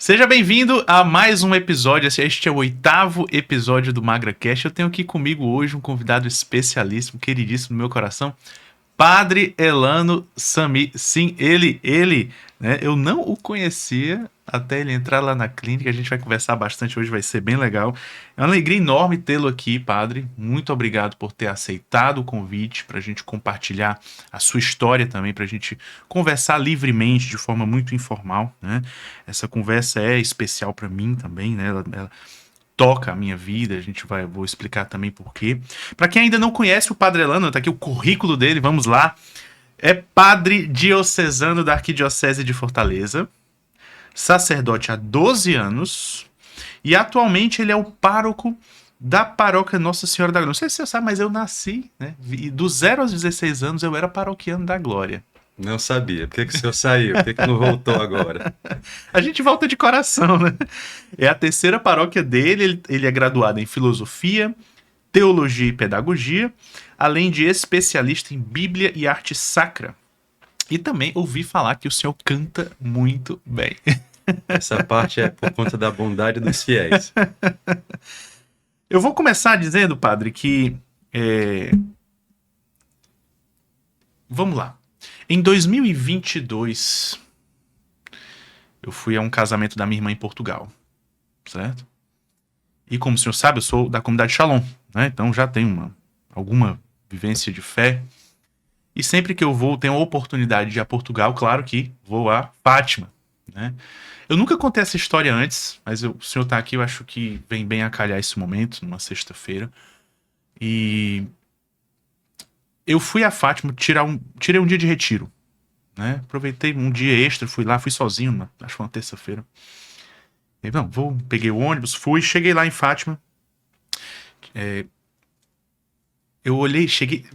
Seja bem-vindo a mais um episódio. Este é o 8º episódio do MagraCast. Eu tenho aqui comigo hoje um convidado especialíssimo, queridíssimo no meu coração, Padre Elano Sami. Sim, ele, né? Eu não o conhecia até ele entrar lá na clínica. A gente vai conversar bastante hoje, vai ser bem legal. É uma alegria enorme tê-lo aqui, Padre. Muito obrigado por ter aceitado o convite para a gente compartilhar a sua história também, para a gente conversar livremente, de forma muito informal, né? Essa conversa é especial para mim também, né? Ela toca a minha vida, vou explicar também por quê. Para quem ainda não conhece o Padre Elano, tá aqui o currículo dele, vamos lá. É padre diocesano da Arquidiocese de Fortaleza, sacerdote há 12 anos e atualmente ele é o pároco da paróquia Nossa Senhora da Glória. Não sei se você sabe, mas eu nasci, né? E dos 0 aos 16 anos eu era paroquiano da Glória. Não sabia. Por que o senhor saiu? Por que não voltou agora? A gente volta de coração, né? É a terceira paróquia dele. Ele é graduado em filosofia, teologia e pedagogia, além de especialista em Bíblia e arte sacra. E também ouvi falar que o senhor canta muito bem. Essa parte é por conta da bondade dos fiéis. Eu vou começar dizendo, padre, que... Vamos lá. Em 2022, eu fui a um casamento da minha irmã em Portugal, certo? E como o senhor sabe, eu sou da comunidade Shalom, né? Então já tenho alguma vivência de fé. E sempre que eu vou, tenho a oportunidade de ir a Portugal, claro que vou a Fátima, né? Eu nunca contei essa história antes, mas o senhor tá aqui, eu acho que vem bem a calhar esse momento, numa sexta-feira. E eu fui a Fátima, tirei um dia de retiro, né? Aproveitei um dia extra, fui lá, fui sozinho, acho que foi uma terça-feira. E, não, peguei o ônibus, cheguei lá em Fátima. Eu olhei,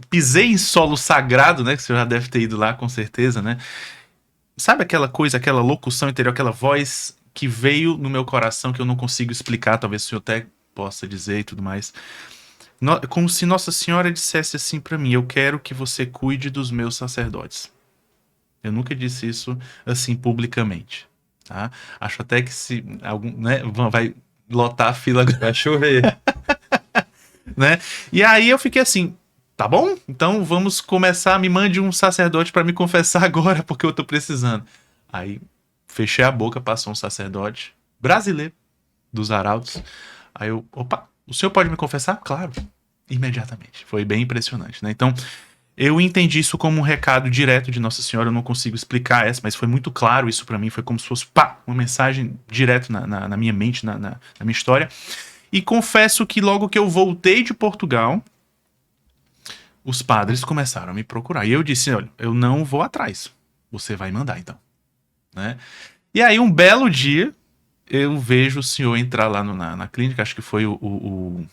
pisei em solo sagrado, né? Que o senhor já deve ter ido lá, com certeza, né? Sabe aquela coisa, aquela locução interior, aquela voz que veio no meu coração que eu não consigo explicar, talvez o senhor até possa dizer e tudo mais. Como se Nossa Senhora dissesse assim pra mim: eu quero que você cuide dos meus sacerdotes. Eu nunca disse isso assim publicamente, tá? Acho até que se algum, né, vai lotar a fila agora. Vai chover. Né? E aí eu fiquei assim, tá bom? Então vamos começar, me mande um sacerdote para me confessar agora, porque eu tô precisando. Aí fechei a boca, passou um sacerdote brasileiro dos Arautos. Aí eu, opa, o senhor pode me confessar? Claro, imediatamente. Foi bem impressionante, né? Então eu entendi isso como um recado direto de Nossa Senhora. Eu não consigo explicar essa, mas foi muito claro isso para mim. Foi como se fosse, pá, uma mensagem direto na minha mente, na minha história. E confesso que logo que eu voltei de Portugal, os padres começaram a me procurar. E eu disse, olha, eu não vou atrás. Você vai mandar, então. Né? E aí, um belo dia, eu vejo o senhor entrar lá na clínica. Acho que foi o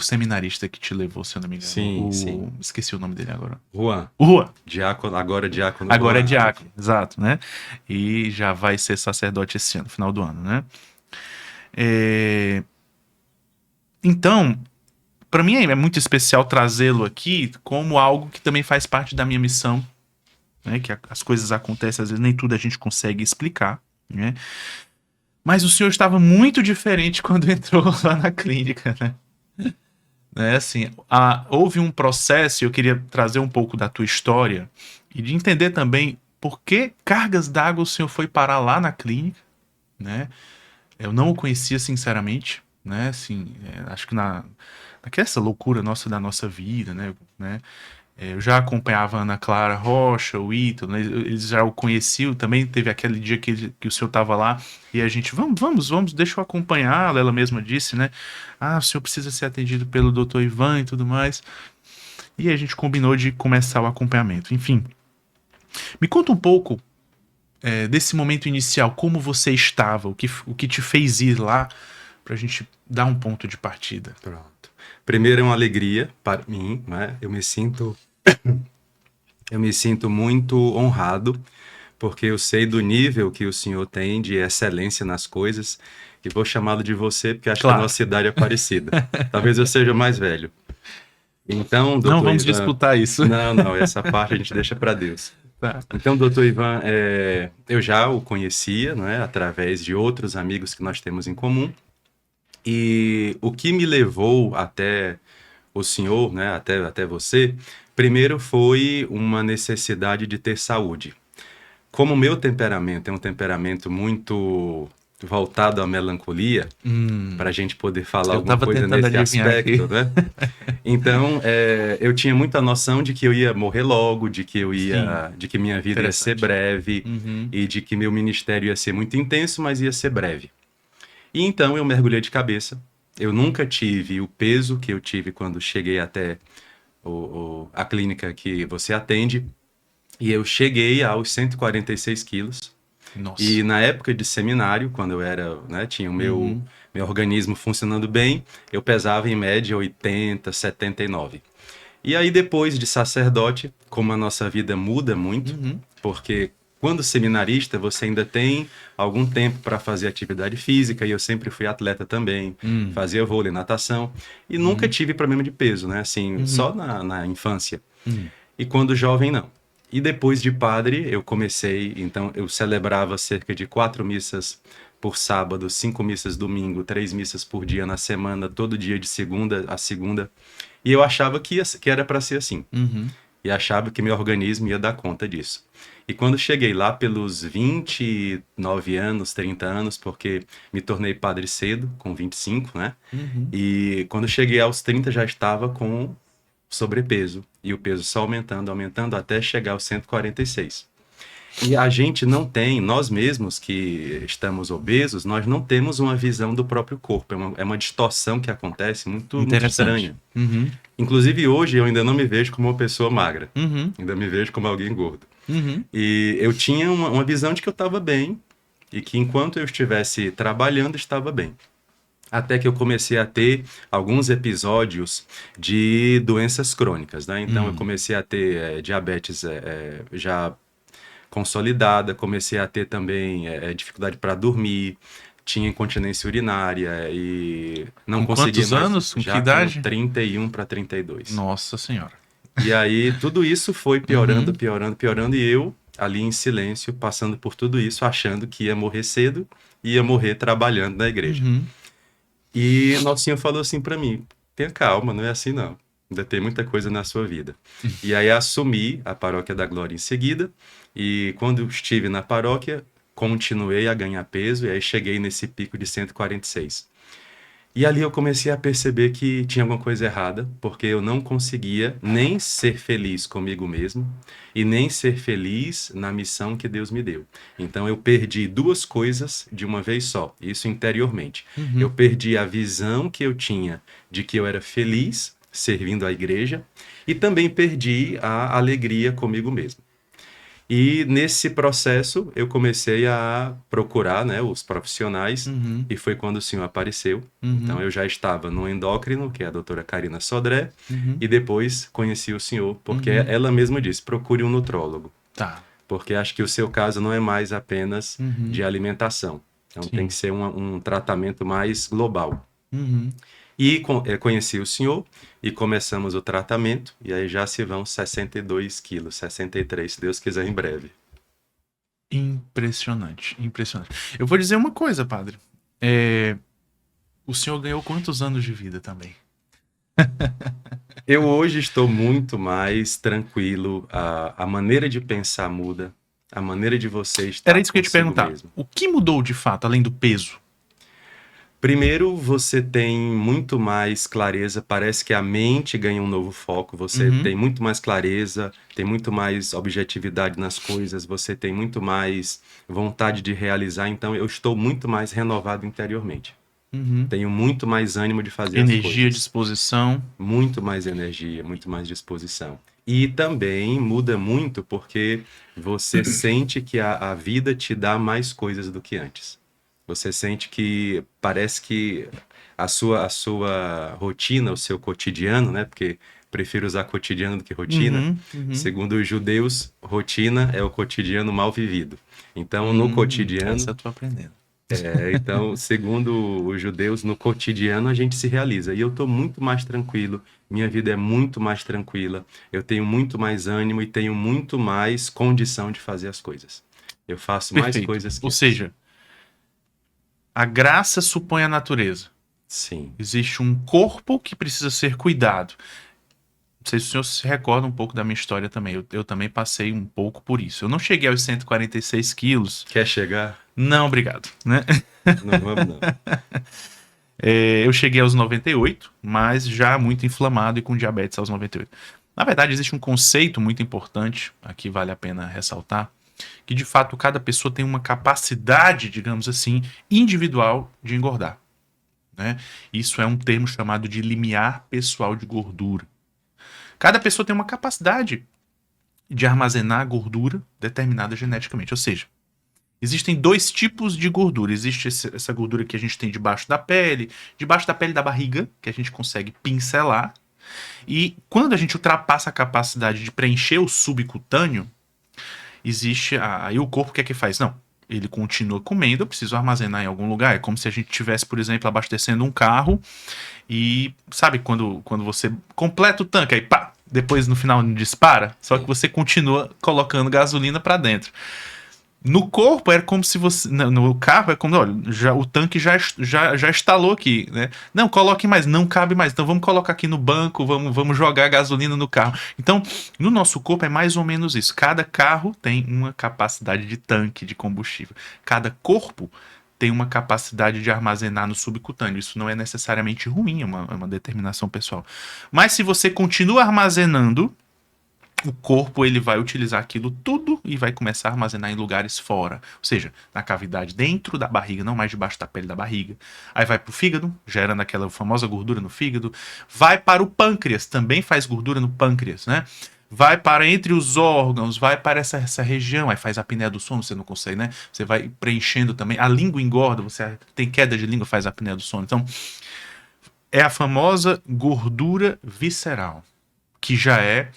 seminarista que te levou, se eu não me engano. Sim. Esqueci o nome dele agora. Juan. O Juan. Diácono, agora diácono. Agora é diácono, exato, né? E já vai ser sacerdote esse ano, final do ano, né? Então, para mim é muito especial trazê-lo aqui como algo que também faz parte da minha missão, né? Que as coisas acontecem, às vezes nem tudo a gente consegue explicar, né? Mas o senhor estava muito diferente quando entrou lá na clínica, né? Assim, houve um processo, e eu queria trazer um pouco da tua história e de entender também por que cargas d'água o senhor foi parar lá na clínica, né? Eu não o conhecia sinceramente, né? Assim, acho que naquela loucura da nossa vida, né? Eu já acompanhava a Ana Clara Rocha, o Ítalo, né? Eles já o conheciam, também teve aquele dia que o senhor estava lá e a gente, vamos, deixa eu acompanhá-la, ela mesma disse, né? O senhor precisa ser atendido pelo Dr. Ivan e tudo mais. E a gente combinou de começar o acompanhamento. Enfim, me conta um pouco desse momento inicial, como você estava, o que te fez ir lá, pra gente dar um ponto de partida. Pronto. Primeiro é uma alegria para mim, né? Eu me sinto muito honrado, porque eu sei do nível que o senhor tem de excelência nas coisas, e vou chamá-lo de você, porque acho que a nossa idade é parecida. Talvez eu seja mais velho. Então, doutor Não vamos Ivan, disputar isso. Não, essa parte a gente deixa para Deus. Tá. Então, doutor Ivan, eu já o conhecia, né, através de outros amigos que nós temos em comum. E o que me levou até o senhor, né, até você, primeiro foi uma necessidade de ter saúde. Como o meu temperamento é um temperamento muito voltado à melancolia, para a gente poder falar Eu alguma tava coisa tentando nesse adivinhar aqui. aspecto, né? Então, eu tinha muita noção de que eu ia morrer logo, Sim, de que minha vida ia ser interessante. breve Uhum. e de que meu ministério ia ser muito intenso, mas ia ser breve. E então eu mergulhei de cabeça. Eu nunca tive o peso que eu tive quando cheguei até a clínica que você atende. E eu cheguei aos 146 quilos. E Nossa. na época de seminário, quando eu era, né, tinha o Uhum. meu organismo funcionando bem, eu pesava em média 80, 79. E aí depois de sacerdote, como a nossa vida muda muito, Uhum. porque quando seminarista você ainda tem algum tempo para fazer atividade física, e eu sempre fui atleta também, Uhum. fazia vôlei, natação, e nunca Uhum. tive problema de peso, né? Assim, Uhum. só na infância. Uhum. E quando jovem, não. E depois de padre, eu comecei, então eu celebrava cerca de 4 missas por sábado, 5 missas domingo, 3 missas por dia na semana, todo dia de segunda a segunda. E eu achava que era para ser assim. Uhum. E achava que meu organismo ia dar conta disso. E quando cheguei lá pelos 29 anos, 30 anos, porque me tornei padre cedo, com 25, né? Uhum. E quando cheguei aos 30 já estava com sobrepeso. E o peso só aumentando, aumentando, até chegar aos 146. E a gente não tem, nós mesmos que estamos obesos, nós não temos uma visão do próprio corpo. É uma distorção que acontece muito Interessante. estranha. Uhum. Inclusive hoje eu ainda não me vejo como uma pessoa magra. Uhum. Ainda me vejo como alguém gordo. Uhum. E eu tinha uma visão de que eu estava bem e que enquanto eu estivesse trabalhando, estava bem. Até que eu comecei a ter alguns episódios de doenças crônicas, né? Então eu Uhum. comecei a ter diabetes já consolidada, comecei a ter também dificuldade para dormir, tinha incontinência urinária e não Com conseguia quantos mais, anos? Com que já com idade? 31 para 32. Nossa Senhora. E aí tudo isso foi piorando, Uhum. piorando, piorando, e eu ali em silêncio, passando por tudo isso, achando que ia morrer cedo e ia morrer trabalhando na igreja. Uhum. E Nosso Senhor falou assim para mim: tenha calma, não é assim não. Ainda tem muita coisa na sua vida. E aí assumi a Paróquia da Glória em seguida, e quando eu estive na paróquia, continuei a ganhar peso, e aí cheguei nesse pico de 146. E ali eu comecei a perceber que tinha alguma coisa errada, porque eu não conseguia nem ser feliz comigo mesmo e nem ser feliz na missão que Deus me deu. Então eu perdi duas coisas de uma vez só, isso interiormente. Eu Uhum. perdi a visão que eu tinha de que eu era feliz servindo a igreja e também perdi a alegria comigo mesmo. E nesse processo eu comecei a procurar, né, os profissionais, Uhum. e foi quando o senhor apareceu. Então Uhum. eu já estava no endócrino, que é a doutora Karina Sodré, Uhum. e depois conheci o senhor, porque Uhum. ela mesma disse: procure um nutrólogo, Tá. porque acho que o seu caso não é mais apenas Uhum. de alimentação. Então tem que Sim. ser um tratamento mais global. Uhum. E conheci o senhor e começamos o tratamento, e aí já se vão 62 quilos, 63, se Deus quiser, em breve. Impressionante, impressionante. Eu vou dizer uma coisa, padre. É, o senhor ganhou quantos anos de vida também? Eu hoje estou muito mais tranquilo, a maneira de pensar muda, a maneira de você Era estar isso que eu ia te consigo perguntar. mesmo. O que mudou de fato, além do peso? Primeiro, você tem muito mais clareza, parece que a mente ganha um novo foco, você Uhum. tem muito mais clareza, tem muito mais objetividade nas coisas, você tem muito mais vontade de realizar, então eu estou muito mais renovado interiormente. Uhum. Tenho muito mais ânimo de fazer as Energia, coisas. disposição. Muito mais energia, muito mais disposição. E também muda muito porque você sente que a vida te dá mais coisas do que antes. Você sente que parece que a sua rotina, o seu cotidiano, né? Porque prefiro usar cotidiano do que rotina. Uhum. Uhum. Segundo os judeus, rotina é o cotidiano mal vivido. Então, no cotidiano, Essa eu tô aprendendo. Então, segundo os judeus, no cotidiano a gente se realiza. E eu estou muito mais tranquilo, minha vida é muito mais tranquila, eu tenho muito mais ânimo e tenho muito mais condição de fazer as coisas. Eu faço mais Perfeito. coisas que Ou antes. seja, a graça supõe a natureza. Sim. Existe um corpo que precisa ser cuidado. Não sei se o senhor se recorda um pouco da minha história também. Eu também passei um pouco por isso. Eu não cheguei aos 146 quilos. Quer chegar? Não, obrigado. Né? Não vamos, não. Eu cheguei aos 98, mas já muito inflamado e com diabetes aos 98. Na verdade, existe um conceito muito importante, aqui vale a pena ressaltar, que de fato cada pessoa tem uma capacidade, digamos assim, individual de engordar. Né? Isso é um termo chamado de limiar pessoal de gordura. Cada pessoa tem uma capacidade de armazenar gordura determinada geneticamente. Ou seja, existem dois tipos de gordura. Existe essa gordura que a gente tem debaixo da pele da barriga, que a gente consegue pincelar. E quando a gente ultrapassa a capacidade de preencher o subcutâneo, existe. Aí o corpo o que é que faz? Não. Ele continua comendo, eu preciso armazenar em algum lugar. É como se a gente tivesse, por exemplo, abastecendo um carro e sabe quando você completa o tanque, aí pá, depois no final dispara, só que Sim. você continua colocando gasolina para dentro. No corpo era como se você. No carro é como, olha, o tanque já instalou aqui, né? Não, coloque mais, não cabe mais. Então vamos colocar aqui no banco, vamos jogar gasolina no carro. Então, no nosso corpo é mais ou menos isso. Cada carro tem uma capacidade de tanque de combustível. Cada corpo tem uma capacidade de armazenar no subcutâneo. Isso não é necessariamente ruim, é uma determinação pessoal. Mas se você continua armazenando, o corpo ele vai utilizar aquilo tudo e vai começar a armazenar em lugares fora. Ou seja, na cavidade dentro da barriga, não mais debaixo da pele da barriga. Aí vai para o fígado, gerando aquela famosa gordura no fígado. Vai para o pâncreas, também faz gordura no pâncreas, né? Vai para entre os órgãos, vai para essa região, aí faz a apneia do sono, você não consegue, né? Você vai preenchendo também. A língua engorda, você tem queda de língua, faz a apneia do sono. Então, é a famosa gordura visceral, que já é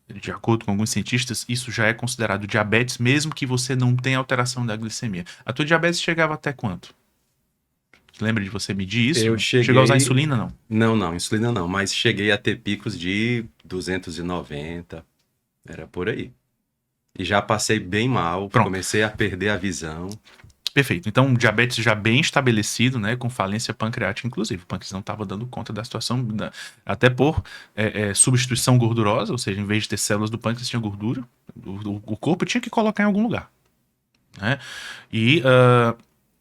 de acordo com alguns cientistas, isso já é considerado diabetes, mesmo que você não tenha alteração da glicemia. A tua diabetes chegava até quanto? Lembra de você medir Eu isso? Chegou a usar cheguei. insulina, não? Não, insulina não, mas cheguei a ter picos de 290, era por aí. E já passei bem mal, Pronto, comecei a perder a visão. perfeito. Então, diabetes já bem estabelecido, né, com falência pancreática, inclusive. O pâncreas não estava dando conta da situação, até por substituição gordurosa, ou seja, em vez de ter células do pâncreas, tinha gordura. O corpo tinha que colocar em algum lugar. Né? E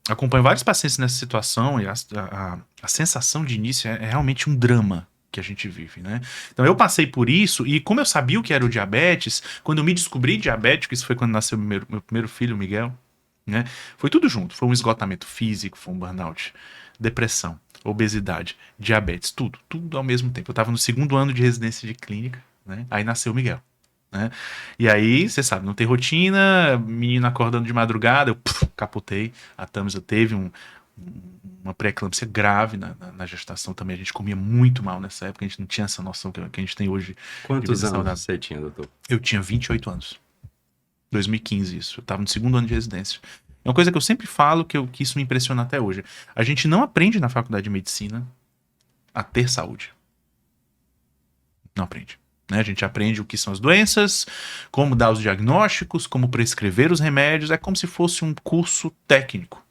acompanho vários pacientes nessa situação e a sensação de início é realmente um drama que a gente vive, né? Então eu passei por isso e como eu sabia o que era o diabetes, quando eu me descobri diabético, isso foi quando nasceu meu primeiro filho, o Miguel, né? Foi tudo junto, foi um esgotamento físico, foi um burnout, depressão, obesidade, diabetes, tudo ao mesmo tempo. Eu estava no segundo ano de residência de clínica, né? Aí nasceu o Miguel. Né? E aí, você sabe, não tem rotina, menino acordando de madrugada, eu capotei. A Tamisa teve uma pré-eclâmpsia grave na gestação também. A gente comia muito mal nessa época, a gente não tinha essa noção que a gente tem hoje de Quantos vida anos saudável. você tinha, doutor? Eu tinha 28 anos. 2015 isso. Eu estava no segundo ano de residência. É uma coisa que eu sempre falo que isso me impressiona até hoje. A gente não aprende na faculdade de medicina a ter saúde. Não aprende. Né? A gente aprende o que são as doenças, como dar os diagnósticos, como prescrever os remédios. É como se fosse um curso técnico.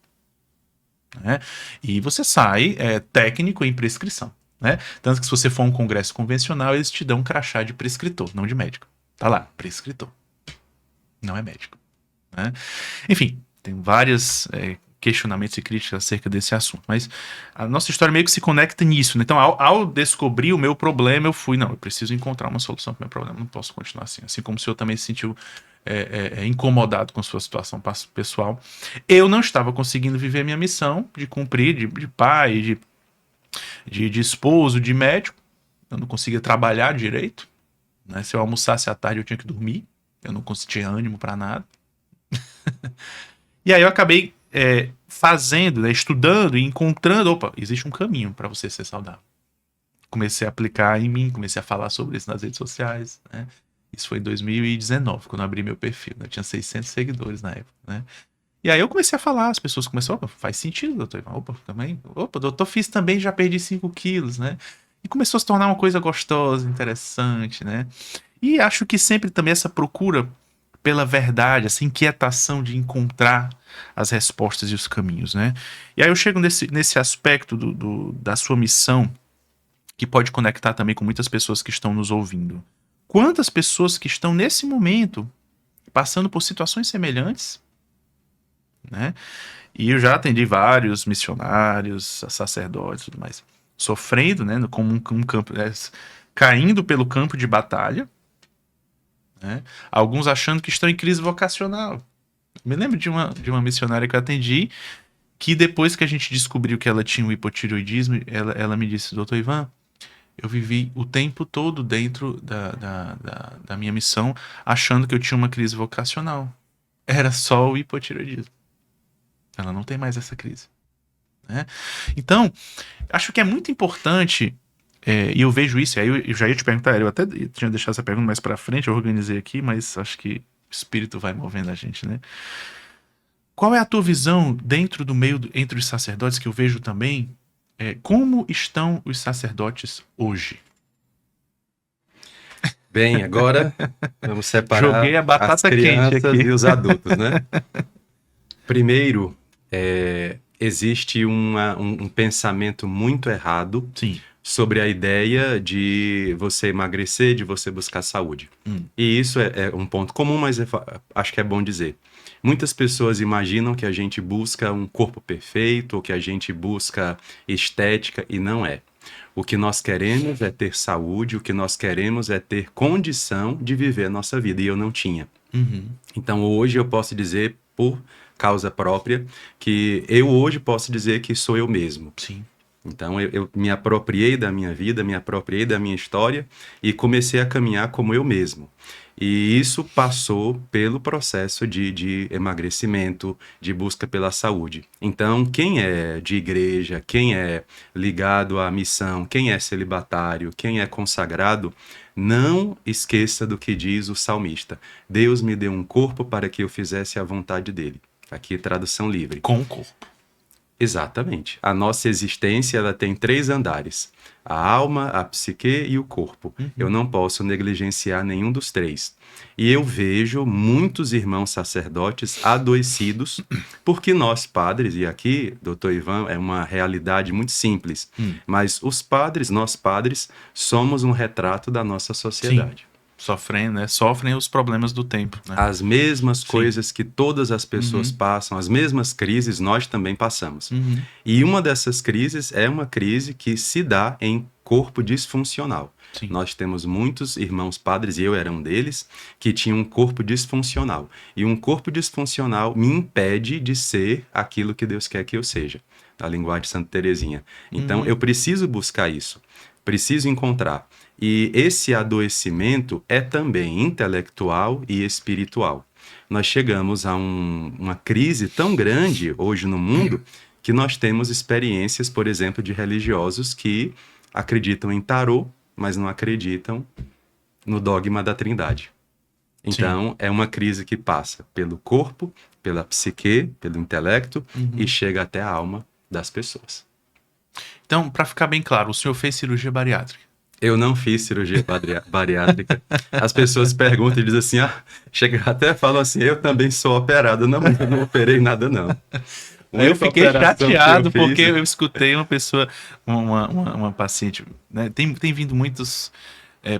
Né? E você sai técnico em prescrição. Né? Tanto que se você for a um congresso convencional, eles te dão um crachá de prescritor, não de médico. Tá lá, prescritor. Não é médico. Né? Enfim, tem vários questionamentos e críticas acerca desse assunto. Mas a nossa história meio que se conecta nisso. Né? Então, ao descobrir o meu problema, eu preciso encontrar uma solução para o meu problema. Não posso continuar assim. Assim como o senhor também se sentiu incomodado com a sua situação pessoal. Eu não estava conseguindo viver a minha missão de cumprir, de pai, de esposo, de médico. Eu não conseguia trabalhar direito. Né? Se eu almoçasse à tarde, eu tinha que dormir. Eu não conseguia ânimo para nada. E aí eu acabei fazendo, né, estudando e encontrando, opa, existe um caminho para você ser saudável. Comecei a aplicar em mim, comecei a falar sobre isso nas redes sociais, né? Isso foi em 2019, quando eu abri meu perfil, né? Eu tinha 600 seguidores na época, né? E aí eu comecei a falar, as pessoas começaram, opa, faz sentido, doutor Ivan. Opa, também. Opa, doutor, fiz também, já perdi 5 quilos, né? E começou a se tornar uma coisa gostosa, interessante, né? E acho que sempre também essa procura pela verdade, essa inquietação de encontrar as respostas e os caminhos, né? E aí eu chego nesse aspecto da sua missão, que pode conectar também com muitas pessoas que estão nos ouvindo. Quantas pessoas que estão nesse momento passando por situações semelhantes, né? E eu já atendi vários missionários, sacerdotes e tudo mais, sofrendo, né? Como um campo, caindo pelo campo de batalha, né? Alguns achando que estão em crise vocacional. Me lembro de uma missionária que eu atendi, que depois que a gente descobriu que ela tinha o hipotireoidismo, ela me disse, doutor Ivan, eu vivi o tempo todo dentro da minha missão achando que eu tinha uma crise vocacional. Era só o hipotireoidismo. Ela não tem mais essa crise, né? Então, acho que é muito importante, e eu vejo isso, e aí eu já ia te perguntar, eu até tinha deixado essa pergunta mais pra frente, eu organizei aqui, mas acho que o espírito vai movendo a gente, né? Qual é a tua visão dentro do meio, entre os sacerdotes, que eu vejo também, como estão os sacerdotes hoje? Bem, agora vamos separar Joguei a as batata quente crianças aqui. e os adultos, né? Primeiro, existe um pensamento muito errado Sim. sobre a ideia de você emagrecer, de você buscar saúde. E isso é um ponto comum, mas acho que é bom dizer. Muitas pessoas imaginam que a gente busca um corpo perfeito, ou que a gente busca estética, e não é. O que nós queremos é ter saúde, o que nós queremos é ter condição de viver a nossa vida, e eu não tinha. Então hoje eu posso dizer, por causa própria, que eu hoje posso dizer que sou eu mesmo. Sim. Então eu me apropriei da minha vida, me apropriei da minha história e comecei a caminhar como eu mesmo. E isso passou pelo processo de emagrecimento, de busca pela saúde. Então, quem é de igreja, quem é ligado à missão, quem é celibatário, quem é consagrado, não esqueça do que diz o salmista. Deus me deu um corpo para que eu fizesse a vontade dele. Aqui, tradução livre. Com o corpo. Exatamente. A nossa existência, ela tem 3 andares. A alma, a psique e o corpo. Eu não posso negligenciar nenhum dos 3. E eu vejo muitos irmãos sacerdotes adoecidos, porque nós padres, e aqui, doutor Ivan, é uma realidade muito simples, mas os padres, nós padres, somos um retrato da nossa sociedade. Sim. Sofrendo, né? Sofrem os problemas do tempo, né? As mesmas coisas que todas as pessoas passam, as mesmas crises, nós também passamos. E uma dessas crises é uma crise que se dá em corpo disfuncional. Sim. Nós temos muitos irmãos padres, e eu era um deles, que tinham um corpo disfuncional. E um corpo disfuncional me impede de ser aquilo que Deus quer que eu seja. Na linguagem de Santa Teresinha. Então, eu preciso buscar isso. Preciso encontrar. E esse adoecimento é também intelectual e espiritual. Nós chegamos a uma crise tão grande hoje no mundo que nós temos experiências, por exemplo, de religiosos que acreditam em tarô, mas não acreditam no dogma da Trindade. Então, é uma crise que passa pelo corpo, pela psique, pelo intelecto e chega até a alma das pessoas. Então, para ficar bem claro, o senhor fez cirurgia bariátrica? Eu não fiz cirurgia bariátrica. As pessoas perguntam e dizem assim, chega até falam assim, eu também sou operado. Não, mas eu não operei nada, não. Eu fiquei chateado porque eu escutei uma pessoa, uma paciente, né? Tem vindo muitos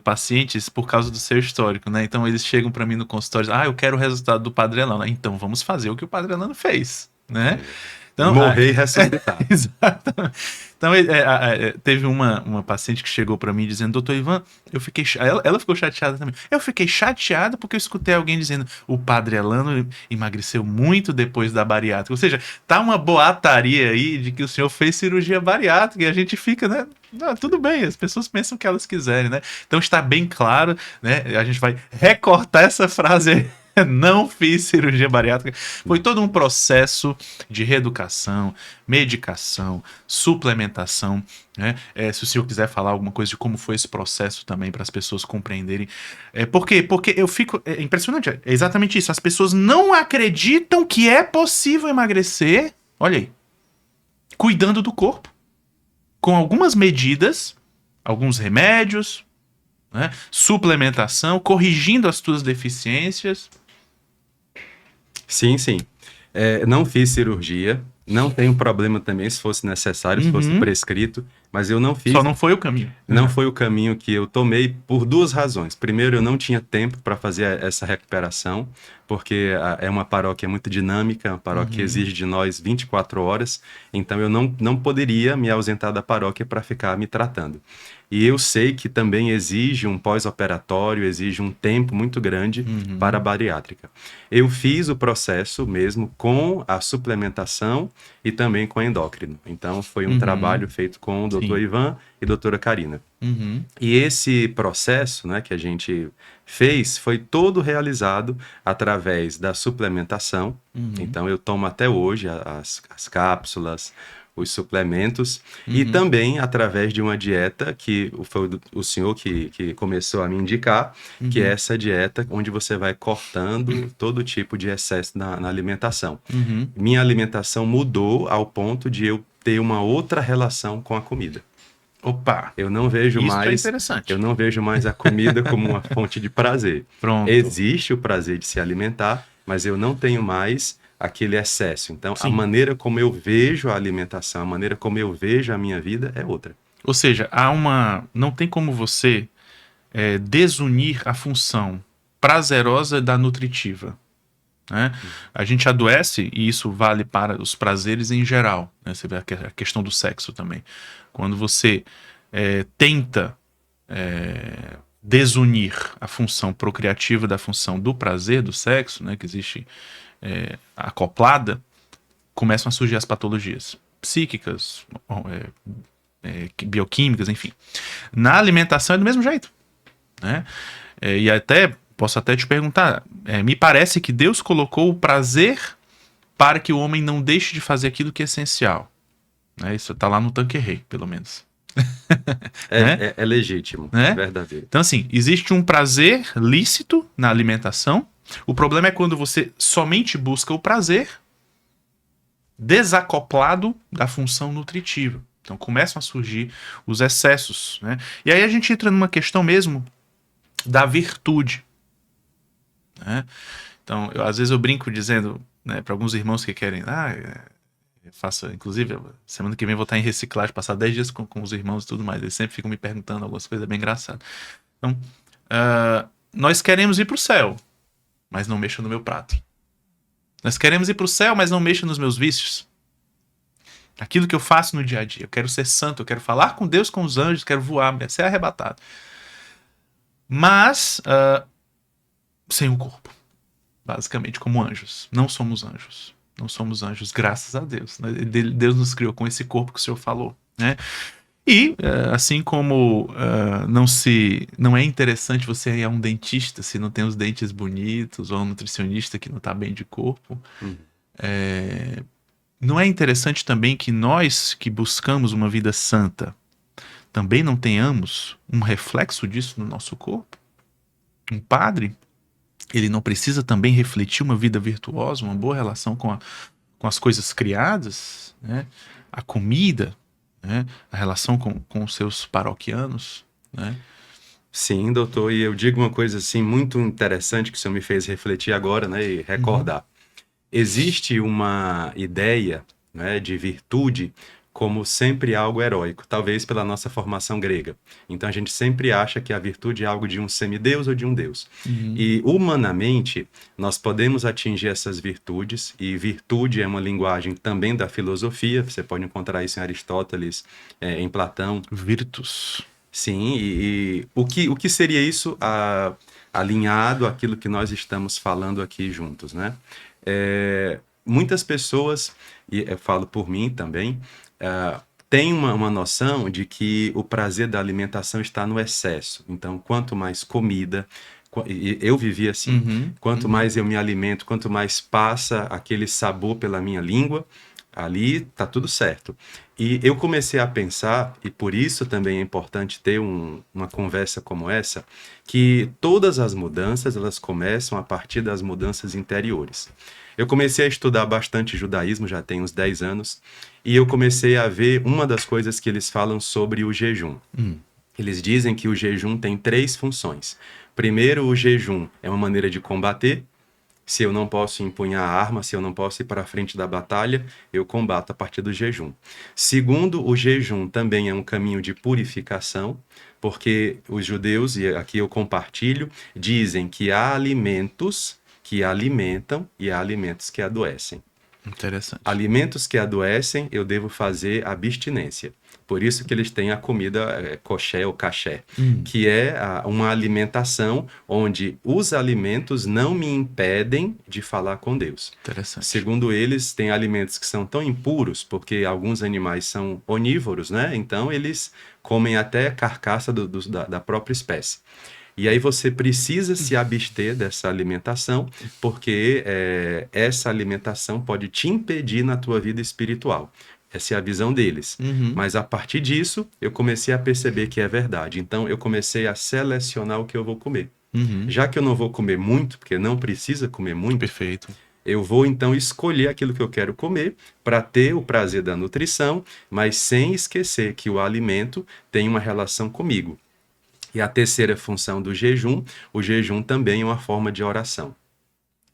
pacientes por causa do seu histórico, né? Então eles chegam para mim no consultório, eu quero o resultado do Padre Elano. Então vamos fazer o que o Padre Elano fez, né? Então, morrer e ressuscitar. Exatamente. Então, teve uma paciente que chegou pra mim dizendo, doutor Ivan, eu fiquei... Ela ficou chateada também. Eu fiquei chateada porque eu escutei alguém dizendo, o Padre Elano emagreceu muito depois da bariátrica. Ou seja, tá uma boataria aí de que o senhor fez cirurgia bariátrica e a gente fica, né? Não, tudo bem, as pessoas pensam o que elas quiserem, né? Então está bem claro, né? A gente vai recortar essa frase aí. Não fiz cirurgia bariátrica. Foi todo um processo de reeducação, medicação, suplementação, né? Se o senhor quiser falar alguma coisa de como foi esse processo também para as pessoas compreenderem. Por quê? Porque eu fico. É impressionante. É exatamente isso. As pessoas não acreditam que é possível emagrecer. Olha aí. Cuidando do corpo. Com algumas medidas, alguns remédios, né? Suplementação, corrigindo as tuas deficiências. Sim, sim. Não fiz cirurgia, não tenho problema também se fosse necessário, se fosse prescrito, mas eu não fiz. Só não foi o caminho. Não foi o caminho que eu tomei por duas razões. Primeiro, eu não tinha tempo para fazer essa recuperação, porque é uma paróquia muito dinâmica, uma paróquia que exige de nós 24 horas, então eu não poderia me ausentar da paróquia para ficar me tratando. E eu sei que também exige um pós-operatório, exige um tempo muito grande para a bariátrica. Eu fiz o processo mesmo com a suplementação e também com a endócrino. Então, foi um trabalho feito com o Dr. Ivan e doutora Karina. E esse processo, né, que a gente fez foi todo realizado através da suplementação. Então, eu tomo até hoje as cápsulas, os suplementos, e também através de uma dieta que foi o senhor que começou a me indicar, que é essa dieta onde você vai cortando todo tipo de excesso na alimentação. Minha alimentação mudou ao ponto de eu ter uma outra relação com a comida. Opa! Eu não vejo Isso mais, é interessante. eu não vejo mais a comida como uma fonte de prazer. Pronto. Existe o prazer de se alimentar, mas eu não tenho mais aquele excesso. Então, Sim. a maneira como eu vejo a alimentação, a maneira como eu vejo a minha vida é outra. Ou seja, não tem como você desunir a função prazerosa da nutritiva. Né? A gente adoece, e isso vale para os prazeres em geral. Né? Você vê a questão do sexo também. Quando você tenta desunir a função procriativa da função do prazer do sexo, né, que existe acoplada, começam a surgir as patologias psíquicas, bioquímicas, enfim. Na alimentação é do mesmo jeito. Né? E posso até te perguntar, me parece que Deus colocou o prazer para que o homem não deixe de fazer aquilo que é essencial. Né? Isso está lá no Tanqueray, pelo menos. Né? É legítimo, né? É verdadeiro. Então, assim, existe um prazer lícito na alimentação. O problema é quando você somente busca o prazer desacoplado da função nutritiva. Então, começam a surgir os excessos. Né? E aí a gente entra numa questão mesmo da virtude. Né? Então, às vezes eu brinco dizendo, né, para alguns irmãos que querem, inclusive, semana que vem eu vou estar em reciclagem, passar 10 dias com os irmãos e tudo mais. Eles sempre ficam me perguntando algumas coisas bem engraçadas. Então, nós queremos ir para o céu, mas não mexa no meu prato. Nós queremos ir para o céu, mas não mexa nos meus vícios. Aquilo que eu faço no dia a dia. Eu quero ser santo, eu quero falar com Deus, com os anjos, quero voar, ser arrebatado. Mas sem o corpo. Basicamente, como anjos. Não somos anjos. Não somos anjos, graças a Deus. Deus nos criou com esse corpo que o Senhor falou. Né? E, assim como não é interessante você ir a um dentista se não tem os dentes bonitos, ou a um nutricionista que não está bem de corpo, não é interessante também que nós que buscamos uma vida santa também não tenhamos um reflexo disso no nosso corpo? Um padre, ele não precisa também refletir uma vida virtuosa, uma boa relação com as coisas criadas, né? A comida, né? A relação com os seus paroquianos, né? Sim, doutor, e eu digo uma coisa assim muito interessante que o senhor me fez refletir agora, né, e recordar. Existe uma ideia, né, de virtude como sempre algo heróico, talvez pela nossa formação grega. Então a gente sempre acha que a virtude é algo de um semideus ou de um deus. E humanamente nós podemos atingir essas virtudes, e virtude é uma linguagem também da filosofia, você pode encontrar isso em Aristóteles, em Platão. Virtus. Sim, e o que seria isso alinhado àquilo que nós estamos falando aqui juntos, né? Muitas pessoas, e eu falo por mim também, têm uma noção de que o prazer da alimentação está no excesso. Então, quanto mais comida, E eu vivi assim. Quanto mais eu me alimento, quanto mais passa aquele sabor pela minha língua, ali tá tudo certo. E eu comecei a pensar, e por isso também é importante ter uma conversa como essa, que todas as mudanças, elas começam a partir das mudanças interiores. Eu comecei a estudar bastante judaísmo, já tem uns 10 anos, e eu comecei a ver uma das coisas que eles falam sobre o jejum. Eles dizem que o jejum tem 3 funções. Primeiro, o jejum é uma maneira de combater. Se eu não posso empunhar a arma, se eu não posso ir para a frente da batalha, eu combato a partir do jejum. Segundo, o jejum também é um caminho de purificação, porque os judeus, e aqui eu compartilho, dizem que há alimentos que alimentam e há alimentos que adoecem. Interessante. Alimentos que adoecem, eu devo fazer abstinência. Por isso que eles têm a comida kosher ou kasher, que é uma alimentação onde os alimentos não me impedem de falar com Deus. Interessante. Segundo eles, tem alimentos que são tão impuros, porque alguns animais são onívoros, né? Então eles comem até carcaça da própria espécie. E aí você precisa se abster dessa alimentação, porque essa alimentação pode te impedir na tua vida espiritual. Essa é a visão deles. Mas a partir disso, eu comecei a perceber que é verdade. Então, eu comecei a selecionar o que eu vou comer. Já que eu não vou comer muito, porque não precisa comer muito, Perfeito. eu vou então escolher aquilo que eu quero comer para ter o prazer da nutrição, mas sem esquecer que o alimento tem uma relação comigo. E a terceira função do jejum, o jejum também é uma forma de oração.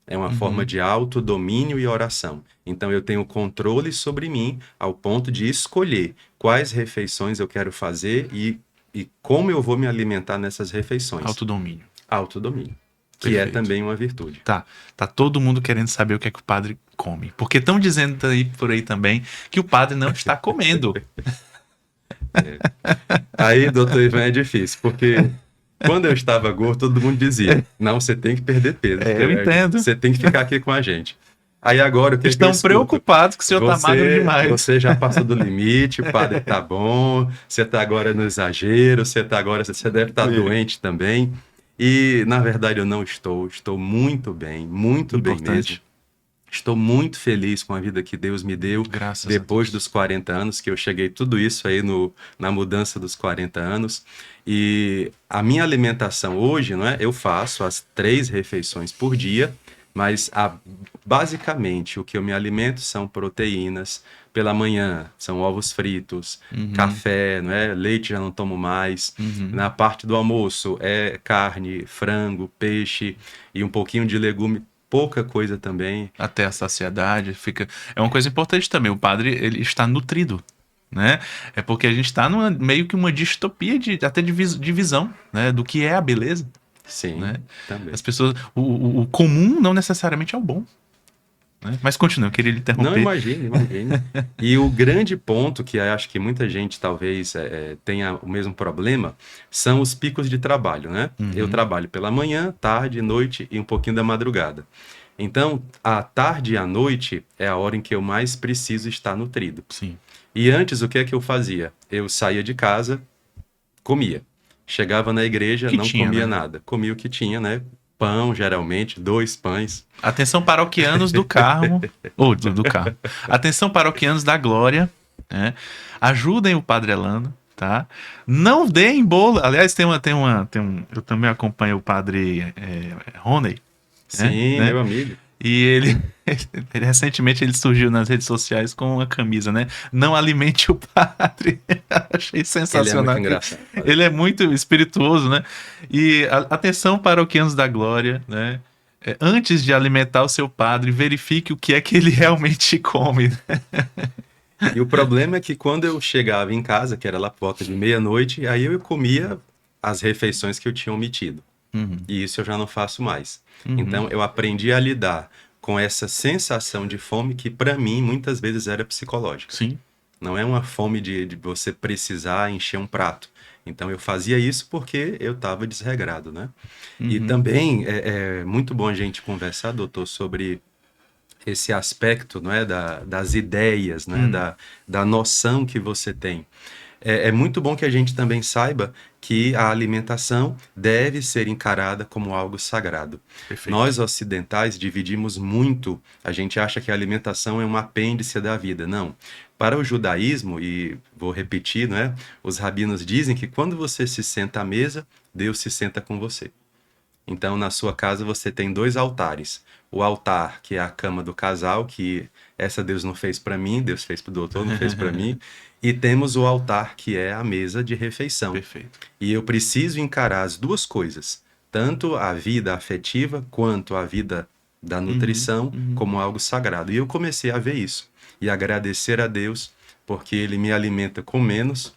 É uma forma de autodomínio e oração. Então eu tenho controle sobre mim ao ponto de escolher quais refeições eu quero fazer e como eu vou me alimentar nessas refeições. Autodomínio. Autodomínio. Que é também uma virtude. Tá todo mundo querendo saber o que é que o padre come. Porque estão dizendo por aí também que o padre não está comendo. Aí, doutor Ivan, é difícil, porque quando eu estava gordo, todo mundo dizia, não, você tem que perder peso. Eu entendo. Você tem que ficar aqui com a gente. Aí agora, o que Estão que eu escuto? preocupados que o senhor está magro demais. Você já passou do limite, o padre tá bom, você tá agora no exagero, você deve estar doente também. E, na verdade, eu não estou muito bem mesmo. Estou muito feliz com a vida que Deus me deu depois dos 40 anos, que eu cheguei tudo isso aí na mudança dos 40 anos. E a minha alimentação hoje, não é? Eu faço as 3 refeições por dia, mas basicamente o que eu me alimento são proteínas. Pela manhã são ovos fritos, café, não é? Leite já não tomo mais. Na parte do almoço é carne, frango, peixe e um pouquinho de legume. Pouca coisa também. Até a saciedade fica... É uma coisa importante também, o padre ele está nutrido, né? É porque a gente está meio que uma distopia até de visão, né? Do que é a beleza. Sim, né? Também. As pessoas... O comum não necessariamente é o bom. Né? Mas continua, eu queria lhe interromper. Não, imagine. E o grande ponto que acho que muita gente talvez tenha o mesmo problema são os picos de trabalho, né? Eu trabalho pela manhã, tarde, noite e um pouquinho da madrugada. Então, à tarde e à noite é a hora em que eu mais preciso estar nutrido. Sim. E antes, o que é que eu fazia? Eu saía de casa, comia. Chegava na igreja, não comia nada. Comia o que tinha, né? Pão, geralmente, 2 pães. Atenção paroquianos do Carmo, ou do Carmo. Atenção paroquianos da Glória, né? Ajudem o Padre Elano, tá? Não deem bolo. Aliás, eu também acompanho o Padre Rony. Sim, né? Meu amigo. E ele recentemente ele surgiu nas redes sociais com uma camisa, né? Não alimente o padre. Achei sensacional. Ele é muito engraçado. Ele é muito espirituoso, né? E atenção paroquianos da Glória, né? Antes de alimentar o seu padre, verifique o que é que ele realmente come. E o problema é que quando eu chegava em casa, que era lá por volta de meia-noite, aí eu comia as refeições que eu tinha omitido. E isso eu já não faço mais. Então eu aprendi a lidar com essa sensação de fome que para mim muitas vezes era psicológica. Sim. Não é uma fome de você precisar encher um prato. Então eu fazia isso porque eu estava desregrado, né? E também é muito bom a gente conversar, doutor, sobre esse aspecto, não é, das ideias, né, da noção que você tem. É muito bom que a gente também saiba que a alimentação deve ser encarada como algo sagrado. Perfeito. Nós ocidentais dividimos muito, a gente acha que a alimentação é um apêndice da vida. Não. Para o judaísmo, e vou repetir, né, os rabinos dizem que quando você se senta à mesa, Deus se senta com você. Então, na sua casa você tem dois altares. O altar, que é a cama do casal, que essa Deus não fez para mim, Deus fez para o doutor, não fez para mim. E temos o altar, que é a mesa de refeição. Perfeito. E eu preciso encarar as duas coisas, tanto a vida afetiva quanto a vida da nutrição, como algo sagrado. E eu comecei a ver isso e agradecer a Deus, porque Ele me alimenta com menos,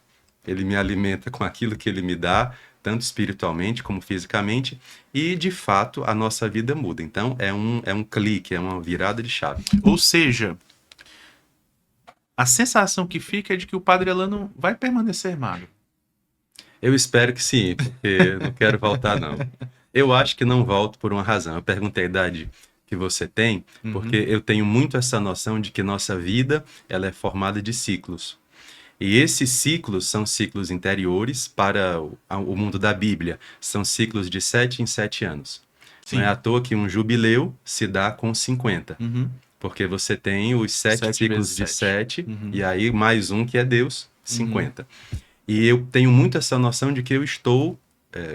Ele me alimenta com aquilo que Ele me dá, tanto espiritualmente como fisicamente, e de fato a nossa vida muda. Então é um clique, é uma virada de chave. Ou seja, a sensação que fica é de que o Padre Elano vai permanecer magro. Eu espero que sim, porque não quero voltar, não. Eu acho que não volto por uma razão. Eu perguntei a idade que você tem, porque eu tenho muito essa noção de que nossa vida ela é formada de ciclos. E esses ciclos são ciclos interiores para o mundo da Bíblia. São ciclos de 7 em 7 anos. Sim. Não é à toa que um jubileu se dá com 50. Uhum. Porque você tem os 7 7 ciclos vezes de 7. 7, e aí mais um que é Deus, 50. E eu tenho muito essa noção de que eu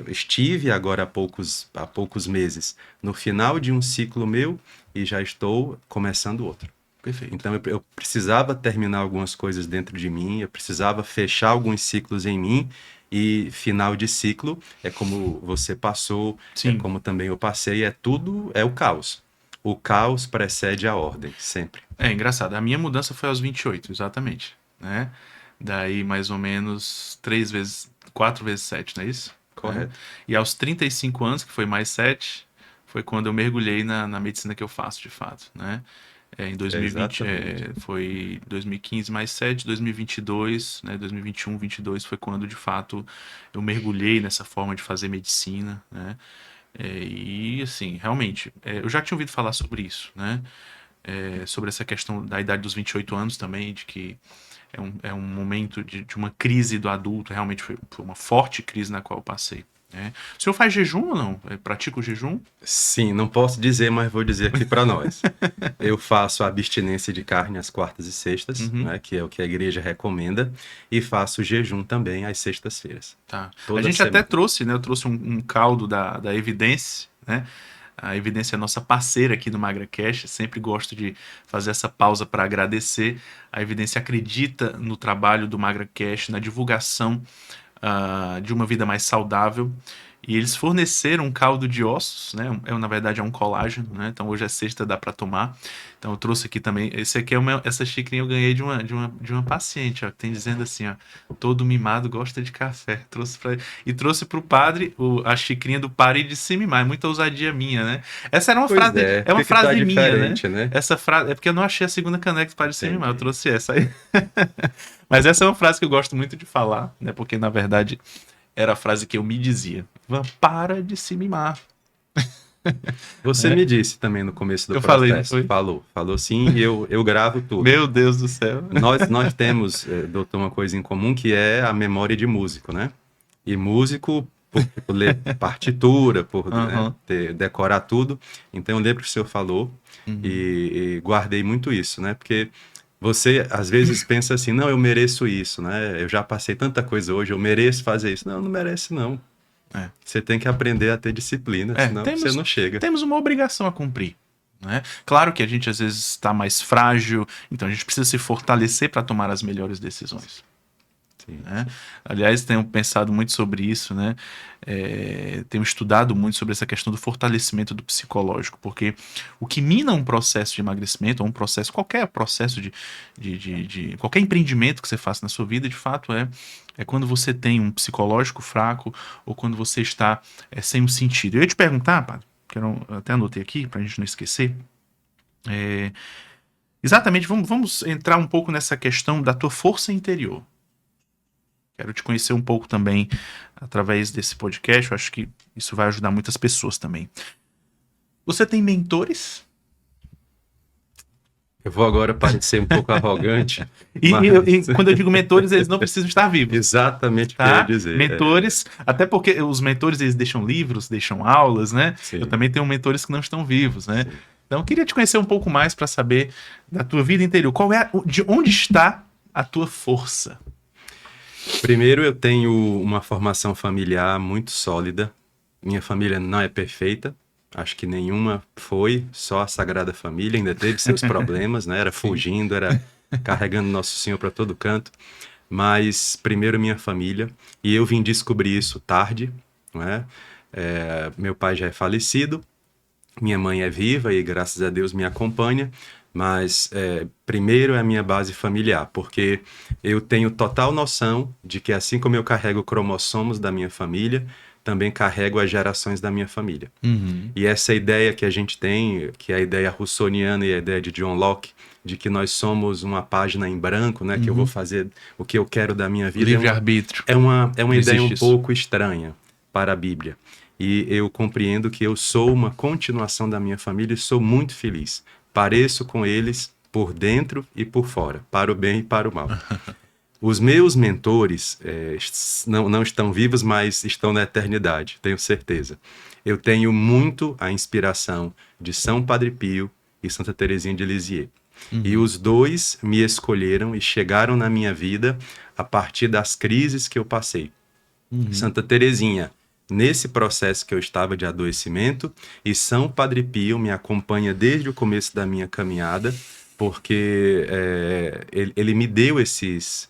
estive agora há poucos meses no final de um ciclo meu e já estou começando outro. Perfeito. Então eu precisava terminar algumas coisas dentro de mim, eu precisava fechar alguns ciclos em mim, e final de ciclo é como você passou, Sim. é como também eu passei, é o caos. O caos precede a ordem, sempre. É engraçado. A minha mudança foi aos 28, exatamente, né? Daí mais ou menos 4 vezes 7, não é isso? Correto. Né? E aos 35 anos, que foi mais 7, foi quando eu mergulhei na medicina que eu faço, de fato, né? Em 2020, Exatamente. foi 2015 mais 7, 2022, né? 2021, 22 foi quando, de fato, eu mergulhei nessa forma de fazer medicina, né? E, assim, realmente, eu já tinha ouvido falar sobre isso, né? Sobre essa questão da idade dos 28 anos também, de que é um momento de uma crise do adulto, realmente foi uma forte crise na qual eu passei. Né? O senhor faz jejum ou não? Pratica o jejum? Sim, não posso dizer, mas vou dizer aqui para nós. Eu faço a abstinência de carne às quartas e sextas, né, que é o que a igreja recomenda, e faço jejum também às sextas-feiras. Tá. Toda A gente semana. até trouxe, né? Eu trouxe um caldo da Evidência, né? A Evidência é a nossa parceira aqui no MagraCast. Sempre gosto de fazer essa pausa para agradecer. A Evidência acredita no trabalho do MagraCast, na divulgação de uma vida mais saudável. E eles forneceram um caldo de ossos, né? Na verdade é um colágeno, né? Então hoje é sexta, dá para tomar. Então eu trouxe aqui também. Esse aqui essa xicrinha eu ganhei de uma paciente, ó, que tem dizendo assim, ó, todo mimado gosta de café. Trouxe pro padre a xicrinha do pare de se mimar. É muita ousadia minha, né? Essa era uma Pois frase, é, é uma que tá frase minha, né? diferente, né? Essa frase é porque eu não achei a segunda caneca do pare de se mimar. Eu Entendi. trouxe essa aí. Mas essa é uma frase que eu gosto muito de falar, né? Porque na verdade era a frase que eu me dizia. Para de se mimar. Você Né? me disse também no começo do Eu falei, não processo. foi? Falou sim, e eu gravo tudo. Meu Deus do céu. Nós temos, doutor, uma coisa em comum que é a memória de músico, né? E músico, por ler partitura, por né, decorar tudo. Então eu lembro que o senhor falou e guardei muito isso, né? Porque você às vezes pensa assim, não, eu mereço isso, né? Eu já passei tanta coisa hoje, eu mereço fazer isso. Não, não merece não. Você tem que aprender a ter disciplina, senão você não chega. Temos uma obrigação a cumprir. Né? Claro que a gente às vezes está mais frágil, então a gente precisa se fortalecer para tomar as melhores decisões. Sim, né? sim. Aliás, tenho pensado muito sobre isso, né? Tenho estudado muito sobre essa questão do fortalecimento do psicológico, porque o que mina um processo de emagrecimento, ou qualquer processo de qualquer empreendimento que você faça na sua vida, de fato, é quando você tem um psicológico fraco ou quando você está sem um sentido. Eu ia te perguntar, padre, que eu até anotei aqui para a gente não esquecer. Exatamente, vamos entrar um pouco nessa questão da tua força interior. Quero te conhecer um pouco também através desse podcast. Eu acho que isso vai ajudar muitas pessoas também. Você tem mentores? Eu vou agora parecer um pouco arrogante, E, mas e quando eu digo mentores, eles não precisam estar vivos. exatamente o que eu ia Tá? dizer. Mentores, até porque os mentores eles deixam livros, deixam aulas, né? Eu Sim, também tenho mentores que não estão vivos, né? sim. Então eu queria te conhecer um pouco mais para saber da tua vida interior. Qual é, de onde está a tua força? Primeiro, eu tenho uma formação familiar muito sólida. Minha família não é perfeita. Acho que nenhuma foi, só a Sagrada Família ainda teve seus problemas, né? Era Sim. fugindo, era carregando Nosso Senhor para todo canto. Mas primeiro minha família, e eu vim descobrir isso tarde, não é? Meu pai já é falecido, minha mãe é viva e graças a Deus me acompanha, mas primeiro é a minha base familiar, porque eu tenho total noção de que assim como eu carrego cromossomos da minha família, também carrego as gerações da minha família. Uhum. E essa ideia que a gente tem, que é a ideia russoniana e a ideia de John Locke, de que nós somos uma página em branco, né, que eu vou fazer o que eu quero da minha vida, Livre-arbítrio. é uma Não ideia um existe isso. pouco estranha para a Bíblia. E eu compreendo que eu sou uma continuação da minha família e sou muito feliz. Pareço com eles por dentro e por fora, para o bem e para o mal. Os meus mentores não estão vivos, mas estão na eternidade, tenho certeza. Eu tenho muito a inspiração de São Padre Pio e Santa Teresinha de Lisieux. E Uhum. os dois me escolheram e chegaram na minha vida a partir das crises que eu passei. Uhum. Santa Teresinha, nesse processo que eu estava de adoecimento, e São Padre Pio me acompanha desde o começo da minha caminhada, porque ele me deu esses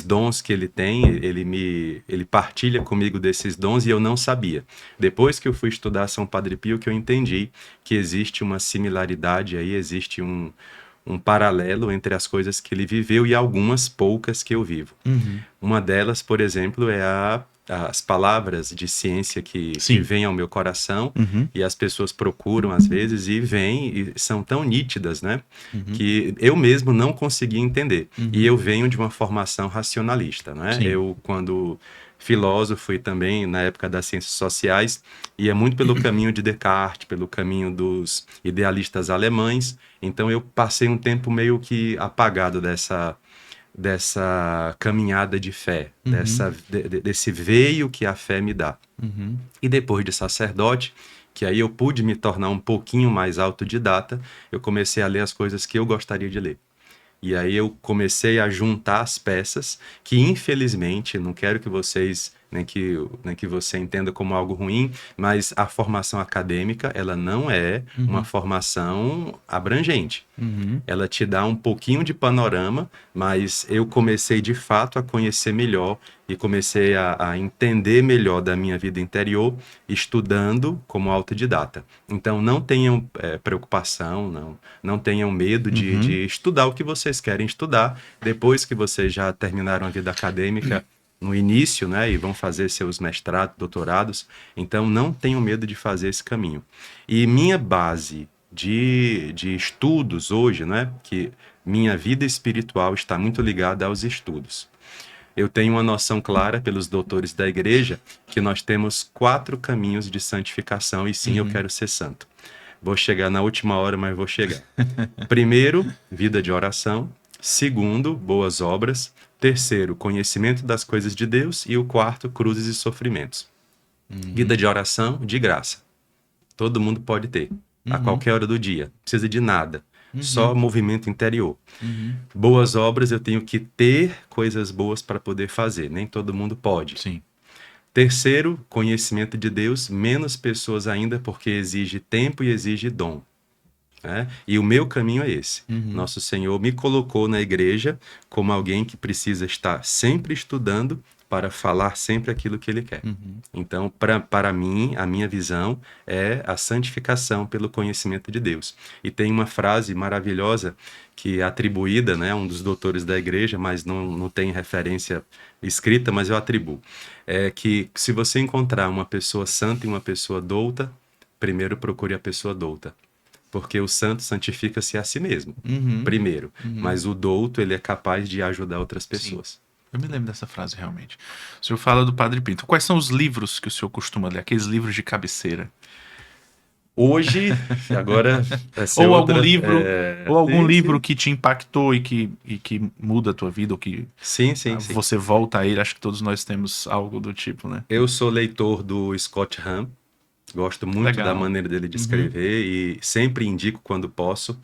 dons que ele tem, ele partilha comigo desses dons e eu não sabia. Depois que eu fui estudar São Padre Pio, que eu entendi que existe uma similaridade aí, existe um paralelo entre as coisas que ele viveu e algumas poucas que eu vivo. Uhum. Uma delas, por exemplo, é as palavras de ciência que Sim. vêm ao meu coração Uhum. e as pessoas procuram às vezes e vêm e são tão nítidas, né? Uhum. Que eu mesmo não consegui entender. E Uhum. eu venho de uma formação racionalista, né? Sim. Eu, quando filósofo e também na época das ciências sociais, ia muito pelo caminho de Descartes, pelo caminho dos idealistas alemães. Então eu passei um tempo meio que apagado dessa caminhada de fé, Uhum. desse veio que a fé me dá. Uhum. E depois de sacerdote, que aí eu pude me tornar um pouquinho mais autodidata, eu comecei a ler as coisas que eu gostaria de ler. E aí eu comecei a juntar as peças que, infelizmente, não quero que vocês, nem que você entenda como algo ruim, mas a formação acadêmica, ela não é uma Uhum. formação abrangente. Uhum. Ela te dá um pouquinho de panorama, mas eu comecei de fato a conhecer melhor e comecei a entender melhor da minha vida interior estudando como autodidata. Então não tenham preocupação, não tenham medo Uhum. de estudar o que vocês querem estudar. Depois que vocês já terminaram a vida acadêmica no início, né, e vão fazer seus mestrados, doutorados, então não tenham medo de fazer esse caminho. E minha base de estudos hoje, né? Que minha vida espiritual está muito ligada aos estudos. Eu tenho uma noção clara pelos doutores da igreja que nós temos 4 caminhos de santificação e sim, eu Uhum. quero ser santo. Vou chegar na última hora, mas vou chegar. Primeiro, vida de oração. Segundo, boas obras. Terceiro, conhecimento das coisas de Deus. E o quarto, cruzes e sofrimentos. Vida Uhum. de oração, de graça. Todo mundo pode ter, a Uhum. qualquer hora do dia. Não precisa de nada, só Uhum. movimento interior. Uhum. Boas obras, eu tenho que ter coisas boas para poder fazer, nem todo mundo pode. Sim. Terceiro, conhecimento de Deus, menos pessoas ainda, porque exige tempo e exige dom. Né? E o meu caminho é esse. Uhum. Nosso Senhor me colocou na igreja como alguém que precisa estar sempre estudando para falar sempre aquilo que ele quer. Uhum. Então, para mim, a minha visão é a santificação pelo conhecimento de Deus. E tem uma frase maravilhosa que é atribuída, né, a um dos doutores da igreja, mas não tem referência escrita, mas eu atribuo. É que se você encontrar uma pessoa santa e uma pessoa douta, primeiro procure a pessoa douta. Porque o santo santifica-se a si mesmo, Uhum. primeiro. Uhum. Mas o douto, ele é capaz de ajudar outras Sim. pessoas. Eu me lembro dessa frase realmente. O senhor fala do Padre Pinto. Quais são os livros que o senhor costuma ler? Aqueles livros de cabeceira. Hoje, agora vai ser Ou algum outra. livro, ou algum Sim, livro sim. que te impactou e que muda a tua vida, ou que Sim, sim, sim. você volta a ele. Acho que todos nós temos algo do tipo, né? Eu sou leitor do Scott Hahn. Gosto muito da Legal. maneira dele de Uhum. escrever e sempre indico quando posso.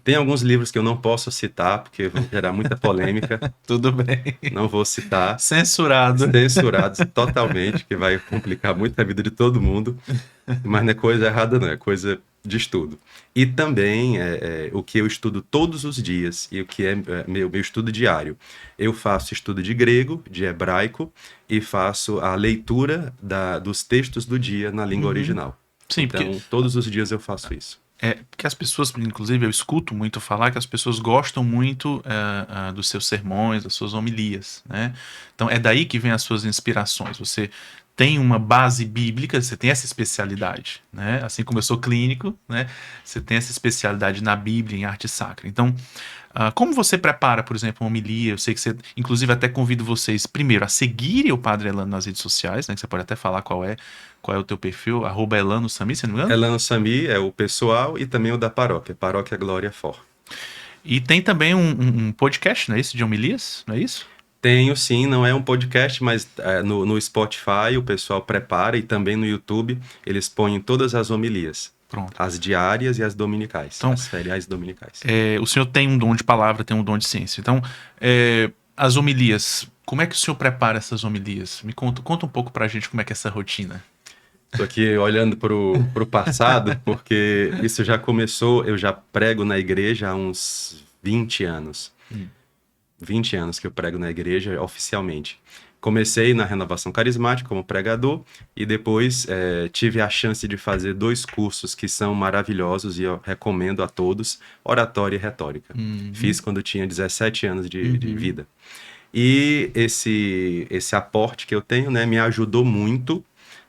Tem alguns livros que eu não posso citar, porque vão gerar muita polêmica. Tudo bem. Não vou citar. Censurado. Censurados totalmente, que vai complicar muito a vida de todo mundo. Mas não é coisa errada, não, é coisa de estudo. E também o que eu estudo todos os dias e o que é meu estudo diário. Eu faço estudo de grego, de hebraico e faço a leitura dos textos do dia na língua Uhum. original. Sim, porque Então, todos os dias eu faço isso. porque as pessoas, inclusive, eu escuto muito falar que as pessoas gostam muito dos seus sermões, das suas homilias, né? Então é daí que vem as suas inspirações. Você tem uma base bíblica, você tem essa especialidade, né? Assim como eu sou clínico, né? Você tem essa especialidade na Bíblia, em arte sacra. Então, como você prepara, por exemplo, uma homilia? Eu sei que você, inclusive, até convido vocês, primeiro, a seguirem o Padre Elano nas redes sociais, né? Que você pode até falar qual é o teu perfil, @ElanoSami, se não me engano. Elano Sami é o pessoal e também o da paróquia, Paróquia Glória For. E tem também um podcast, não é isso? De homilias, não é isso? Tenho sim, não é um podcast, mas no Spotify o pessoal prepara e também no YouTube eles põem todas as homilias, Pronto. as diárias e as dominicais, Então, as feriais dominicais. o senhor tem um dom de palavra, tem um dom de ciência. Então, as homilias, como é que o senhor prepara essas homilias? Me conta um pouco pra gente como é que é essa rotina. Estou aqui olhando pro passado, porque isso já começou, eu já prego na igreja há uns 20 anos. 20 anos que eu prego na igreja oficialmente. Comecei na Renovação Carismática como pregador e depois tive a chance de fazer 2 cursos que são maravilhosos e eu recomendo a todos, oratória e retórica. Fiz quando eu tinha 17 anos de vida. E esse aporte que eu tenho, né, me ajudou muito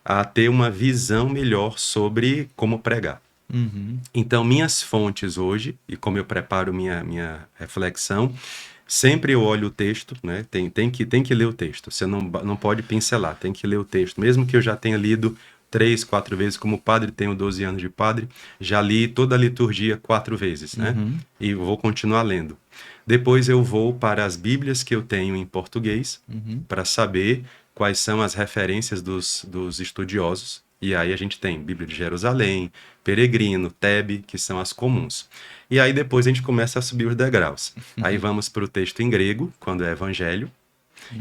a ter uma visão melhor sobre como pregar. Então, minhas fontes hoje, e como eu preparo minha reflexão, sempre eu olho o texto, né? Tem que ler o texto. Você não pode pincelar, tem que ler o texto. Mesmo que eu já tenha lido 3, 4 vezes, como padre, tenho 12 anos de padre, já li toda a liturgia 4 vezes, né? E vou continuar lendo. Depois eu vou para as Bíblias que eu tenho em português, para saber quais são as referências dos estudiosos. E aí a gente tem Bíblia de Jerusalém, Peregrino, Tebe, que são as comuns. E aí depois a gente começa a subir os degraus. Aí vamos para o texto em grego, quando é evangelho.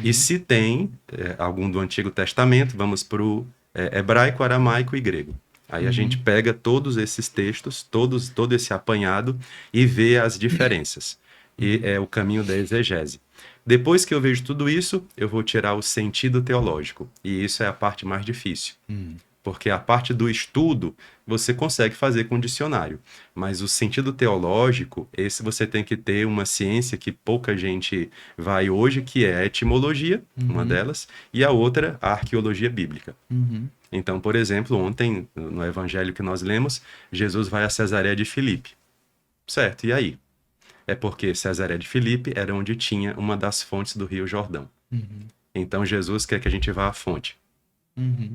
E se tem algum do Antigo Testamento, vamos para o hebraico, aramaico e grego. Aí a gente pega todos esses textos, todo esse apanhado e vê as diferenças. E é o caminho da exegese. Depois que eu vejo tudo isso, eu vou tirar o sentido teológico. E isso é a parte mais difícil. Porque a parte do estudo você consegue fazer com dicionário. Mas o sentido teológico, esse você tem que ter uma ciência que pouca gente vai hoje, que é a etimologia, uma delas, e a outra, a arqueologia bíblica. Então, por exemplo, ontem, no evangelho que nós lemos, Jesus vai a Cesareia de Filipe. Certo, e aí? É porque Cesareia de Filipe era onde tinha uma das fontes do Rio Jordão. Então, Jesus quer que a gente vá à fonte.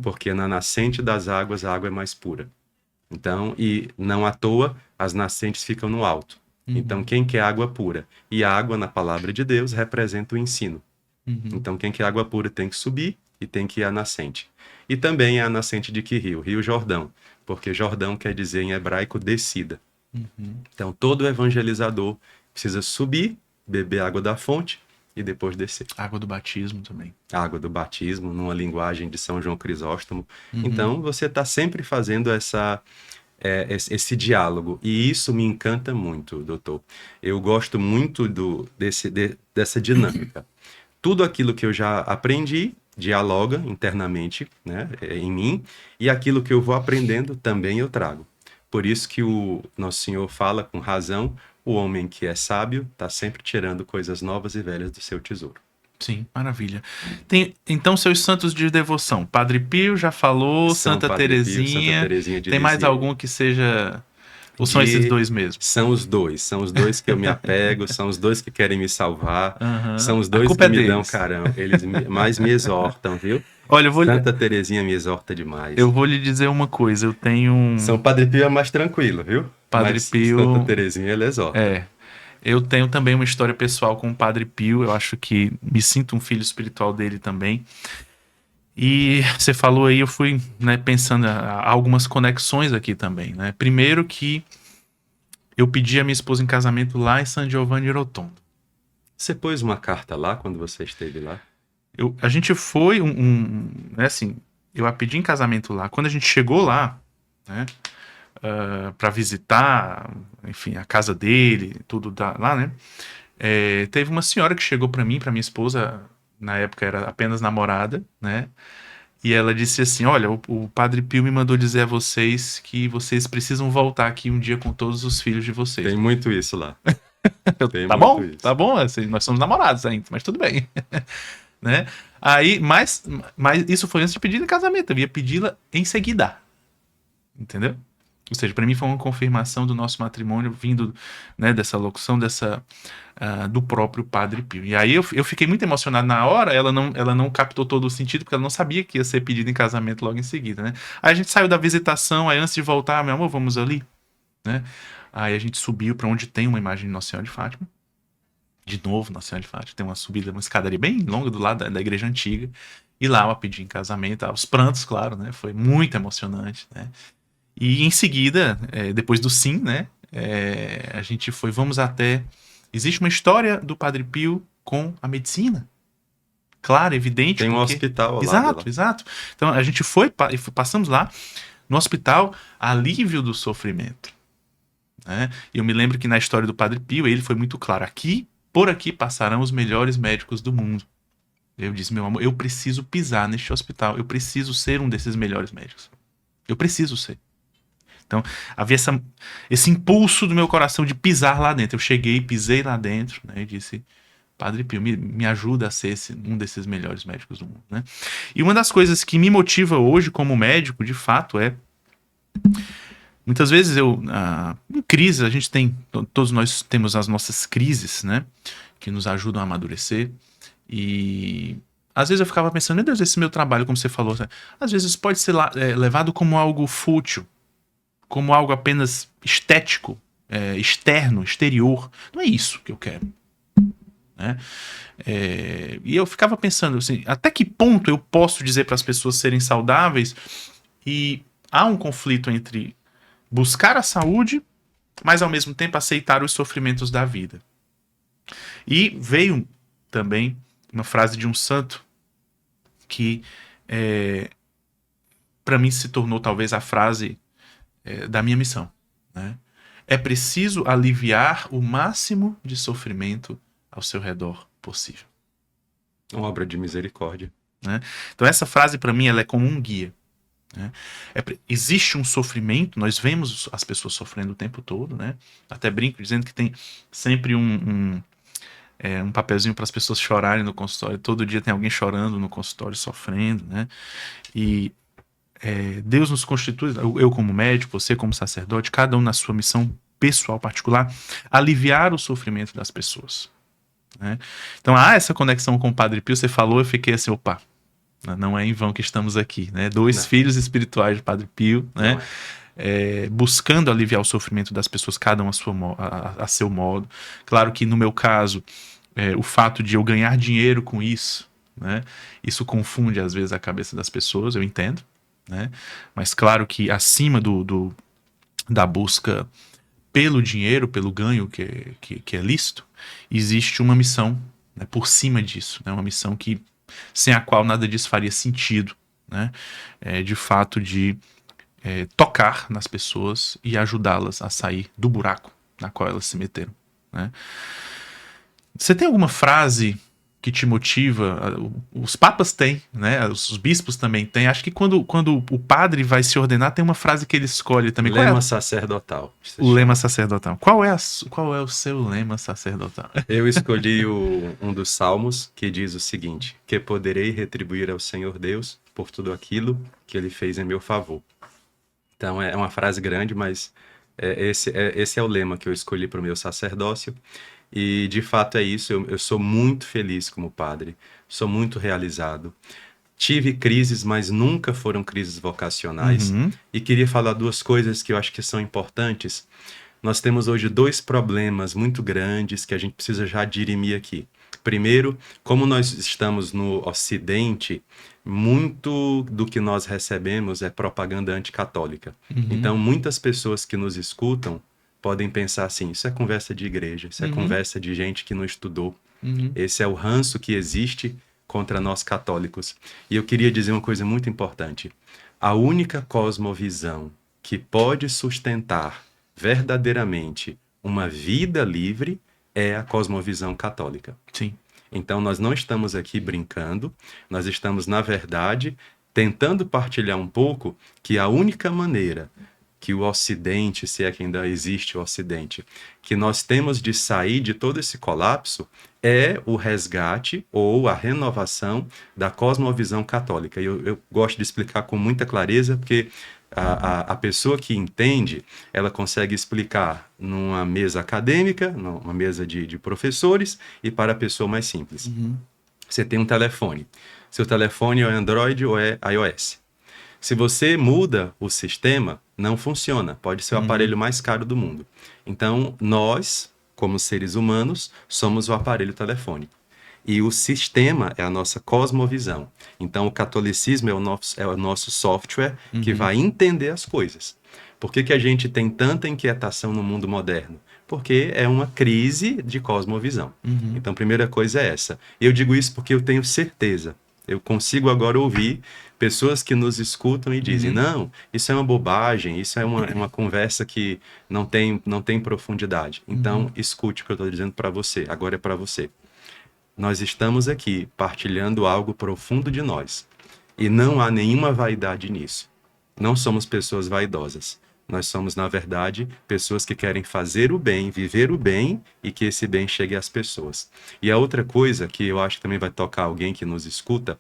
Porque na nascente das águas, a água é mais pura. Então, e não à toa, as nascentes ficam no alto. Então, quem quer água pura? E a água, na palavra de Deus, representa o ensino. Então, quem quer água pura tem que subir e tem que ir à nascente. E também é a nascente de que rio? Rio Jordão. Porque Jordão quer dizer em hebraico descida. Então, todo evangelizador precisa subir, beber água da fonte e depois descer. Água do batismo também. Água do batismo, numa linguagem de São João Crisóstomo. Então, você está sempre fazendo esse diálogo. E isso me encanta muito, doutor. Eu gosto muito dessa dinâmica. Tudo aquilo que eu já aprendi dialoga internamente, né, em mim, e aquilo que eu vou aprendendo também eu trago. Por isso que o Nosso Senhor fala com razão, o homem que é sábio está sempre tirando coisas novas e velhas do seu tesouro. Sim, maravilha. Tem, então, seus santos de devoção. Padre Pio já falou, São Santa Padre Pio, Terezinha. Santa Terezinha de Tem mais Lisieux. algum que seja... Ou são esses dois mesmo? São os dois que eu me apego, são os dois que querem me salvar, são os A dois culpa que é me dão, deles. caramba, eles mais me exortam, viu? Olha, Santa Terezinha me exorta demais. eu vou lhe dizer uma coisa. Eu tenho São Padre Pio é mais tranquilo, viu? Padre Mas Santa Pio. Terezinha ele exorta. É. Eu tenho também uma história pessoal com o Padre Pio. Eu acho que me sinto um filho espiritual dele também. E você falou aí, eu fui, né, pensando algumas conexões aqui também, né? Primeiro que eu pedi a minha esposa em casamento lá em San Giovanni Rotondo. Você pôs uma carta lá quando você esteve lá? A gente foi né, assim, eu a pedi em casamento lá. Quando a gente chegou lá, né, para visitar, enfim, a casa dele, tudo lá, né? Teve uma senhora que chegou para mim, para minha esposa, na época era apenas namorada, né? E ela disse assim: Olha, o Padre Pio me mandou dizer a vocês que vocês precisam voltar aqui um dia com todos os filhos de vocês. Tem muito isso lá. Tem Tá muito bom, isso. tá bom, assim, nós somos namorados ainda, mas tudo bem, né? Aí, mas isso foi antes de pedir em casamento, eu ia pedi-la em seguida, entendeu? Ou seja, para mim foi uma confirmação do nosso matrimônio vindo, né, dessa locução do próprio Padre Pio. E aí eu fiquei muito emocionado na hora, ela não captou todo o sentido, porque ela não sabia que ia ser pedido em casamento logo em seguida, né? Aí a gente saiu da visitação, aí antes de voltar, meu amor, vamos ali, né? Aí a gente subiu para onde tem uma imagem de Nossa Senhora de Fátima. De novo, Nossa Senhora de Fátima. Tem uma subida, uma escadaria bem longa do lado da igreja antiga. E lá eu pedi em casamento, os prantos, claro, né? Foi muito emocionante, né? E em seguida, depois do sim, né? A gente foi, vamos até. Existe uma história do Padre Pio com a medicina. Claro, evidente, Tem um porque. hospital ao lado Exato, lá. exato. Então a gente foi, passamos lá no hospital, alívio do sofrimento. Né? E eu me lembro que na história do Padre Pio, ele foi muito claro: por aqui passarão os melhores médicos do mundo. Eu disse: meu amor, eu preciso pisar neste hospital, eu preciso ser um desses melhores médicos. Eu preciso ser. Então, havia esse impulso do meu coração de pisar lá dentro. Eu cheguei, pisei lá dentro, né, e disse: Padre Pio, me ajuda a ser um desses melhores médicos do mundo. Né? E uma das coisas que me motiva hoje como médico, de fato, muitas vezes em crise, a gente tem, todos nós temos as nossas crises, né, que nos ajudam a amadurecer. E às vezes eu ficava pensando: meu Deus, esse meu trabalho, como você falou, né, às vezes pode ser levado como algo fútil, como algo apenas estético, externo, exterior. Não é isso que eu quero. Né? E eu ficava pensando assim: até que ponto eu posso dizer para as pessoas serem saudáveis e há um conflito entre buscar a saúde, mas ao mesmo tempo aceitar os sofrimentos da vida. E veio também uma frase de um santo que para mim se tornou talvez a frase da minha missão. Né? É preciso aliviar o máximo de sofrimento ao seu redor possível. Uma obra de misericórdia. Né? Então essa frase para mim ela é como um guia. Né? Existe um sofrimento, nós vemos as pessoas sofrendo o tempo todo, né? Até brinco dizendo que tem sempre um papelzinho para as pessoas chorarem no consultório. Todo dia tem alguém chorando no consultório, sofrendo, né? E Deus nos constitui, eu como médico, você como sacerdote, cada um na sua missão pessoal, particular, aliviar o sofrimento das pessoas. Né? Então há essa conexão com o Padre Pio, você falou, eu fiquei assim: opa, não é em vão que estamos aqui. Né? Dois filhos espirituais de Padre Pio, né? Buscando aliviar o sofrimento das pessoas, cada um a seu modo. Claro que no meu caso, o fato de eu ganhar dinheiro com isso, né? Isso confunde às vezes a cabeça das pessoas, eu entendo. Né? Mas claro que acima da busca pelo dinheiro, pelo ganho que é lícito, existe uma missão, né, por cima disso, né, uma missão sem a qual nada disso faria sentido, né, de fato de tocar nas pessoas e ajudá-las a sair do buraco na qual elas se meteram. Né. Você tem alguma frase que te motiva? Os papas têm, né? Os bispos também têm. Acho que quando o padre vai se ordenar, tem uma frase que ele escolhe também. Lema sacerdotal. O lema sacerdotal. Qual é o seu lema sacerdotal? Eu escolhi um dos salmos que diz o seguinte: que poderei retribuir ao Senhor Deus por tudo aquilo que ele fez em meu favor. Então é uma frase grande, mas esse é o lema que eu escolhi para o meu sacerdócio. E de fato é isso, eu sou muito feliz como padre, sou muito realizado. tive crises, mas nunca foram crises vocacionais. Uhum. E queria falar duas coisas que eu acho que são importantes. Nós temos hoje dois problemas muito grandes que a gente precisa já dirimir aqui. Primeiro, como nós estamos no Ocidente, muito do que nós recebemos é propaganda anticatólica. Uhum. Então, muitas pessoas que nos escutam podem pensar assim: isso é conversa de igreja, isso é Uhum. conversa de gente que não estudou. Uhum. Esse é o ranço que existe contra nós católicos. E eu queria dizer uma coisa muito importante. A única cosmovisão que pode sustentar verdadeiramente uma vida livre é a cosmovisão católica. Sim. Então, nós não estamos aqui brincando, nós estamos, na verdade, tentando partilhar um pouco que a única maneira que o Ocidente, se é que ainda existe o Ocidente, que nós temos de sair de todo esse colapso é o resgate ou a renovação da cosmovisão católica. E eu gosto de explicar com muita clareza, porque a pessoa que entende, ela consegue explicar numa mesa acadêmica, numa mesa de professores, e para a pessoa mais simples. Uhum. Você tem um telefone. Seu telefone é Android ou é iOS? Se você muda o sistema, não funciona. Pode ser o Uhum. aparelho mais caro do mundo. Então, nós, como seres humanos, somos o aparelho telefônico. E o sistema é a nossa cosmovisão. Então, o catolicismo é o nosso software que Uhum. vai entender as coisas. Por que que a gente tem tanta inquietação no mundo moderno? Porque é uma crise de cosmovisão. Uhum. Então, a primeira coisa é essa. Eu digo isso porque eu tenho certeza. Eu consigo agora ouvir pessoas que nos escutam e dizem: Uhum. não, isso é uma bobagem, isso é uma conversa que não tem profundidade. Uhum. Então, escute o que eu estou dizendo para você. Agora é para você. Nós estamos aqui partilhando algo profundo de nós. E não há nenhuma vaidade nisso. Não somos pessoas vaidosas. Nós somos, na verdade, pessoas que querem fazer o bem, viver o bem e que esse bem chegue às pessoas. E a outra coisa que eu acho que também vai tocar alguém que nos escuta: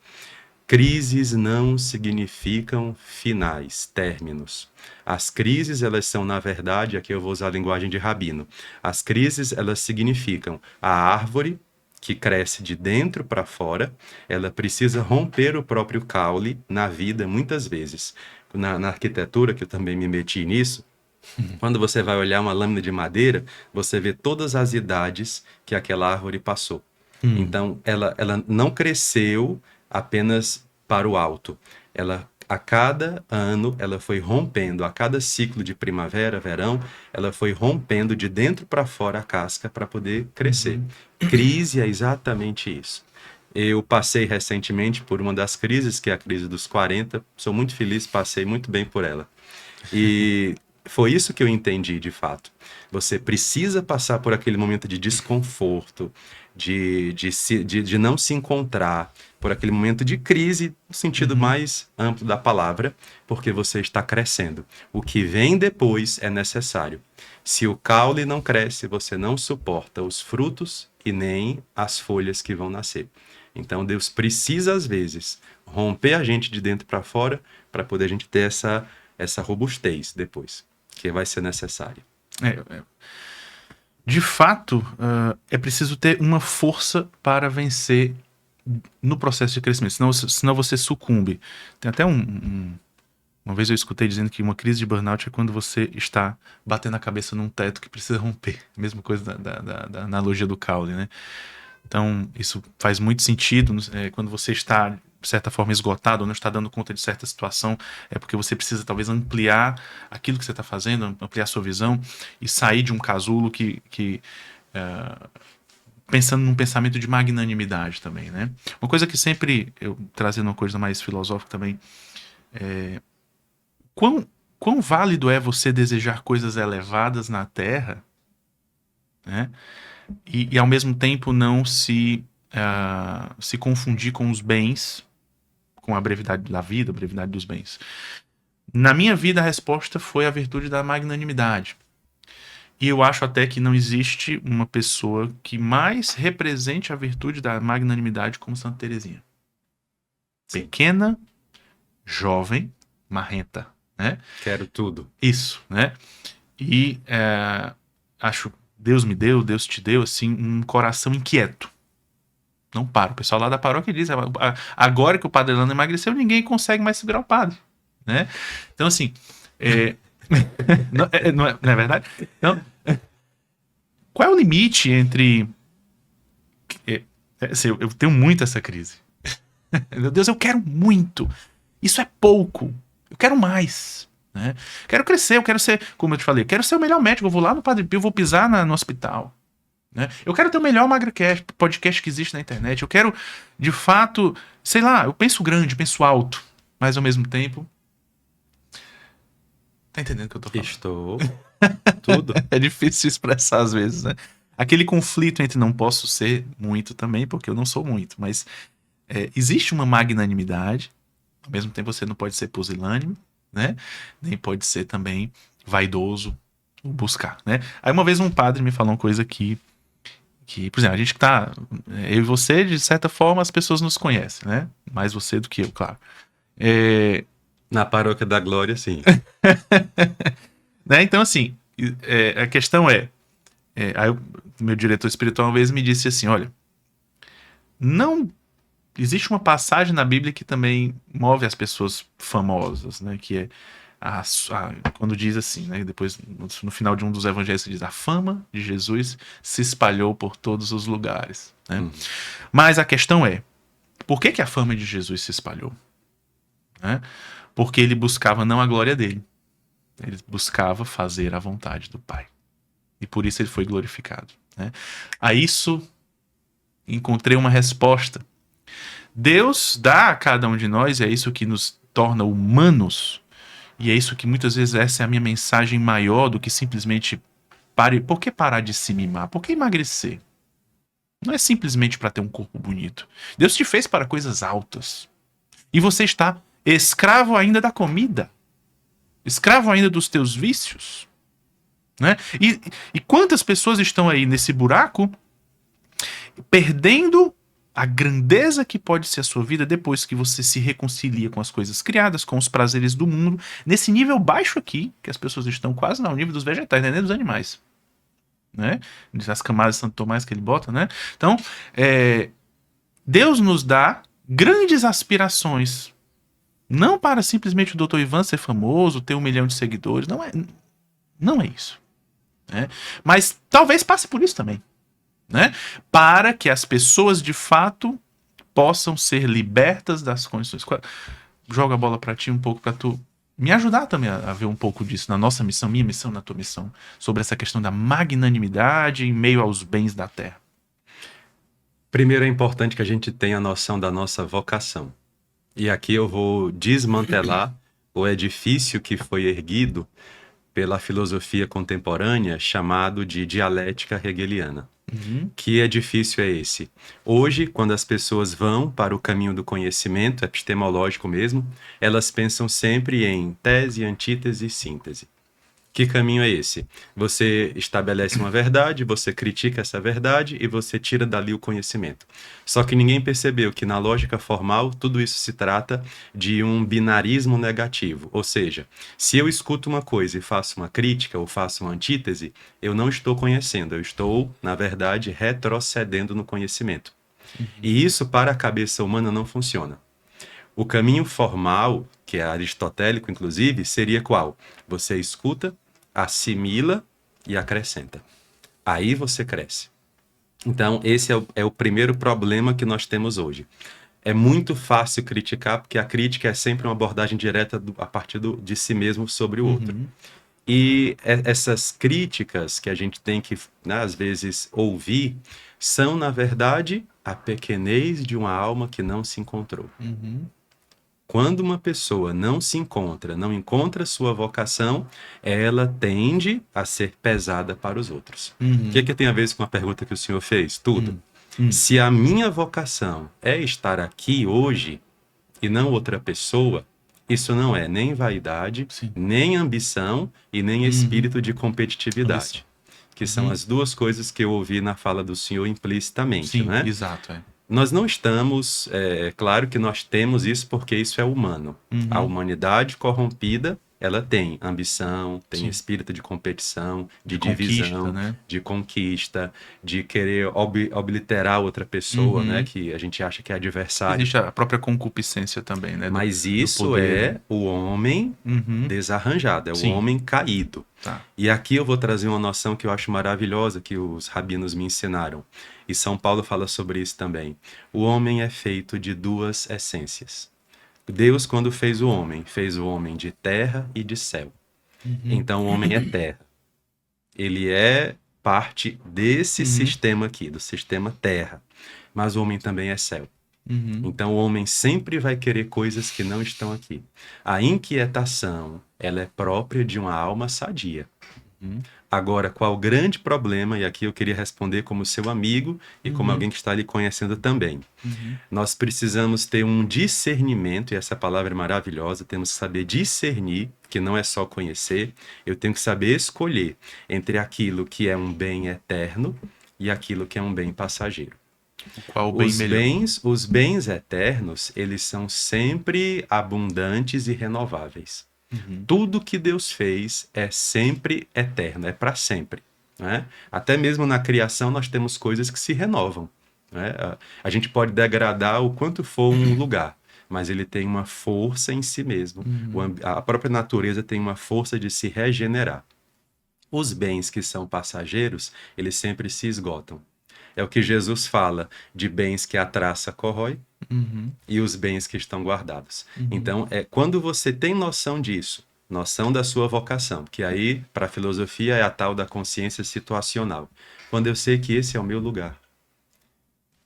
crises não significam finais, términos. As crises, elas são, na verdade, aqui eu vou usar a linguagem de Rabino. As crises, elas significam a árvore que cresce de dentro para fora, ela precisa romper o próprio caule na vida, muitas vezes. Na arquitetura, que eu também me meti nisso, quando você vai olhar uma lâmina de madeira, você vê todas as idades que aquela árvore passou. Uhum. Então, ela não cresceu apenas para o alto. Ela, a cada ano, ela foi rompendo, a cada ciclo de primavera, verão, ela foi rompendo de dentro para fora a casca para poder crescer. Uhum. Crise é exatamente isso. Eu passei recentemente por uma das crises, que é a crise dos 40. Sou muito feliz, passei muito bem por ela. E foi isso que eu entendi de fato. Você precisa passar por aquele momento de desconforto, de não se encontrar, por aquele momento de crise, no sentido Uhum. mais amplo da palavra, porque você está crescendo. O que vem depois é necessário. Se o caule não cresce, você não suporta os frutos e nem as folhas que vão nascer. Então Deus precisa, às vezes, romper a gente de dentro para fora para poder a gente ter essa robustez depois, que vai ser necessária. É, de fato, é preciso ter uma força para vencer no processo de crescimento, senão você sucumbe. Tem até uma vez eu escutei dizendo que uma crise de burnout é quando você está batendo a cabeça num teto que precisa romper. Mesma coisa da analogia do caule, né? Então, isso faz muito sentido. Quando você está, de certa forma, esgotado ou não está dando conta de certa situação, é porque você precisa, talvez, ampliar aquilo que você está fazendo, ampliar sua visão e sair de um casulo pensando num pensamento de magnanimidade também, né? Uma coisa que sempre, eu trazendo uma coisa mais filosófica também, quão, quão válido é você desejar coisas elevadas na Terra, né? E ao mesmo tempo não se confundir com os bens, com a brevidade da vida, a brevidade dos bens. Na minha vida, a resposta foi a virtude da magnanimidade. E eu acho até que não existe uma pessoa que mais represente a virtude da magnanimidade como Santa Teresinha. Sim, Pequena, jovem, marrenta, né? quero tudo. Isso, né? E acho Deus me deu, Deus te deu, assim, um coração inquieto. Não para. O pessoal lá da paróquia diz, agora que o padre Elano emagreceu, ninguém consegue mais segurar o padre, né? Então, assim, não é verdade? Então, qual é o limite entre... assim, eu tenho muito essa crise. Meu Deus, eu quero muito. Isso é pouco. Eu quero mais. Né? Quero crescer, eu quero ser, como eu te falei, eu quero ser o melhor médico. Eu vou lá no Padre Pio, eu vou pisar no hospital. Né? Eu quero ter o melhor MagraCast, podcast que existe na internet. Eu quero, de fato, sei lá, eu penso grande, penso alto, mas ao mesmo tempo. Tá entendendo o que eu tô falando? Estou. Tudo. É difícil expressar às vezes, né? Aquele conflito entre não posso ser muito também, porque eu não sou muito, mas existe uma magnanimidade, ao mesmo tempo você não pode ser pusilânime, né? Nem pode ser também vaidoso, ou buscar, né? Aí uma vez um padre me falou uma coisa que por exemplo, a gente que tá, eu e você, de certa forma, as pessoas nos conhecem, né? Mais você do que eu, claro. Na Paróquia da Glória, sim. Né? Então, assim, a questão aí meu diretor espiritual uma vez me disse assim, olha, não existe uma passagem na Bíblia que também move as pessoas famosas, né? Que é quando diz assim, né? Depois, no final de um dos evangelhos, diz: a fama de Jesus se espalhou por todos os lugares. Né? Mas a questão é: por que a fama de Jesus se espalhou? Né? Porque ele buscava não a glória dele, ele buscava fazer a vontade do Pai. E por isso ele foi glorificado. Né? A isso encontrei uma resposta. Deus dá a cada um de nós, e é isso que nos torna humanos, e é isso que muitas vezes essa é a minha mensagem maior do que simplesmente por que parar de se mimar? Por que emagrecer? Não é simplesmente para ter um corpo bonito. Deus te fez para coisas altas. E você está escravo ainda da comida. Escravo ainda dos teus vícios. Né? E quantas pessoas estão aí nesse buraco perdendo a grandeza que pode ser a sua vida depois que você se reconcilia com as coisas criadas, com os prazeres do mundo, nesse nível baixo aqui, que as pessoas estão quase no nível dos vegetais, nem dos animais. Né? As camadas de Santo Tomás que ele bota, né? Então, Deus nos dá grandes aspirações. Não para simplesmente o Dr. Ivan ser famoso, ter 1 milhão de seguidores. Não é isso. Né? Mas talvez passe por isso também. Né? Para que as pessoas de fato possam ser libertas das condições. Joga a bola para ti um pouco, para tu me ajudar também a ver um pouco disso na nossa missão, minha missão, na tua missão, sobre essa questão da magnanimidade em meio aos bens da terra. Primeiro é importante que a gente tenha a noção da nossa vocação. E aqui eu vou desmantelar o edifício que foi erguido pela filosofia contemporânea chamado de dialética hegeliana. Que edifício é esse? Hoje, quando as pessoas vão para o caminho do conhecimento epistemológico mesmo, elas pensam sempre em tese, antítese e síntese. Que caminho é esse? Você estabelece uma verdade, você critica essa verdade e você tira dali o conhecimento. Só que ninguém percebeu que na lógica formal tudo isso se trata de um binarismo negativo. Ou seja, se eu escuto uma coisa e faço uma crítica ou faço uma antítese, eu não estou conhecendo, eu estou, na verdade, retrocedendo no conhecimento. E isso para a cabeça humana não funciona. O caminho formal, que é aristotélico, inclusive, seria qual? Você escuta, assimila e acrescenta. Aí você cresce. Então, esse é o primeiro problema que nós temos hoje. É muito fácil criticar, porque a crítica é sempre uma abordagem direta a partir de si mesmo sobre o outro. E essas críticas que a gente tem que, né, às vezes, ouvir, são, na verdade, a pequenez de uma alma que não se encontrou. Quando uma pessoa não se encontra, não encontra sua vocação, ela tende a ser pesada para os outros. O que tem a ver com a pergunta que o senhor fez? Tudo. Se a minha vocação é estar aqui hoje e não outra pessoa, isso não é nem vaidade, nem ambição e nem espírito de competitividade. Que são as duas coisas que eu ouvi na fala do senhor implicitamente. Sim, né? Exato. Nós não estamos, claro que nós temos isso porque isso é humano. A humanidade corrompida ela tem ambição, tem Sim. espírito de competição, de conquista, divisão, né? de conquista, de querer obliterar outra pessoa, né? Uhum. Que a gente acha que é adversário. Existe a própria concupiscência também, né? Mas Do isso poder. é o homem Uhum. desarranjado, é o Sim. homem caído. Tá. E aqui eu vou trazer uma noção que eu acho maravilhosa que os rabinos me ensinaram. E São Paulo fala sobre isso também. O homem é feito de duas essências. Deus, quando fez o homem de terra e de céu. Uhum. Então o homem é terra. Ele é parte desse Uhum. sistema aqui, do sistema terra. Mas o homem também é céu. Uhum. Então o homem sempre vai querer coisas que não estão aqui. A inquietação, ela é própria de uma alma sadia. Uhum. Agora, qual o grande problema? E aqui eu queria responder como seu amigo e como Uhum. alguém que está ali conhecendo também. Uhum. Nós precisamos ter um discernimento, e essa palavra é maravilhosa, temos que saber discernir, que não é só conhecer, eu tenho que saber escolher entre aquilo que é um bem eterno e aquilo que é um bem passageiro. Qual o bem melhor? Os bens eternos, eles são sempre abundantes e renováveis. Uhum. Tudo que Deus fez é sempre eterno, é para sempre. Né? Até mesmo na criação nós temos coisas que se renovam. Né? A gente pode degradar o quanto for um lugar, mas ele tem uma força em si mesmo. A própria natureza tem uma força de se regenerar. Os bens que são passageiros, eles sempre se esgotam. É o que Jesus fala de bens que a traça corrói Uhum. e os bens que estão guardados. Uhum. Então, quando você tem noção disso, noção da sua vocação, que aí, para a filosofia, é a tal da consciência situacional. Quando eu sei que esse é o meu lugar.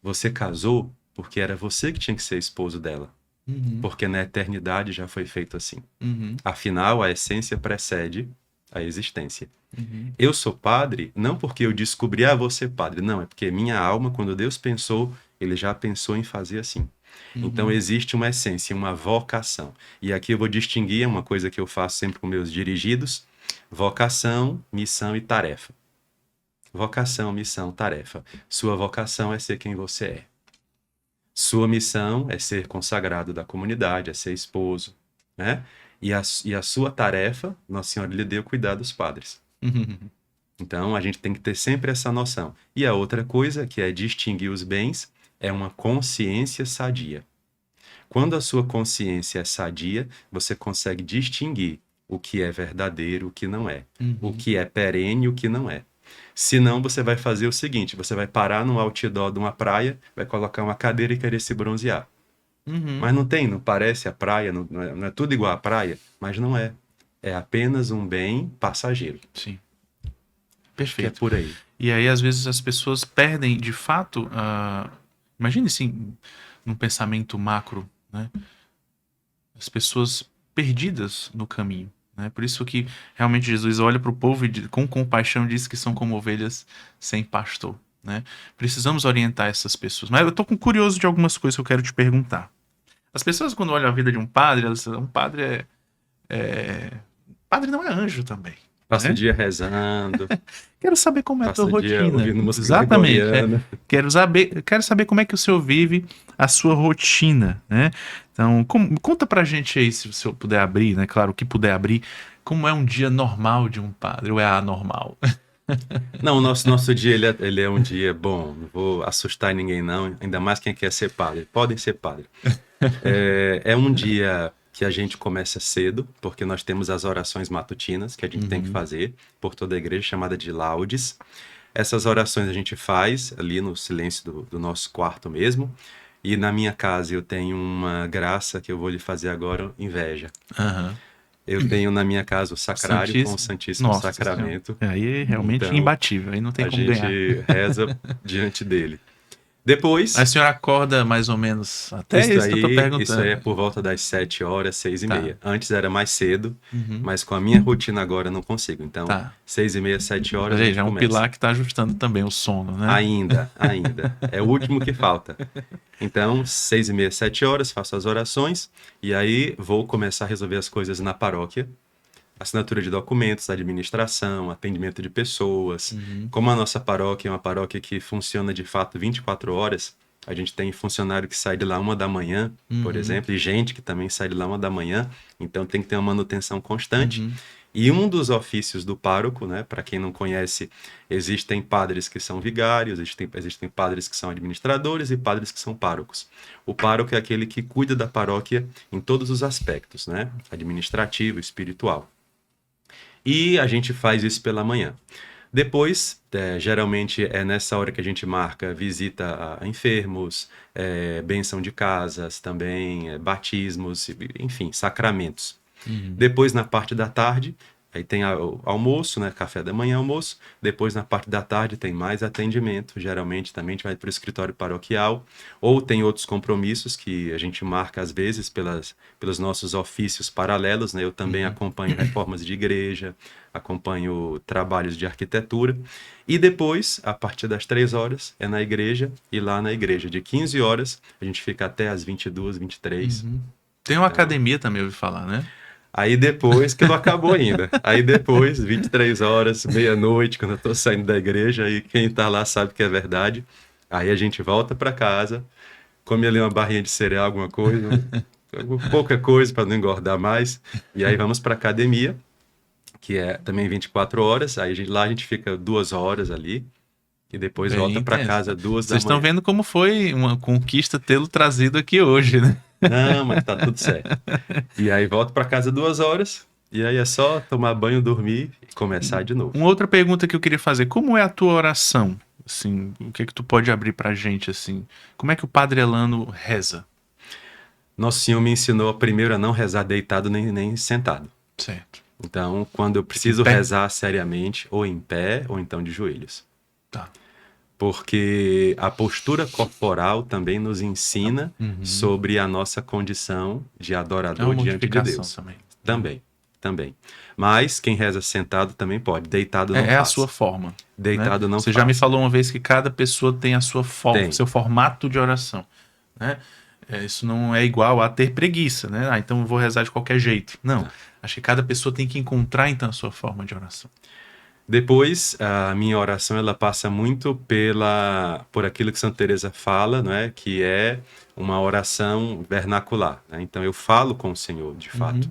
Você casou porque era você que tinha que ser esposo dela. Uhum. Porque na eternidade já foi feito assim. Uhum. Afinal, a essência precede a existência. Uhum. Eu sou padre não porque eu descobri, vou ser padre. Não, é porque minha alma, quando Deus pensou, ele já pensou em fazer assim. Então existe uma essência, uma vocação. E aqui eu vou distinguir uma coisa que eu faço sempre com meus dirigidos: vocação, missão e tarefa. Vocação, missão, tarefa. Sua vocação é ser quem você é. Sua missão é ser consagrado da comunidade, é ser esposo, né? E a sua tarefa, Nossa Senhora lhe deu cuidar dos padres. Uhum. Então, a gente tem que ter sempre essa noção. E a outra coisa, que é distinguir os bens, é uma consciência sadia. Quando a sua consciência é sadia, você consegue distinguir o que é verdadeiro, o que não é. O que é perene e o que não é. Senão, você vai fazer o seguinte, você vai parar num outdoor de uma praia, vai colocar uma cadeira e querer se bronzear. Uhum. Mas não parece a praia, não é tudo igual à praia, mas não é. É apenas um bem passageiro. Sim. Que é Perfeito. por aí. E aí, às vezes, as pessoas perdem, de fato, imagine assim, num pensamento macro, né? As pessoas perdidas no caminho, né? Por isso que realmente Jesus olha para o povo e com compaixão diz que são como ovelhas sem pastor, né? Precisamos orientar essas pessoas. Mas eu tô curioso de algumas coisas que eu quero te perguntar. As pessoas, quando olham a vida de um padre, elas dizem, um padre padre não é anjo também. Passa né? o dia rezando, Quero saber como é a passa tua o dia rotina. ouvindo música Exatamente. gregoriana. Quero saber como é que o senhor vive a sua rotina, né? Então, conta pra gente aí, se o senhor puder abrir, né? Claro, o que puder abrir, como é um dia normal de um padre, ou é anormal? Não, o nosso dia ele é um dia bom, não vou assustar ninguém não, ainda mais quem quer ser padre. Podem ser padre. É um dia que a gente começa cedo, porque nós temos as orações matutinas que a gente tem que fazer por toda a igreja, chamada de laudes. Essas orações a gente faz ali no silêncio do nosso quarto mesmo. E na minha casa eu tenho uma graça que eu vou lhe fazer agora, inveja. Aham. Eu tenho na minha casa o sacrário com o Santíssimo Nossa Senhora. Sacramento. Aí é realmente Então, imbatível, aí não tem a como ganhar. gente reza diante dele. Depois, A senhora acorda mais ou menos até isso que eu tô isso perguntando. aí é por volta das 7 horas, 6h30. Tá. Antes era mais cedo, Uhum. mas com a minha rotina agora eu não consigo. Então, Tá. 6h30, 7 horas Mas a aí, gente já é um começa. pilar que tá ajustando também o sono, né? Ainda. É o último que falta. Então, 6h30, 7 horas, faço as orações e aí vou começar a resolver as coisas na paróquia. Assinatura de documentos, administração, atendimento de pessoas. Como a nossa paróquia é uma paróquia que funciona de fato 24 horas, A gente tem funcionário que sai de lá 1 da manhã, por exemplo, e gente que também sai de lá 1 da manhã. Então tem que ter uma manutenção constante. E um dos ofícios do pároco, né, para quem não conhece, existem padres que são vigários, existem padres que são administradores e padres que são párocos. O pároco é aquele que cuida da paróquia em todos os aspectos, né, administrativo, espiritual. E a gente faz isso pela manhã. Depois, geralmente é nessa hora que a gente marca visita a enfermos, bênção de casas também, batismos, enfim, sacramentos. Depois, na parte da tarde, aí tem o almoço, né? Café da manhã, almoço. Depois, na parte da tarde, tem mais atendimento. Geralmente, também a gente vai para o escritório paroquial. Ou tem outros compromissos que a gente marca, às vezes, pelos nossos ofícios paralelos, né? Eu também acompanho reformas de igreja, acompanho trabalhos de arquitetura. E depois, a partir das 3 horas, é na igreja. E lá na igreja, de 15 horas, a gente fica até as 22, 23. Tem uma academia também, eu ouvi falar, né? Aí depois, que não acabou ainda. Aí depois, 23 horas, meia-noite, quando eu tô saindo da igreja, aí quem tá lá sabe que é verdade. Aí a gente volta para casa, come ali uma barrinha de cereal, alguma coisa, pouca coisa para não engordar mais. E aí vamos para academia, que é também 24 horas. Aí lá a gente fica 2 horas ali. E depois Bem volta para intenso. casa 2 da Vocês estão manhã. vendo como foi uma conquista tê-lo trazido aqui hoje, né? Não, mas tá tudo certo. E aí volto para casa 2 horas. E aí é só tomar banho, dormir e começar de novo. Uma outra pergunta que eu queria fazer, como é a tua oração? Assim, o que é que tu pode abrir pra gente, assim? Como é que o Padre Elano reza? Nosso Senhor me ensinou primeiro a não rezar deitado nem sentado. Certo. Então, quando eu preciso Em pé? rezar seriamente, ou em pé, ou então de joelhos. Tá. Porque a postura corporal também nos ensina sobre a nossa condição de É adorador uma diante de modificação Deus. também. Também. Mas quem reza sentado também pode. Deitado não É a faça. sua forma. Né? Deitado não Você faça. já me falou uma vez que cada pessoa tem a sua forma, Tem. seu formato de oração. Né? Isso não é igual a ter preguiça, né? Ah, então eu vou rezar de qualquer jeito. Não. Acho que cada pessoa tem que encontrar então a sua forma de oração. Depois, a minha oração ela passa muito por aquilo que Santa Teresa fala, não é? Que é uma oração vernacular. Né? Então eu falo com o Senhor, de fato.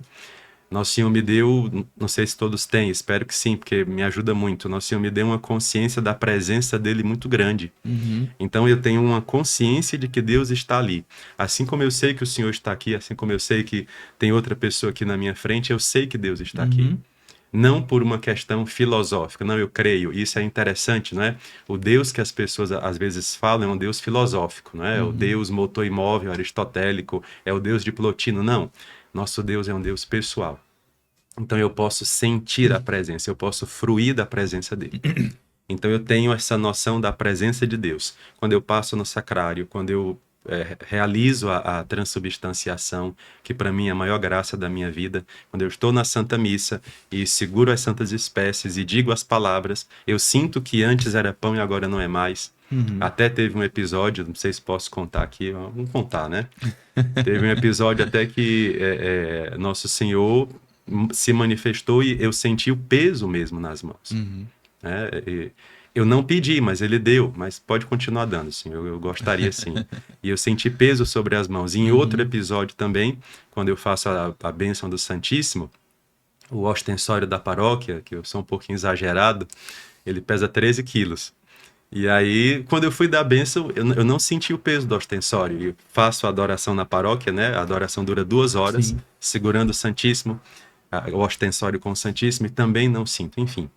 Nosso Senhor me deu, não sei se todos têm, espero que sim, porque me ajuda muito. Nosso Senhor me deu uma consciência da presença dele muito grande. Então eu tenho uma consciência de que Deus está ali. Assim como eu sei que o Senhor está aqui, assim como eu sei que tem outra pessoa aqui na minha frente, eu sei que Deus está aqui. Não por uma questão filosófica, não, eu creio. Isso é interessante, não é? O Deus que as pessoas às vezes falam é um Deus filosófico, não é? O Deus motor imóvel, aristotélico, é o Deus de Plotino. Não. Nosso Deus é um Deus pessoal. Então eu posso sentir a presença, eu posso fruir da presença dele. Então eu tenho essa noção da presença de Deus. Quando eu passo no sacrário, quando eu realizo a transubstanciação, que para mim é a maior graça da minha vida, quando eu estou na Santa Missa e seguro as santas espécies e digo as palavras, eu sinto que antes era pão e agora não é mais. Até teve um episódio, não sei se posso contar aqui, vamos contar, né? Teve um episódio até que Nosso Senhor se manifestou e eu senti o peso mesmo nas mãos. Eu não pedi, mas ele deu, mas pode continuar dando, sim, eu gostaria sim. E eu senti peso sobre as mãos. E em outro episódio também, quando eu faço a bênção do Santíssimo, o ostensório da paróquia, que eu sou um pouquinho exagerado, ele pesa 13 quilos. E aí, quando eu fui dar a bênção, eu não senti o peso do ostensório. Eu faço a adoração na paróquia, né? A adoração dura 2 horas, Sim. segurando o Santíssimo, o ostensório com o Santíssimo, e também não sinto, enfim.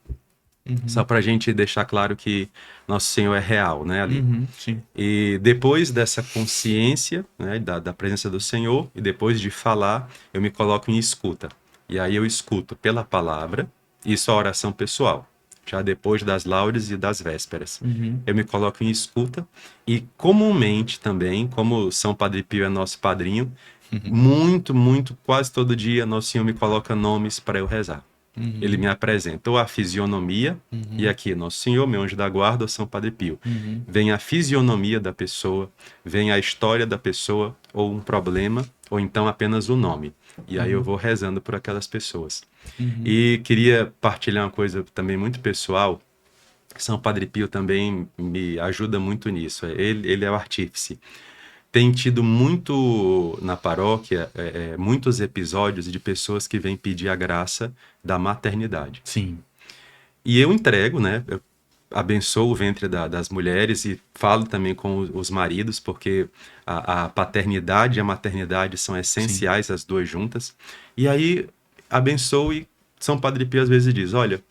Só para a gente deixar claro que Nosso Senhor é real, né, ali. Sim. E depois dessa consciência, né, da presença do Senhor, e depois de falar, eu me coloco em escuta. E aí eu escuto pela palavra, isso é a oração pessoal, já depois das laudes e das vésperas. Eu me coloco em escuta e comumente também, como São Padre Pio é nosso padrinho, muito, quase todo dia Nosso Senhor me coloca nomes para eu rezar. Ele me apresentou a fisionomia, e aqui, Nosso Senhor, meu anjo da guarda, ou São Padre Pio. Vem a fisionomia da pessoa, vem a história da pessoa, ou um problema, ou então apenas o nome. E aí eu vou rezando por aquelas pessoas. E queria partilhar uma coisa também muito pessoal. São Padre Pio também me ajuda muito nisso. Ele é o artífice. Tem tido muito na paróquia, muitos episódios de pessoas que vêm pedir a graça da maternidade. Sim. E eu entrego, né? Eu abençoo o ventre das mulheres e falo também com os maridos, porque a paternidade e a maternidade são essenciais, as duas juntas. E aí abençoo e São Padre Pio às vezes diz, olha,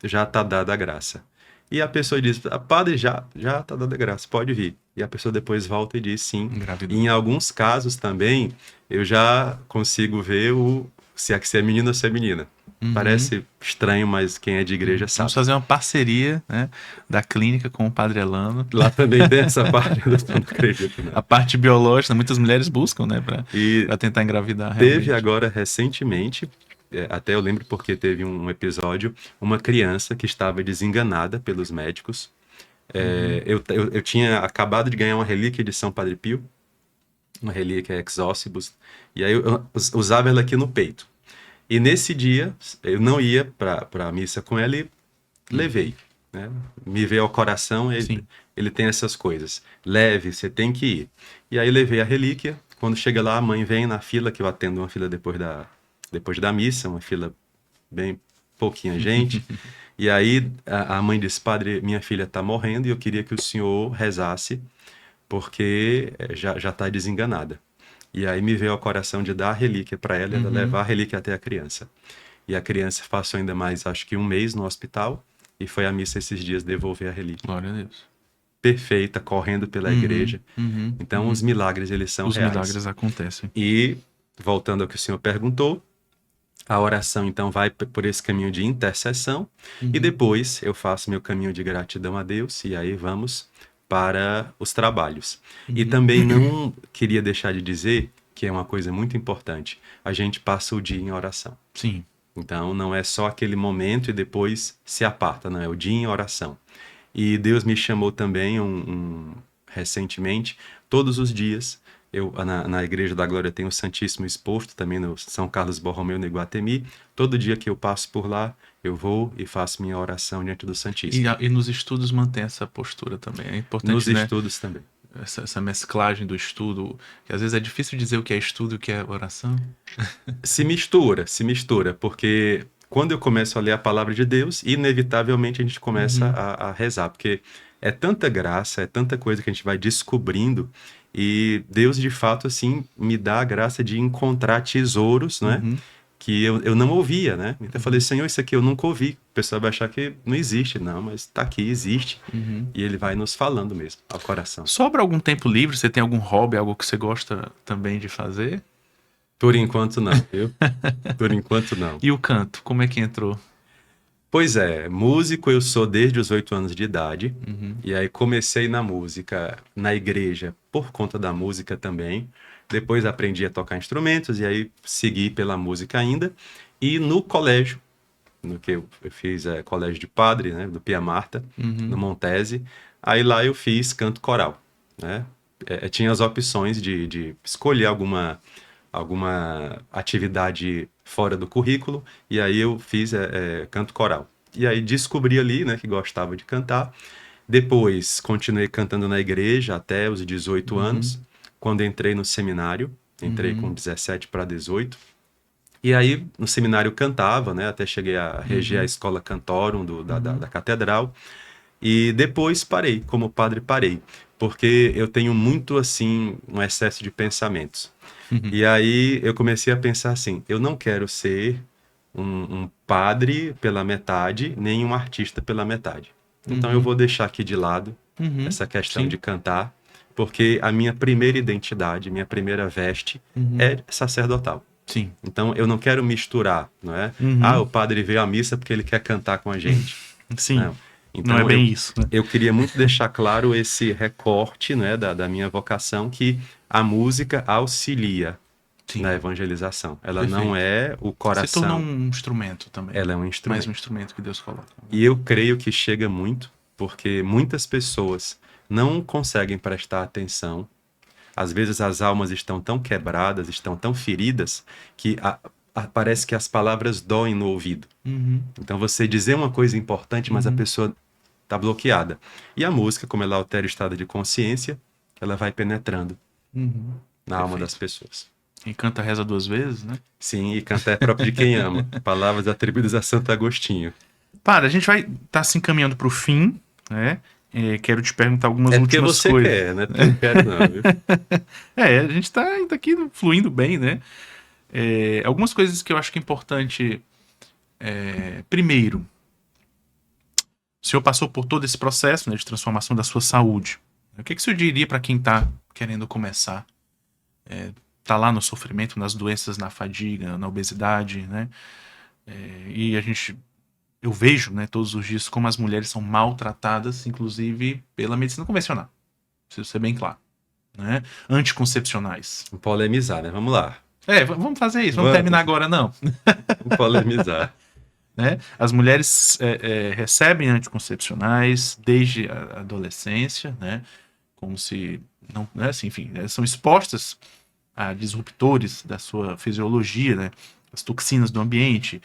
já está dada a graça. E a pessoa diz, padre, já está dada a graça, pode vir. E a pessoa depois volta e diz sim. Engravidou. E em alguns casos também, eu já consigo ver se é menino ou se é menina. Parece estranho, mas quem é de igreja sabe. Vamos fazer uma parceria, né, da clínica com o Padre Elano. Lá também tem essa parte, eu não acredito, né? A parte biológica, muitas mulheres buscam, né, para tentar engravidar. Teve realmente. agora recentemente, até eu lembro porque teve um episódio, uma criança que estava desenganada pelos médicos. Eu tinha acabado de ganhar uma relíquia de São Padre Pio, uma relíquia Exócibus, e aí eu usava ela aqui no peito. E nesse dia, eu não ia para a missa com ela e levei. Né? Me veio ao coração, ele tem essas coisas. Leve, você tem que ir. E aí levei a relíquia. Quando chega lá, a mãe vem na fila, que eu atendo uma fila depois da missa, uma fila bem pouquinha gente. E aí a mãe disse, padre, minha filha está morrendo e eu queria que o senhor rezasse, porque já está desenganada. E aí me veio ao coração de dar a relíquia para ela, ela levar a relíquia até a criança. E a criança passou ainda mais, acho que um mês no hospital, e foi à missa esses dias devolver a relíquia. Glória a Deus. Perfeita, correndo pela igreja. Então os milagres, eles são reais. Os milagres acontecem. E, voltando ao que o senhor perguntou, a oração então vai por esse caminho de intercessão, e depois eu faço meu caminho de gratidão a Deus, e aí vamos para os trabalhos. E também não queria deixar de dizer, que é uma coisa muito importante, a gente passa o dia em oração. Sim. Então não é só aquele momento e depois se aparta, não, é o dia em oração. E Deus me chamou também recentemente, todos os dias, eu na Igreja da Glória tenho o Santíssimo exposto, também no São Carlos Borromeu, no Iguatemi. Todo dia que eu passo por lá, eu vou e faço minha oração diante do Santíssimo. E nos estudos mantém essa postura também. É importante, Nos né? estudos também. Essa mesclagem do estudo, que às vezes é difícil dizer o que é estudo e o que é oração. Se mistura, porque quando eu começo a ler a palavra de Deus, inevitavelmente a gente começa a rezar, porque é tanta graça, é tanta coisa que a gente vai descobrindo, e Deus, de fato, assim, me dá a graça de encontrar tesouros, né? Que eu não ouvia, né? Então eu falei, Senhor, isso aqui eu nunca ouvi. O pessoal vai achar que não existe. Não, mas está aqui, existe. E ele vai nos falando mesmo, ao coração. Sobra algum tempo livre? Você tem algum hobby, algo que você gosta também de fazer? Por enquanto não, viu? Por enquanto não. E o canto, como é que entrou? Pois é, músico eu sou desde os 8 anos de idade. E aí comecei na música, na igreja, por conta da música também. Depois aprendi a tocar instrumentos e aí segui pela música ainda. E no colégio, no que eu fiz colégio de padre, né, do Pia Marta, no Montese. Aí lá eu fiz canto coral, né? Tinha as opções de escolher alguma atividade fora do currículo, e aí eu fiz canto coral. E aí descobri ali, né, que gostava de cantar. Depois continuei cantando na igreja até os 18 anos, quando entrei no seminário, entrei com 17 para 18. E aí no seminário cantava, né, até cheguei a reger a escola cantorum da catedral. E depois parei, como padre parei, porque eu tenho muito, assim, um excesso de pensamentos. E aí eu comecei a pensar assim, eu não quero ser um padre pela metade, nem um artista pela metade. Então eu vou deixar aqui de lado essa questão de cantar, porque a minha primeira identidade, minha primeira veste é sacerdotal. Sim. Então eu não quero misturar, não é? O padre veio à missa porque ele quer cantar com a gente. Sim. Não. Então, não é bem isso, né? Eu queria muito deixar claro esse recorte, né, da minha vocação, que a música auxilia na evangelização. Ela não é o coração. Se tornou um instrumento também. Ela é um instrumento. Mais um instrumento que Deus coloca. E eu creio que chega muito, porque muitas pessoas não conseguem prestar atenção. Às vezes as almas estão tão quebradas, estão tão feridas, que parece que as palavras doem no ouvido. Então você dizer uma coisa importante, mas a pessoa tá bloqueada. E a música, como ela altera o estado de consciência, ela vai penetrando Uhum. na alma das Perfeito. pessoas. Quem canta reza duas vezes, né? Sim, e cantar é próprio de quem ama. Palavras atribuídas a Santo Agostinho. Para, a gente vai estar se encaminhando para o fim, né? Quero te perguntar algumas É porque últimas você coisas. quer, né? Porque eu não quero não, viu? A gente tá ainda aqui fluindo bem, né? Algumas coisas que eu acho que é importante. Primeiro, o senhor passou por todo esse processo, né, de transformação da sua saúde. O que o senhor diria para quem está querendo começar? Tá lá no sofrimento, nas doenças, na fadiga, na obesidade, né? E eu vejo, né, todos os dias como as mulheres são maltratadas, inclusive pela medicina convencional. Preciso ser bem claro, né? Anticoncepcionais. Vamos polemizar, né? Vamos lá. Vamos fazer isso, vamos terminar Vamos, agora, não. vamos polemizar. Né? As mulheres recebem anticoncepcionais desde a adolescência, né? Como se não, né? Assim, enfim, são expostas a disruptores da sua fisiologia, né? As toxinas do ambiente,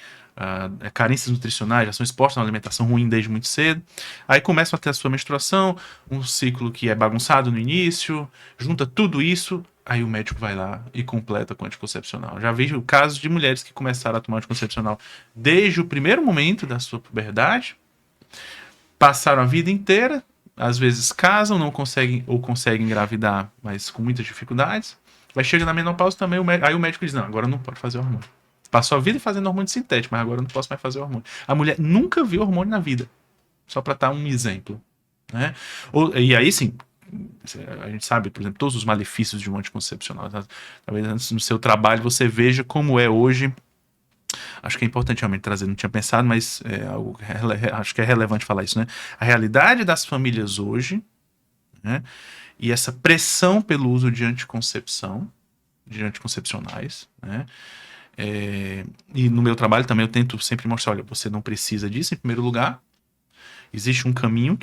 carências nutricionais, já são expostas a uma alimentação ruim desde muito cedo. Aí começam a ter a sua menstruação, um ciclo que é bagunçado no início, junta tudo isso, aí o médico vai lá e completa com anticoncepcional. Já vejo casos de mulheres que começaram a tomar anticoncepcional desde o primeiro momento da sua puberdade, passaram a vida inteira, às vezes casam, não conseguem ou conseguem engravidar, mas com muitas dificuldades. Vai chegar na menopausa também, aí o médico diz: não, agora não pode fazer hormônio. Passou a vida fazendo hormônio sintético, mas agora eu não posso mais fazer hormônio. A mulher nunca viu hormônio na vida. Só para dar um exemplo. Né? E aí, sim, a gente sabe, por exemplo, todos os malefícios de um anticoncepcional. Talvez no seu trabalho você veja como é hoje. Acho que é importante realmente trazer, não tinha pensado, mas acho que é relevante falar isso, né? A realidade das famílias hoje, né? E essa pressão pelo uso de anticoncepção, de anticoncepcionais, né? E no meu trabalho também eu tento sempre mostrar, olha, você não precisa disso em primeiro lugar. Existe um caminho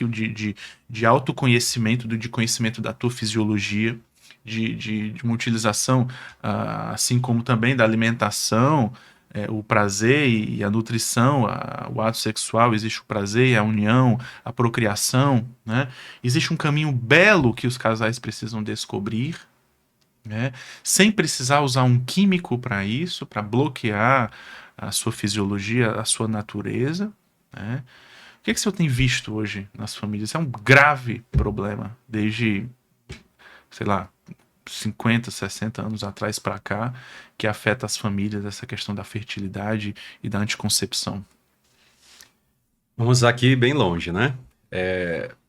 de autoconhecimento, de conhecimento da tua fisiologia, de uma utilização, assim como também da alimentação, o prazer e a nutrição, o ato sexual, existe o prazer, a união, a procriação, né? Existe um caminho belo que os casais precisam descobrir, né? Sem precisar usar um químico para isso, para bloquear a sua fisiologia, a sua natureza, né? O que o senhor tem visto hoje nas famílias? É um grave problema desde, sei lá, 50, 60 anos atrás para cá, que afeta as famílias, essa questão da fertilidade e da anticoncepção. Vamos aqui bem longe, né?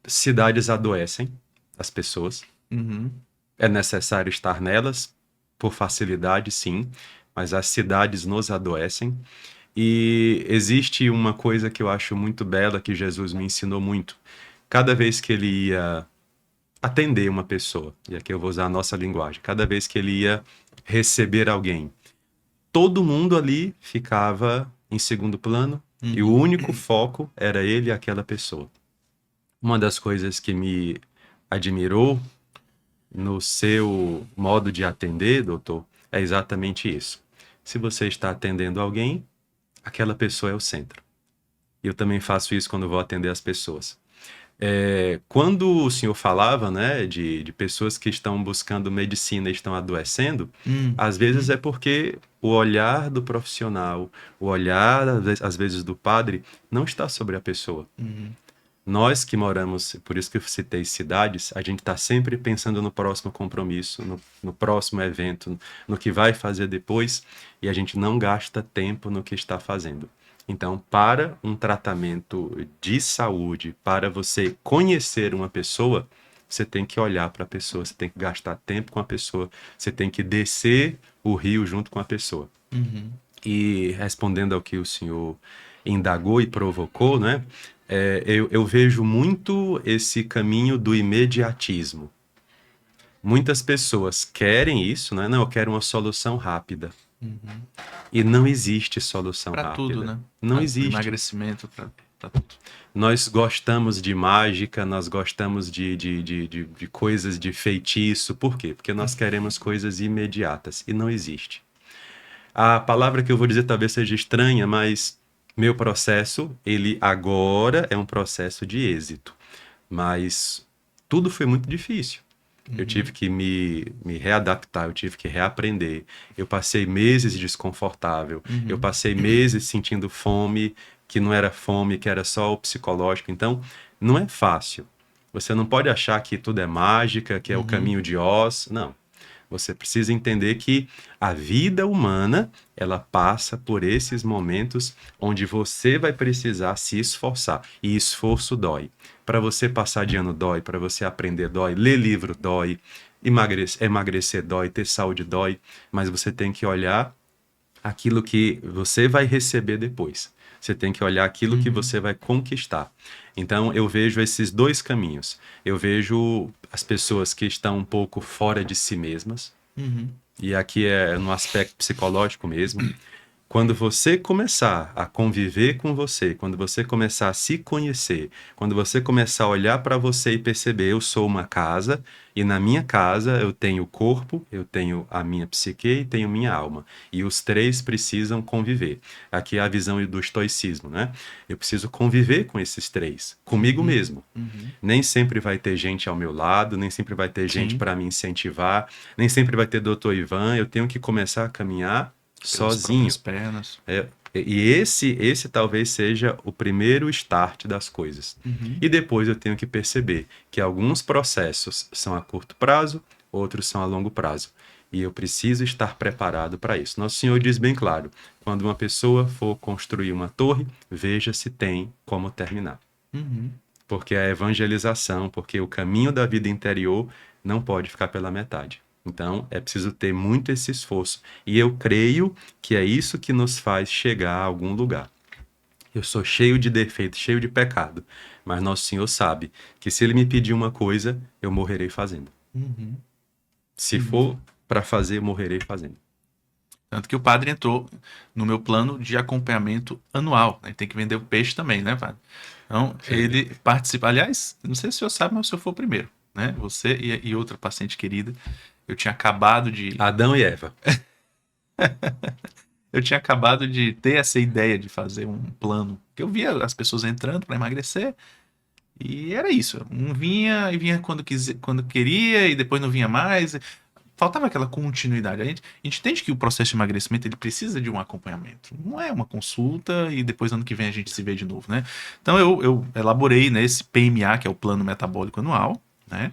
Cidades adoecem as pessoas. Uhum. É necessário estar nelas, por facilidade, sim, mas as cidades nos adoecem. E existe uma coisa que eu acho muito bela que Jesus me ensinou muito. Cada vez que ele ia atender uma pessoa, e aqui eu vou usar a nossa linguagem, cada vez que ele ia receber alguém, todo mundo ali ficava em segundo plano e o único foco era ele e aquela pessoa. Uma das coisas que me admirou no seu modo de atender, doutor, é exatamente isso. Se você está atendendo alguém, aquela pessoa é o centro. Eu também faço isso quando vou atender as pessoas. Quando o senhor falava, né, de pessoas que estão buscando medicina e estão adoecendo, às vezes é porque o olhar do profissional, o olhar, às vezes, do padre, não está sobre a pessoa. Nós que moramos, por isso que eu citei cidades, a gente está sempre pensando no próximo compromisso, no próximo evento, no que vai fazer depois, e a gente não gasta tempo no que está fazendo. Então, para um tratamento de saúde, para você conhecer uma pessoa, você tem que olhar para a pessoa, você tem que gastar tempo com a pessoa, você tem que descer o rio junto com a pessoa. E respondendo ao que o senhor indagou e provocou, né? Eu vejo muito esse caminho do imediatismo. Muitas pessoas querem isso, né? Não, eu quero uma solução rápida. E não existe solução Para tudo, rápida. né? Não Para existe. emagrecimento, para tudo. Nós gostamos de mágica, nós gostamos de coisas de feitiço. Por quê? Porque nós queremos coisas imediatas. E não existe. A palavra que eu vou dizer talvez seja estranha, mas Meu processo, ele agora é um processo de êxito, mas tudo foi muito difícil. Eu tive que me readaptar, eu tive que reaprender. Eu passei meses desconfortável, eu Uhum. passei meses sentindo fome, que não era fome, que era só o psicológico. Então, não é fácil. Você não pode achar que tudo é mágica, que é o Uhum. caminho de Oz. Não. Você precisa entender que a vida humana, ela passa por esses momentos onde você vai precisar se esforçar. E esforço dói. Para você passar de ano dói, para você aprender dói, ler livro dói, emagrecer dói, ter saúde dói, mas você tem que olhar aquilo que você vai receber depois. Você tem que olhar aquilo que Uhum. você vai conquistar. Então, eu vejo esses dois caminhos. Eu vejo as pessoas que estão um pouco fora de si mesmas, Uhum. e aqui é no aspecto psicológico mesmo. Quando você começar a conviver com você, quando você começar a se conhecer, quando você começar a olhar para você e perceber, eu sou uma casa e na minha casa eu tenho o corpo, eu tenho a minha psique e tenho minha alma. E os três precisam conviver. Aqui é a visão do estoicismo, né? Eu preciso conviver com esses três, comigo Uhum. mesmo. Uhum. Nem sempre vai ter gente ao meu lado, nem sempre vai ter gente Sim, para me incentivar, nem sempre vai ter doutor Ivan. Eu tenho que começar a caminhar pelas próprias sozinho. pernas. E esse talvez seja o primeiro start das coisas. Uhum. E depois eu tenho que perceber que alguns processos são a curto prazo, outros são a longo prazo. E eu preciso estar preparado para isso. Nosso Senhor diz bem claro: quando uma pessoa for construir uma torre, veja se tem como terminar. Uhum. Porque a evangelização, porque o caminho da vida interior não pode ficar pela metade. Então, é preciso ter muito esse esforço. E eu creio que é isso que nos faz chegar a algum lugar. Eu sou cheio de defeitos, cheio de pecado, mas Nosso Senhor sabe que se Ele me pedir uma coisa, eu morrerei fazendo. Uhum. Se Uhum. for para fazer, eu morrerei fazendo. Tanto que o padre entrou no meu plano de acompanhamento anual. Né? Tem que vender o peixe também, né, padre? Então, ele participa. Aliás, não sei se o senhor sabe, mas o senhor foi o primeiro. Né? Você e outra paciente querida. Eu tinha acabado de. Adão e Eva. Eu tinha acabado de ter essa ideia de fazer um plano. Que eu via as pessoas entrando para emagrecer. E era isso. Um vinha e vinha quando queria, e depois não vinha mais. Faltava aquela continuidade. A gente entende que o processo de emagrecimento ele precisa de um acompanhamento. Não é uma consulta e depois ano que vem a gente se vê de novo, né? Então eu elaborei, né, esse PMA, que é o Plano Metabólico Anual, né,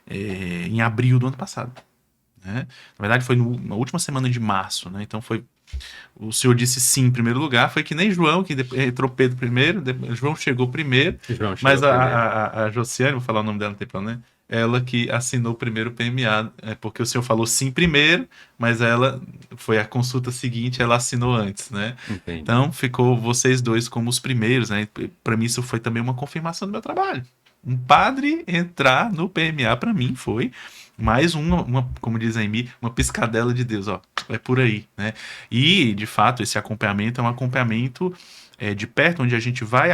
em abril do ano passado. Né? Na verdade foi na última semana de março, né? Então foi o senhor disse sim em primeiro lugar, foi que nem João, que entrou Pedro primeiro, João chegou primeiro, João chegou mas primeiro. a Josiane, vou falar o nome dela, não tem problema, né? Ela que assinou o primeiro PMA, porque o senhor falou sim primeiro, mas ela foi a consulta seguinte, ela assinou antes, né? Entendi. Então ficou vocês dois como os primeiros, né? Para mim isso foi também uma confirmação do meu trabalho. Um padre entrar no PMA para mim foi mais como diz a Amy, uma piscadela de Deus, ó, é por aí, né? E, de fato, esse acompanhamento é um acompanhamento de perto, onde a gente vai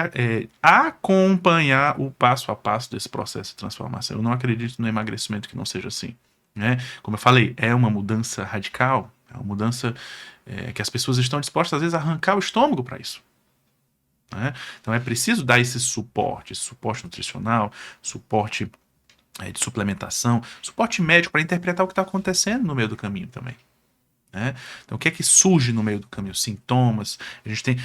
acompanhar o passo a passo desse processo de transformação. Eu não acredito no emagrecimento que não seja assim. Né? Como eu falei, é uma mudança radical, é uma mudança que as pessoas estão dispostas, às vezes, a arrancar o estômago para isso. Né? Então é preciso dar esse suporte nutricional, suporte de suplementação, suporte médico para interpretar o que está acontecendo no meio do caminho também. Né? Então, o que é que surge no meio do caminho? Sintomas. A gente tem.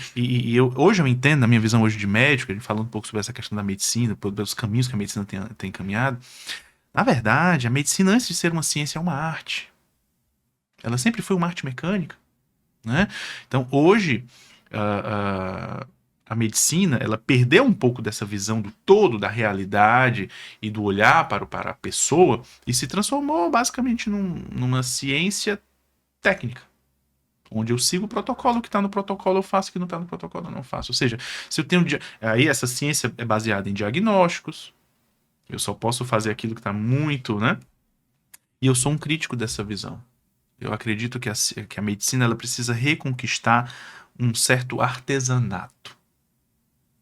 Hoje eu entendo, na minha visão hoje de médico, a gente falando um pouco sobre essa questão da medicina, pelos caminhos que a medicina tem caminhado. Na verdade, a medicina, antes de ser uma ciência, é uma arte. Ela sempre foi uma arte mecânica. Né? Então, hoje, a medicina ela perdeu um pouco dessa visão do todo, da realidade e do olhar para a pessoa e se transformou basicamente numa ciência técnica. Onde eu sigo o protocolo, o que está no protocolo eu faço, o que não está no protocolo eu não faço. Ou seja, se eu tenho. Aí essa ciência é baseada em diagnósticos, eu só posso fazer aquilo que está muito, né? E eu sou um crítico dessa visão. Eu acredito que a medicina ela precisa reconquistar um certo artesanato.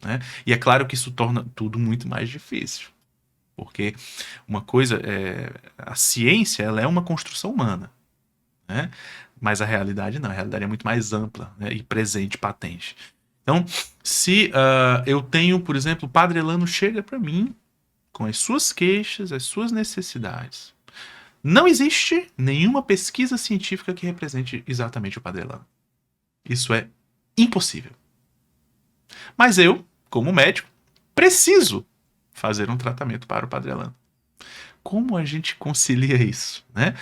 Né? E é claro que isso torna tudo muito mais difícil. Porque uma coisa é. A ciência ela é uma construção humana. Né? Mas a realidade não, a realidade é muito mais ampla, né? E presente, patente. Então, se eu tenho, por exemplo, o Padre Elano chega para mim com as suas queixas, as suas necessidades. Não existe nenhuma pesquisa científica que represente exatamente o Padre Elano. Isso é impossível. Mas eu, como médico, preciso fazer um tratamento para o Padre Elano. Como a gente concilia isso, né?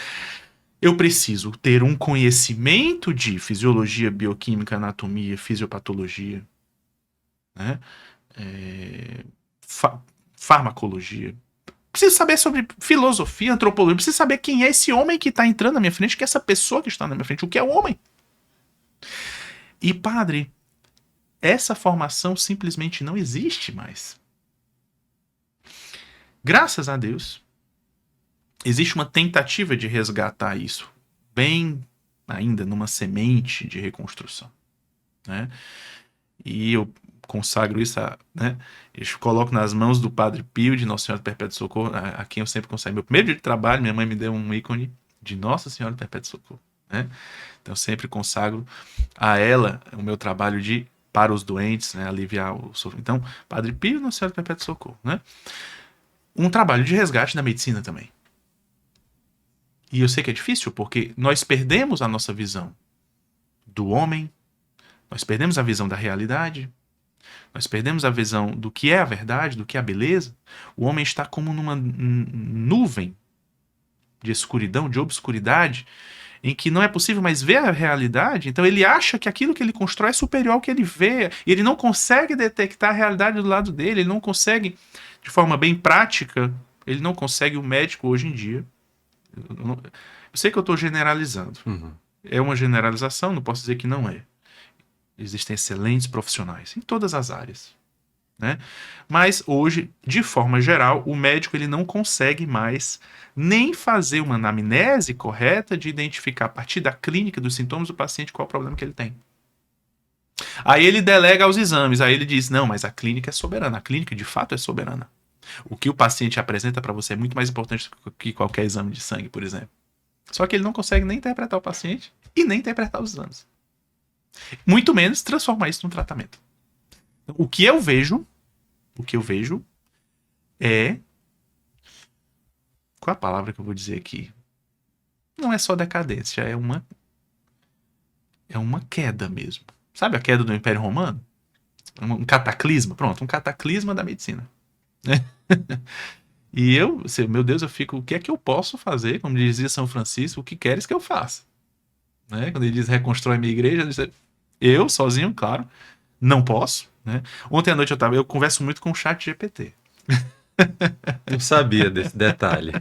Eu preciso ter um conhecimento de fisiologia, bioquímica, anatomia, fisiopatologia, né? Farmacologia. Preciso saber sobre filosofia, antropologia. Preciso saber quem é esse homem que está entrando na minha frente, que é essa pessoa que está na minha frente, o que é o homem. E, padre, essa formação simplesmente não existe mais. Graças a Deus, existe uma tentativa de resgatar isso, bem ainda numa semente de reconstrução, né? E eu consagro isso né? Eu coloco nas mãos do Padre Pio de Nossa Senhora do Perpétuo Socorro, a quem eu sempre consagro. Meu primeiro dia de trabalho, minha mãe me deu um ícone de Nossa Senhora do Perpétuo Socorro, né? Então eu sempre consagro a ela o meu trabalho para os doentes, né? Aliviar o sofrimento. Então, Padre Pio e Nossa Senhora do Perpétuo Socorro, né? Um trabalho de resgate da medicina também. E eu sei que é difícil, porque nós perdemos a nossa visão do homem, nós perdemos a visão da realidade, nós perdemos a visão do que é a verdade, do que é a beleza. O homem está como numa nuvem de escuridão, de obscuridade, em que não é possível mais ver a realidade. Então ele acha que aquilo que ele constrói é superior ao que ele vê, e ele não consegue detectar a realidade do lado dele, ele não consegue, de forma bem prática, ele não consegue, o médico hoje em dia. Eu sei que eu estou generalizando. É uma generalização, não posso dizer que não é. Existem excelentes profissionais em todas as áreas, né? Mas hoje, de forma geral, o médico ele não consegue mais nem fazer uma anamnese correta de identificar a partir da clínica, dos sintomas do paciente, qual é o problema que ele tem. Aí ele delega aos exames, aí ele diz, não, mas a clínica é soberana, a clínica de fato é soberana. O que o paciente apresenta para você é muito mais importante do que qualquer exame de sangue, por exemplo. Só que ele não consegue nem interpretar o paciente e nem interpretar os exames. Muito menos transformar isso num tratamento. O que eu vejo é... Qual é a palavra que eu vou dizer aqui? Não é só decadência, é uma queda mesmo. Sabe a queda do Império Romano? Um cataclisma, pronto, um cataclisma da medicina. E eu, meu Deus, eu fico, o que é que eu posso fazer? Como dizia São Francisco, o que queres que eu faça? Né? Quando ele diz reconstrói minha igreja, eu sozinho, claro, não posso. Né? Ontem à noite eu converso muito com o chat GPT. Não sabia desse detalhe.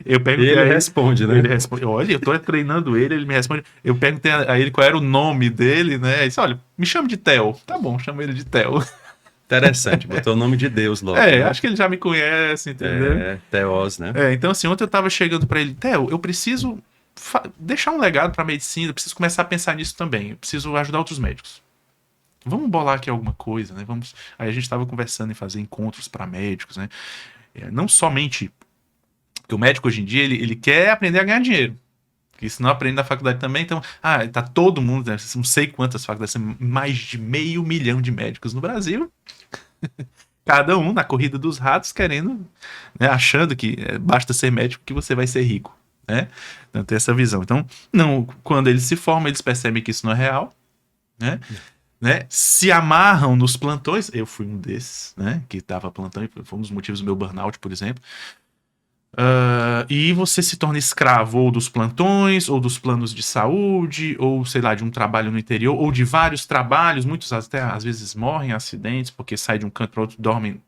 Eu perguntei ele a ele, responde, né? Ele responde. Olha, eu tô treinando ele me responde. Eu perguntei a ele qual era o nome dele, né? Ele disse, olha, me chama de Theo. Tá bom, chama ele de Theo. Interessante, botou o nome de Deus logo. Né? Né? Acho que ele já me conhece, entendeu? Theos, né? Então assim, ontem eu tava chegando para ele, Theo, eu preciso deixar um legado para medicina, eu preciso começar a pensar nisso também. Eu preciso ajudar outros médicos. Vamos bolar aqui alguma coisa, né? Aí a gente estava conversando em fazer encontros para médicos, né? Não somente porque o médico hoje em dia ele quer aprender a ganhar dinheiro. Porque se não aprende na faculdade também, então, tá todo mundo, né? Não sei quantas faculdades, mais de 500 mil de médicos no Brasil. Cada um na corrida dos ratos querendo, né, achando que basta ser médico que você vai ser rico, né? Então tem essa visão. Então, não, quando eles se formam, eles percebem que isso não é real, né? Se amarram nos plantões. Eu fui um desses, né? Que tava plantando, foi um dos motivos do meu burnout, por exemplo. E você se torna escravo ou dos plantões, ou dos planos de saúde, ou sei lá, de um trabalho no interior, ou de vários trabalhos. Muitos até às vezes morrem em acidentes porque saem de um canto para outro, dormem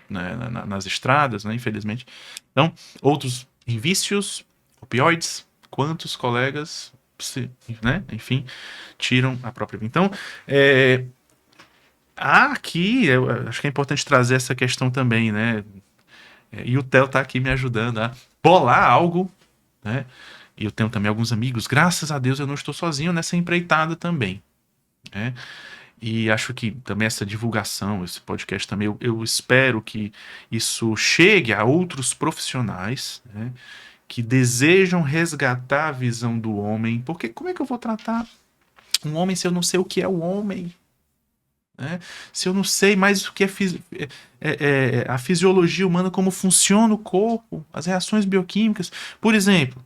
nas estradas, né, infelizmente. Então, outros em vícios, opioides. Quantos colegas, né, enfim, tiram a própria vida. Então, aqui eu acho que é importante trazer essa questão também, né? E o Theo tá aqui me ajudando a bolar algo, né? E eu tenho também alguns amigos. Graças a Deus eu não estou sozinho nessa empreitada também, né? E acho que também essa divulgação, esse podcast também, eu espero que isso chegue a outros profissionais, né? Que desejam resgatar a visão do homem. Porque como é que eu vou tratar um homem se eu não sei o que é o homem? né? Se eu não sei mais o que a fisiologia humana, como funciona o corpo, as reações bioquímicas. Por exemplo,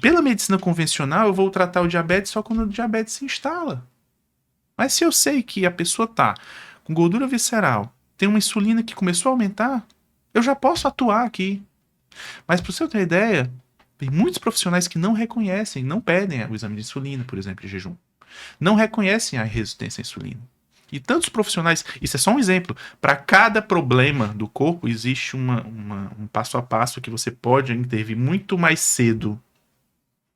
pela medicina convencional, eu vou tratar o diabetes só quando o diabetes se instala. Mas se eu sei que a pessoa tá com gordura visceral, tem uma insulina que começou a aumentar, eu já posso atuar aqui. Mas para você ter ideia, tem muitos profissionais que não reconhecem, não pedem o exame de insulina, por exemplo, de jejum. Não reconhecem a resistência à insulina. E tantos profissionais, isso é só um exemplo. Para cada problema do corpo, existe um passo a passo que você pode intervir muito mais cedo,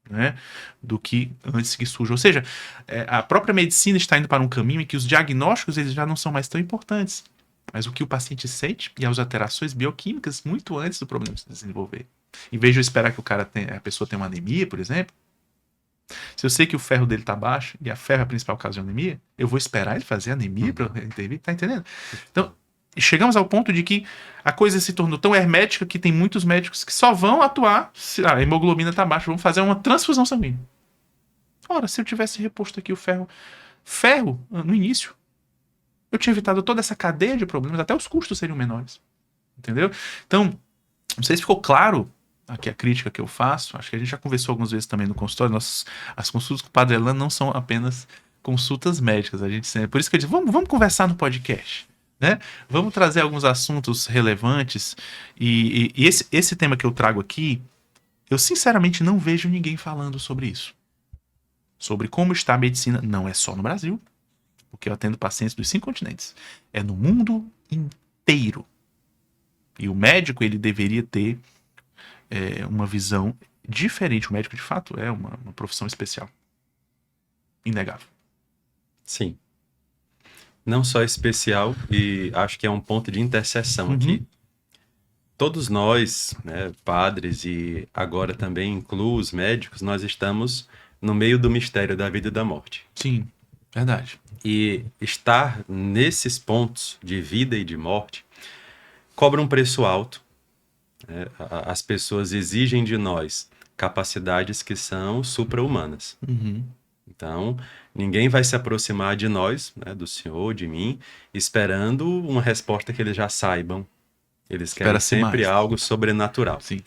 né, do que antes que surja. Ou seja, a própria medicina está indo para um caminho em que os diagnósticos eles já não são mais tão importantes. Mas o que o paciente sente e as alterações bioquímicas muito antes do problema se desenvolver. Em vez de eu esperar que a pessoa tenha uma anemia, por exemplo, se eu sei que o ferro dele está baixo e a ferro é a principal causa de anemia, eu vou esperar ele fazer anemia para intervir, tá entendendo? Então, chegamos ao ponto de que a coisa se tornou tão hermética que tem muitos médicos que só vão atuar se a hemoglobina está baixa, vão fazer uma transfusão sanguínea. Ora, se eu tivesse reposto aqui o ferro no início, eu tinha evitado toda essa cadeia de problemas, até os custos seriam menores. Entendeu? Então, não sei se ficou claro aqui a crítica que eu faço. Acho que a gente já conversou algumas vezes também no consultório. As consultas com o Padre Elano não são apenas consultas médicas. Por isso que eu disse, vamos conversar no podcast. Né? Vamos trazer alguns assuntos relevantes. E esse tema que eu trago aqui, eu sinceramente não vejo ninguém falando sobre isso. Sobre como está a medicina, não é só no Brasil, porque eu atendo pacientes dos 5 continentes. É no mundo inteiro. E o médico, ele deveria ter uma visão diferente. O médico, de fato, é uma profissão especial. Inegável. Sim. Não só especial, e acho que é um ponto de interseção aqui. Todos nós, né, padres e agora também incluo os médicos, nós estamos no meio do mistério da vida e da morte. Sim, verdade. E estar nesses pontos de vida e de morte cobra um preço alto. Né? As pessoas exigem de nós capacidades que são supra-humanas. Então, ninguém vai se aproximar de nós, né, do Senhor, de mim, esperando uma resposta que eles já saibam. Eles querem sempre algo sobrenatural. Sim.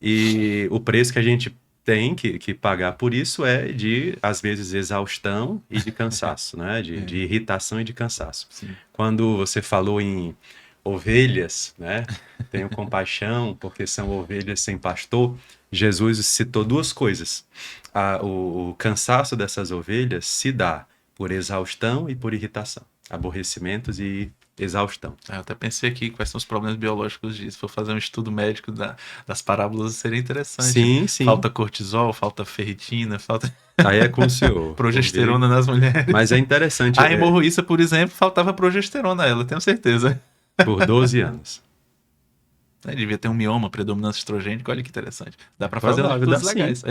E o preço que a gente tem que pagar por isso é de, às vezes, exaustão e de cansaço, né? De irritação e de cansaço. Sim. Quando você falou em ovelhas, né? Tenho compaixão porque são ovelhas sem pastor. Jesus citou duas coisas. O cansaço dessas ovelhas se dá por exaustão e por irritação. Aborrecimentos e exaustão. Eu até pensei aqui quais são os problemas biológicos disso. Se for fazer um estudo médico das parábolas, seria interessante. Sim, sim. Falta cortisol, falta ferritina, falta... Aí é com o senhor. progesterona nas mulheres. Mas é interessante. A hemorroíça, por exemplo, faltava progesterona a ela, tenho certeza. Por 12 anos. Devia ter um mioma, predominância estrogênica, olha que interessante. Dá pra fazer estudos legais.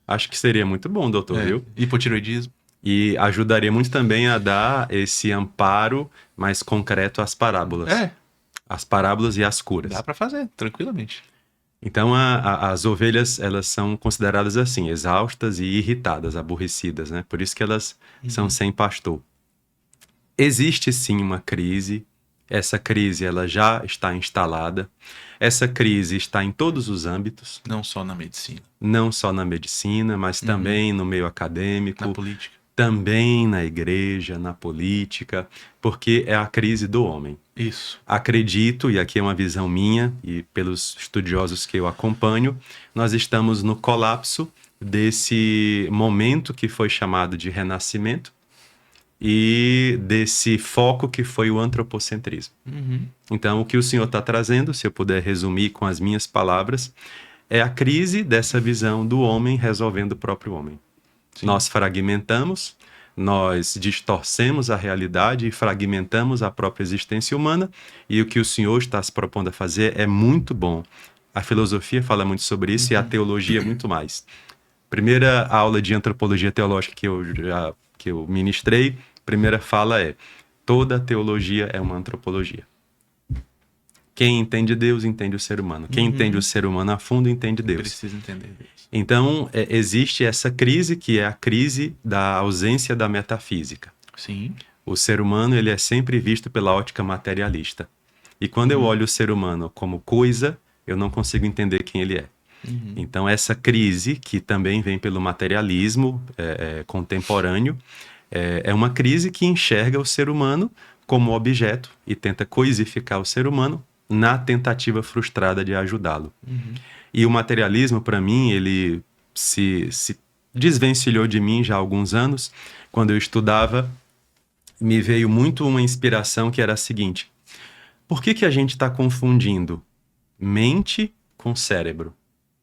Acho que seria muito bom, doutor, viu? Hipotiroidismo. E ajudaria muito também a dar esse amparo mais concreto às parábolas. As parábolas e as curas. Dá pra fazer, tranquilamente. Então, as ovelhas, elas são consideradas assim, exaustas e irritadas, aborrecidas, né? Por isso que elas são sem pastor. Existe sim uma crise. Essa crise, ela já está instalada. Essa crise está em todos os âmbitos. Não só na medicina. Não só na medicina, mas também no meio acadêmico. Na política. Também na igreja, na política, porque é a crise do homem. Isso. Acredito, e aqui é uma visão minha e pelos estudiosos que eu acompanho, nós estamos no colapso desse momento que foi chamado de renascimento e desse foco que foi o antropocentrismo. Então, o que o senhor está trazendo, se eu puder resumir com as minhas palavras, é a crise dessa visão do homem resolvendo o próprio homem. Sim. Nós fragmentamos, nós distorcemos a realidade e fragmentamos a própria existência humana, e o que o senhor está se propondo a fazer é muito bom. A filosofia fala muito sobre isso e a teologia muito mais. Primeira aula de antropologia teológica que eu ministrei, primeira fala é: toda teologia é uma antropologia. Quem entende Deus, entende o ser humano. Quem entende o ser humano a fundo, entende Deus. Precisa entender Deus. Então, existe essa crise, que é a crise da ausência da metafísica. Sim. O ser humano, ele é sempre visto pela ótica materialista. E quando eu olho o ser humano como coisa, eu não consigo entender quem ele é. Então, essa crise, que também vem pelo materialismo contemporâneo, é uma crise que enxerga o ser humano como objeto e tenta coisificar o ser humano na tentativa frustrada de ajudá-lo. E o materialismo, para mim, ele se desvencilhou de mim já há alguns anos. Quando eu estudava, me veio muito uma inspiração que era a seguinte: por que a gente está confundindo mente com cérebro?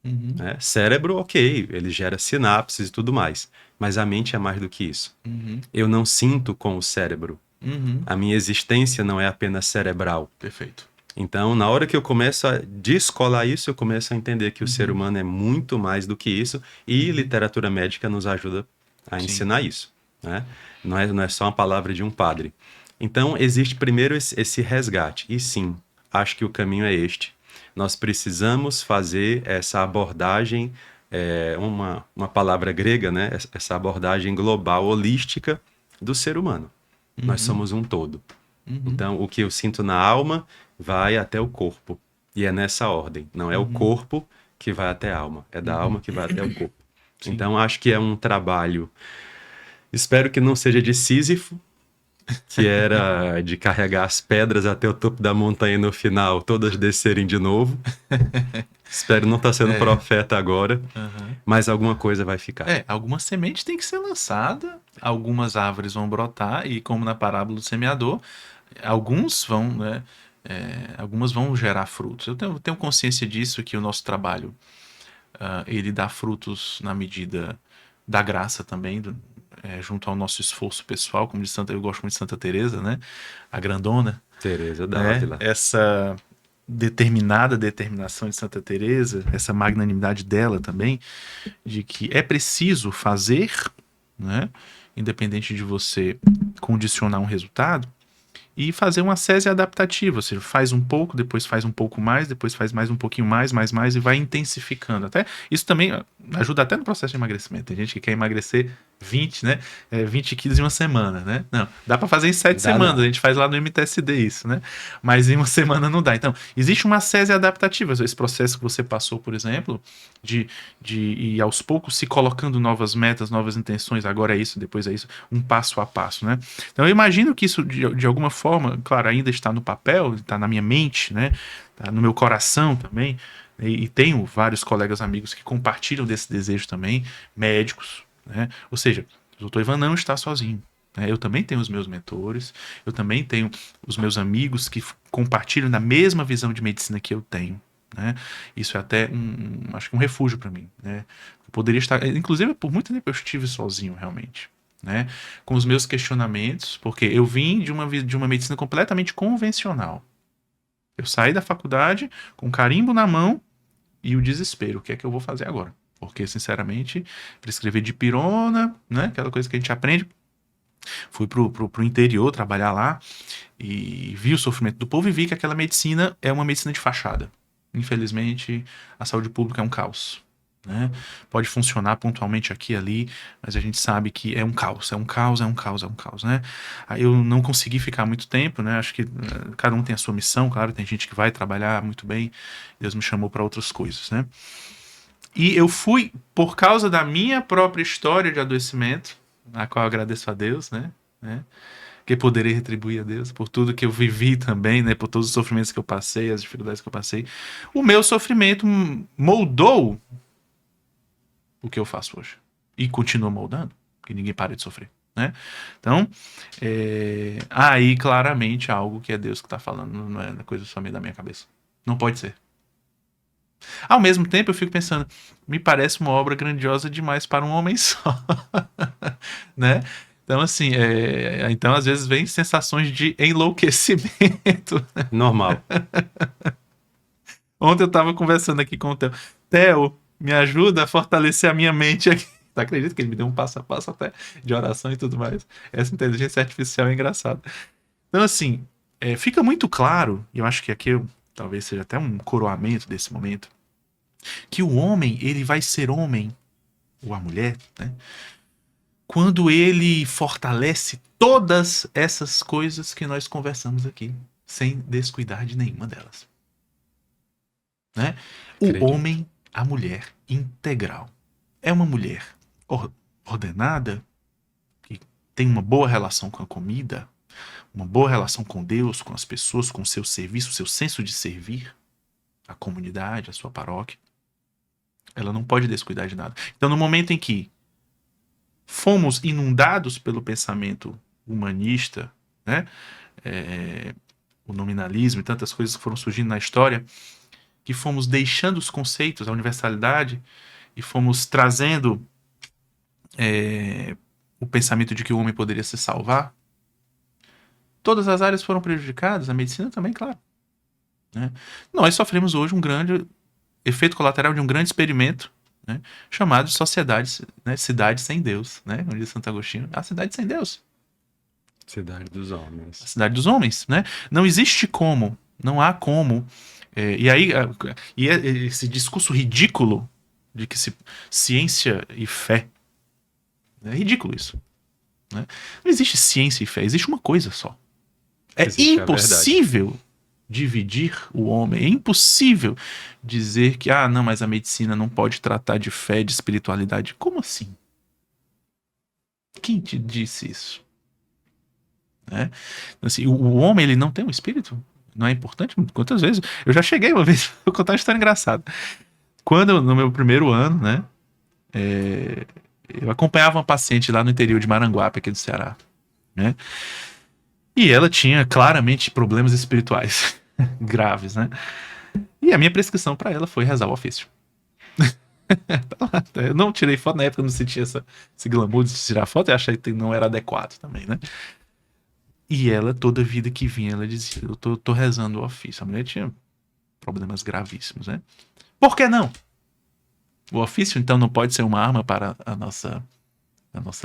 Né? Cérebro, ok, ele gera sinapses e tudo mais, mas a mente é mais do que isso. Eu não sinto com o cérebro. A minha existência não é apenas cerebral. Perfeito. Então, na hora que eu começo a descolar isso, eu começo a entender que o ser humano é muito mais do que isso, e literatura médica nos ajuda a ensinar isso. Né? Não é só uma palavra de um padre. Então, existe primeiro esse resgate. E sim, acho que o caminho é este. Nós precisamos fazer essa abordagem, uma palavra grega, né? Essa abordagem global, holística do ser humano. Nós somos um todo. Então, o que eu sinto na alma vai até o corpo. E é nessa ordem. Não é o corpo que vai até a alma. É da alma que vai até o corpo. Sim. Então, acho que é um trabalho... Espero que não seja de Sísifo, que era de carregar as pedras até o topo da montanha e no final todas descerem de novo. Espero não estar sendo profeta agora, mas alguma coisa vai ficar. Alguma semente tem que ser lançada, algumas árvores vão brotar, e como na parábola do semeador, alguns vão, né, algumas vão gerar frutos. Eu tenho consciência disso, que o nosso trabalho, ele dá frutos na medida da graça também, junto ao nosso esforço pessoal, como diz eu gosto muito de Santa Teresa, né, a grandona. Teresa né? d'Ávila. Essa determinação de Santa Teresa, essa magnanimidade dela também, de que é preciso fazer, né, independente de você condicionar um resultado, e fazer uma ascese adaptativa, ou seja, faz um pouco, depois faz um pouco mais, depois faz mais um pouquinho mais, e vai intensificando. Até isso também ajuda até no processo de emagrecimento. Tem gente que quer emagrecer 20, né? 20 quilos em uma semana, né? Não, dá para fazer em 7 semanas, não. a gente faz lá no MTSD isso, né? Mas em uma semana não dá. Então, existe uma ascese adaptativa. Esse processo que você passou, por exemplo, de ir aos poucos se colocando novas metas, novas intenções, agora é isso, depois é isso, um passo a passo, né? Então, eu imagino que isso, de alguma forma, claro, ainda está no papel, está na minha mente, né? Está no meu coração também. E tenho vários colegas amigos que compartilham desse desejo também, médicos, né? Ou seja, o Dr. Ivan não está sozinho. Né? Eu também tenho os meus mentores, eu também tenho os meus amigos que compartilham da mesma visão de medicina que eu tenho. Né? Isso é até acho que um refúgio para mim. Né? Eu poderia estar, inclusive, por muito tempo eu estive sozinho realmente. Né? Com os meus questionamentos, porque eu vim de uma medicina completamente convencional. Eu saí da faculdade com carimbo na mão e o desespero. O que é que eu vou fazer agora? Porque, sinceramente, prescrever dipirona, né? Aquela coisa que a gente aprende. Fui pro interior trabalhar lá e vi o sofrimento do povo e vi que aquela medicina é uma medicina de fachada. Infelizmente, a saúde pública é um caos. Né? Pode funcionar pontualmente aqui e ali, mas a gente sabe que é um caos, é um caos, é um caos, é um caos, né? Aí eu não consegui ficar muito tempo, né? Acho que cada um tem a sua missão, claro, tem gente que vai trabalhar muito bem, Deus me chamou para outras coisas, né? E eu fui, por causa da minha própria história de adoecimento, a qual eu agradeço a Deus, né? Que poderei retribuir a Deus por tudo que eu vivi também, né? Por todos os sofrimentos que eu passei, as dificuldades que eu passei. O meu sofrimento moldou o que eu faço hoje. E continua moldando, porque ninguém para de sofrer. Né? Então, aí claramente é algo que é Deus que está falando, não é coisa somente da minha cabeça. Não pode ser. Ao mesmo tempo, eu fico pensando, me parece uma obra grandiosa demais para um homem só. Né? Então, assim, então às vezes vem sensações de enlouquecimento. Normal. Ontem eu estava conversando aqui com o Theo. Theo, me ajuda a fortalecer a minha mente aqui. Tu acredita que ele me deu um passo a passo até de oração e tudo mais? Essa inteligência artificial é engraçada. Então, assim, fica muito claro, e eu acho que aqui talvez seja até um coroamento desse momento, que o homem, ele vai ser homem, ou a mulher, né? quando ele fortalece todas essas coisas que nós conversamos aqui, sem descuidar de nenhuma delas. Né? O Acredito. homem, a mulher integral. É uma mulher ordenada, que tem uma boa relação com a comida, uma boa relação com Deus, com as pessoas, com o seu serviço, o seu senso de servir a comunidade, a sua paróquia. Ela não pode descuidar de nada. Então, no momento em que fomos inundados pelo pensamento humanista, né? O nominalismo e tantas coisas que foram surgindo na história, que fomos deixando os conceitos, a universalidade, e fomos trazendo o pensamento de que o homem poderia se salvar, todas as áreas foram prejudicadas, a medicina também, claro. Né? Nós sofremos hoje um grande efeito colateral de um grande experimento, né, chamado de sociedade, né, cidade sem Deus, né, como diz Santo Agostinho, a cidade sem Deus. Cidade dos homens. A cidade dos homens, né? Não existe como, não há como. E aí, esse discurso ridículo de que ciência e fé, é ridículo isso. Né? Não existe ciência e fé, existe uma coisa só. É impossível dividir o homem, é impossível dizer que, não, mas a medicina não pode tratar de fé, de espiritualidade. Como assim? Quem te disse isso? Né? Assim, o homem, ele não tem um espírito? Não é importante? Quantas vezes? Eu já cheguei uma vez, vou contar uma história engraçada. Quando, no meu primeiro ano, né, eu acompanhava uma paciente lá no interior de Maranguape, aqui do Ceará, né? E ela tinha claramente problemas espirituais graves, né? E a minha prescrição para ela foi rezar o ofício. Eu não tirei foto, na época eu não sentia esse glamour de tirar foto, eu achei que não era adequado também, né? E ela, toda vida que vinha, ela dizia, eu tô rezando o ofício. A mulher tinha problemas gravíssimos, né? Por que não? O ofício, então, não pode ser uma arma para a nossa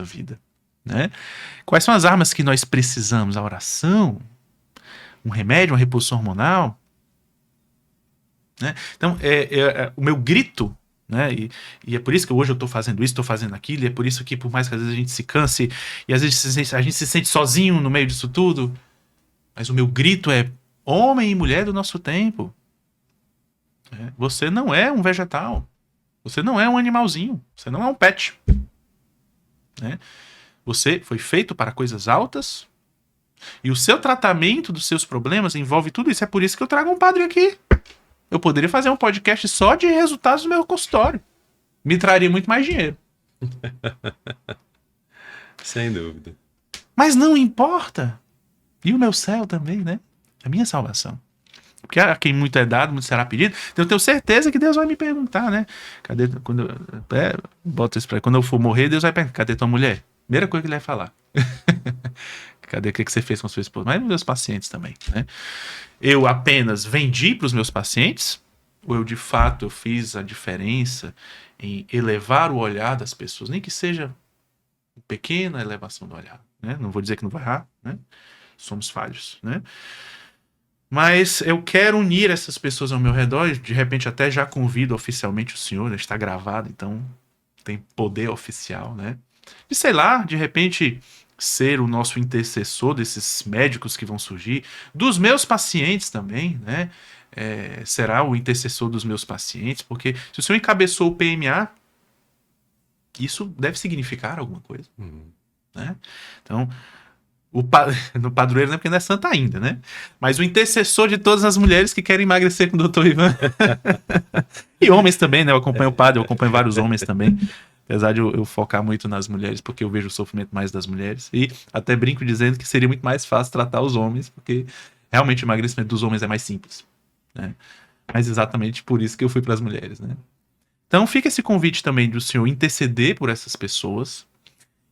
vida, né? Quais são as armas que nós precisamos? A oração? Um remédio? Uma reposição hormonal? Né? Então, o meu grito, né? E é por isso que hoje eu estou fazendo isso, estou fazendo aquilo, e é por isso que, por mais que às vezes a gente se canse, e às vezes a gente se sente sozinho no meio disso tudo, mas o meu grito é: homem e mulher do nosso tempo, você não é um vegetal, você não é um animalzinho, você não é um pet. Né? Você foi feito para coisas altas, e o seu tratamento dos seus problemas envolve tudo isso. É por isso que eu trago um padre aqui. Eu poderia fazer um podcast só de resultados do meu consultório. Me traria muito mais dinheiro. Sem dúvida. Mas não importa. E o meu céu também, né? A minha salvação. Porque a quem muito é dado, muito será pedido. Então eu tenho certeza que Deus vai me perguntar, né? Cadê? Bota isso pra quando eu for morrer, Deus vai perguntar: cadê tua mulher? Primeira coisa que ele vai falar. Cadê o que você fez com sua esposa? Mas meus pacientes também, né? Eu apenas vendi para os meus pacientes, ou eu de fato fiz a diferença em elevar o olhar das pessoas, nem que seja uma pequena elevação do olhar, né? Não vou dizer que não vai errar, né? Somos falhos, né? Mas eu quero unir essas pessoas ao meu redor, de repente até já convido oficialmente o senhor, está gravado, então tem poder oficial, né? E sei lá, de repente ser o nosso intercessor desses médicos que vão surgir, dos meus pacientes também, né? Será o intercessor dos meus pacientes, porque se o senhor encabeçou o PMA, isso deve significar alguma coisa, né? Então, no padroeiro não é porque não é santo ainda, né? Mas o intercessor de todas as mulheres que querem emagrecer com o Dr. Ivan. E homens também, né? Eu acompanho o padre, eu acompanho vários homens também. Apesar de eu focar muito nas mulheres, porque eu vejo o sofrimento mais das mulheres. E até brinco dizendo que seria muito mais fácil tratar os homens, porque realmente o emagrecimento dos homens é mais simples. Né? Mas exatamente por isso que eu fui para as mulheres. Né? Então fica esse convite também do senhor interceder por essas pessoas.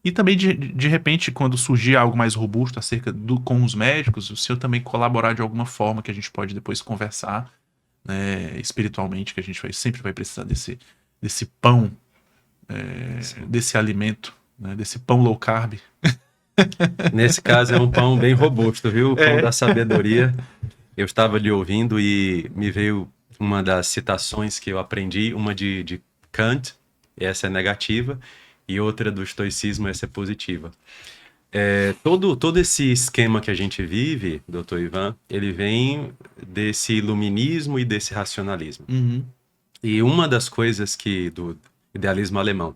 E também, de repente, quando surgir algo mais robusto acerca com os médicos, o senhor também colaborar de alguma forma que a gente pode depois conversar, né, espiritualmente, que a gente sempre vai precisar desse pão, desse alimento, né, desse pão low carb. Nesse caso é um pão bem robusto, viu? O pão da sabedoria. Eu estava lhe ouvindo e me veio uma das citações que eu aprendi, uma de Kant, essa é negativa, e outra do estoicismo, essa é positiva. Todo esse esquema que a gente vive, doutor Ivan, ele vem desse iluminismo e desse racionalismo. Uhum. E uma das coisas do idealismo alemão,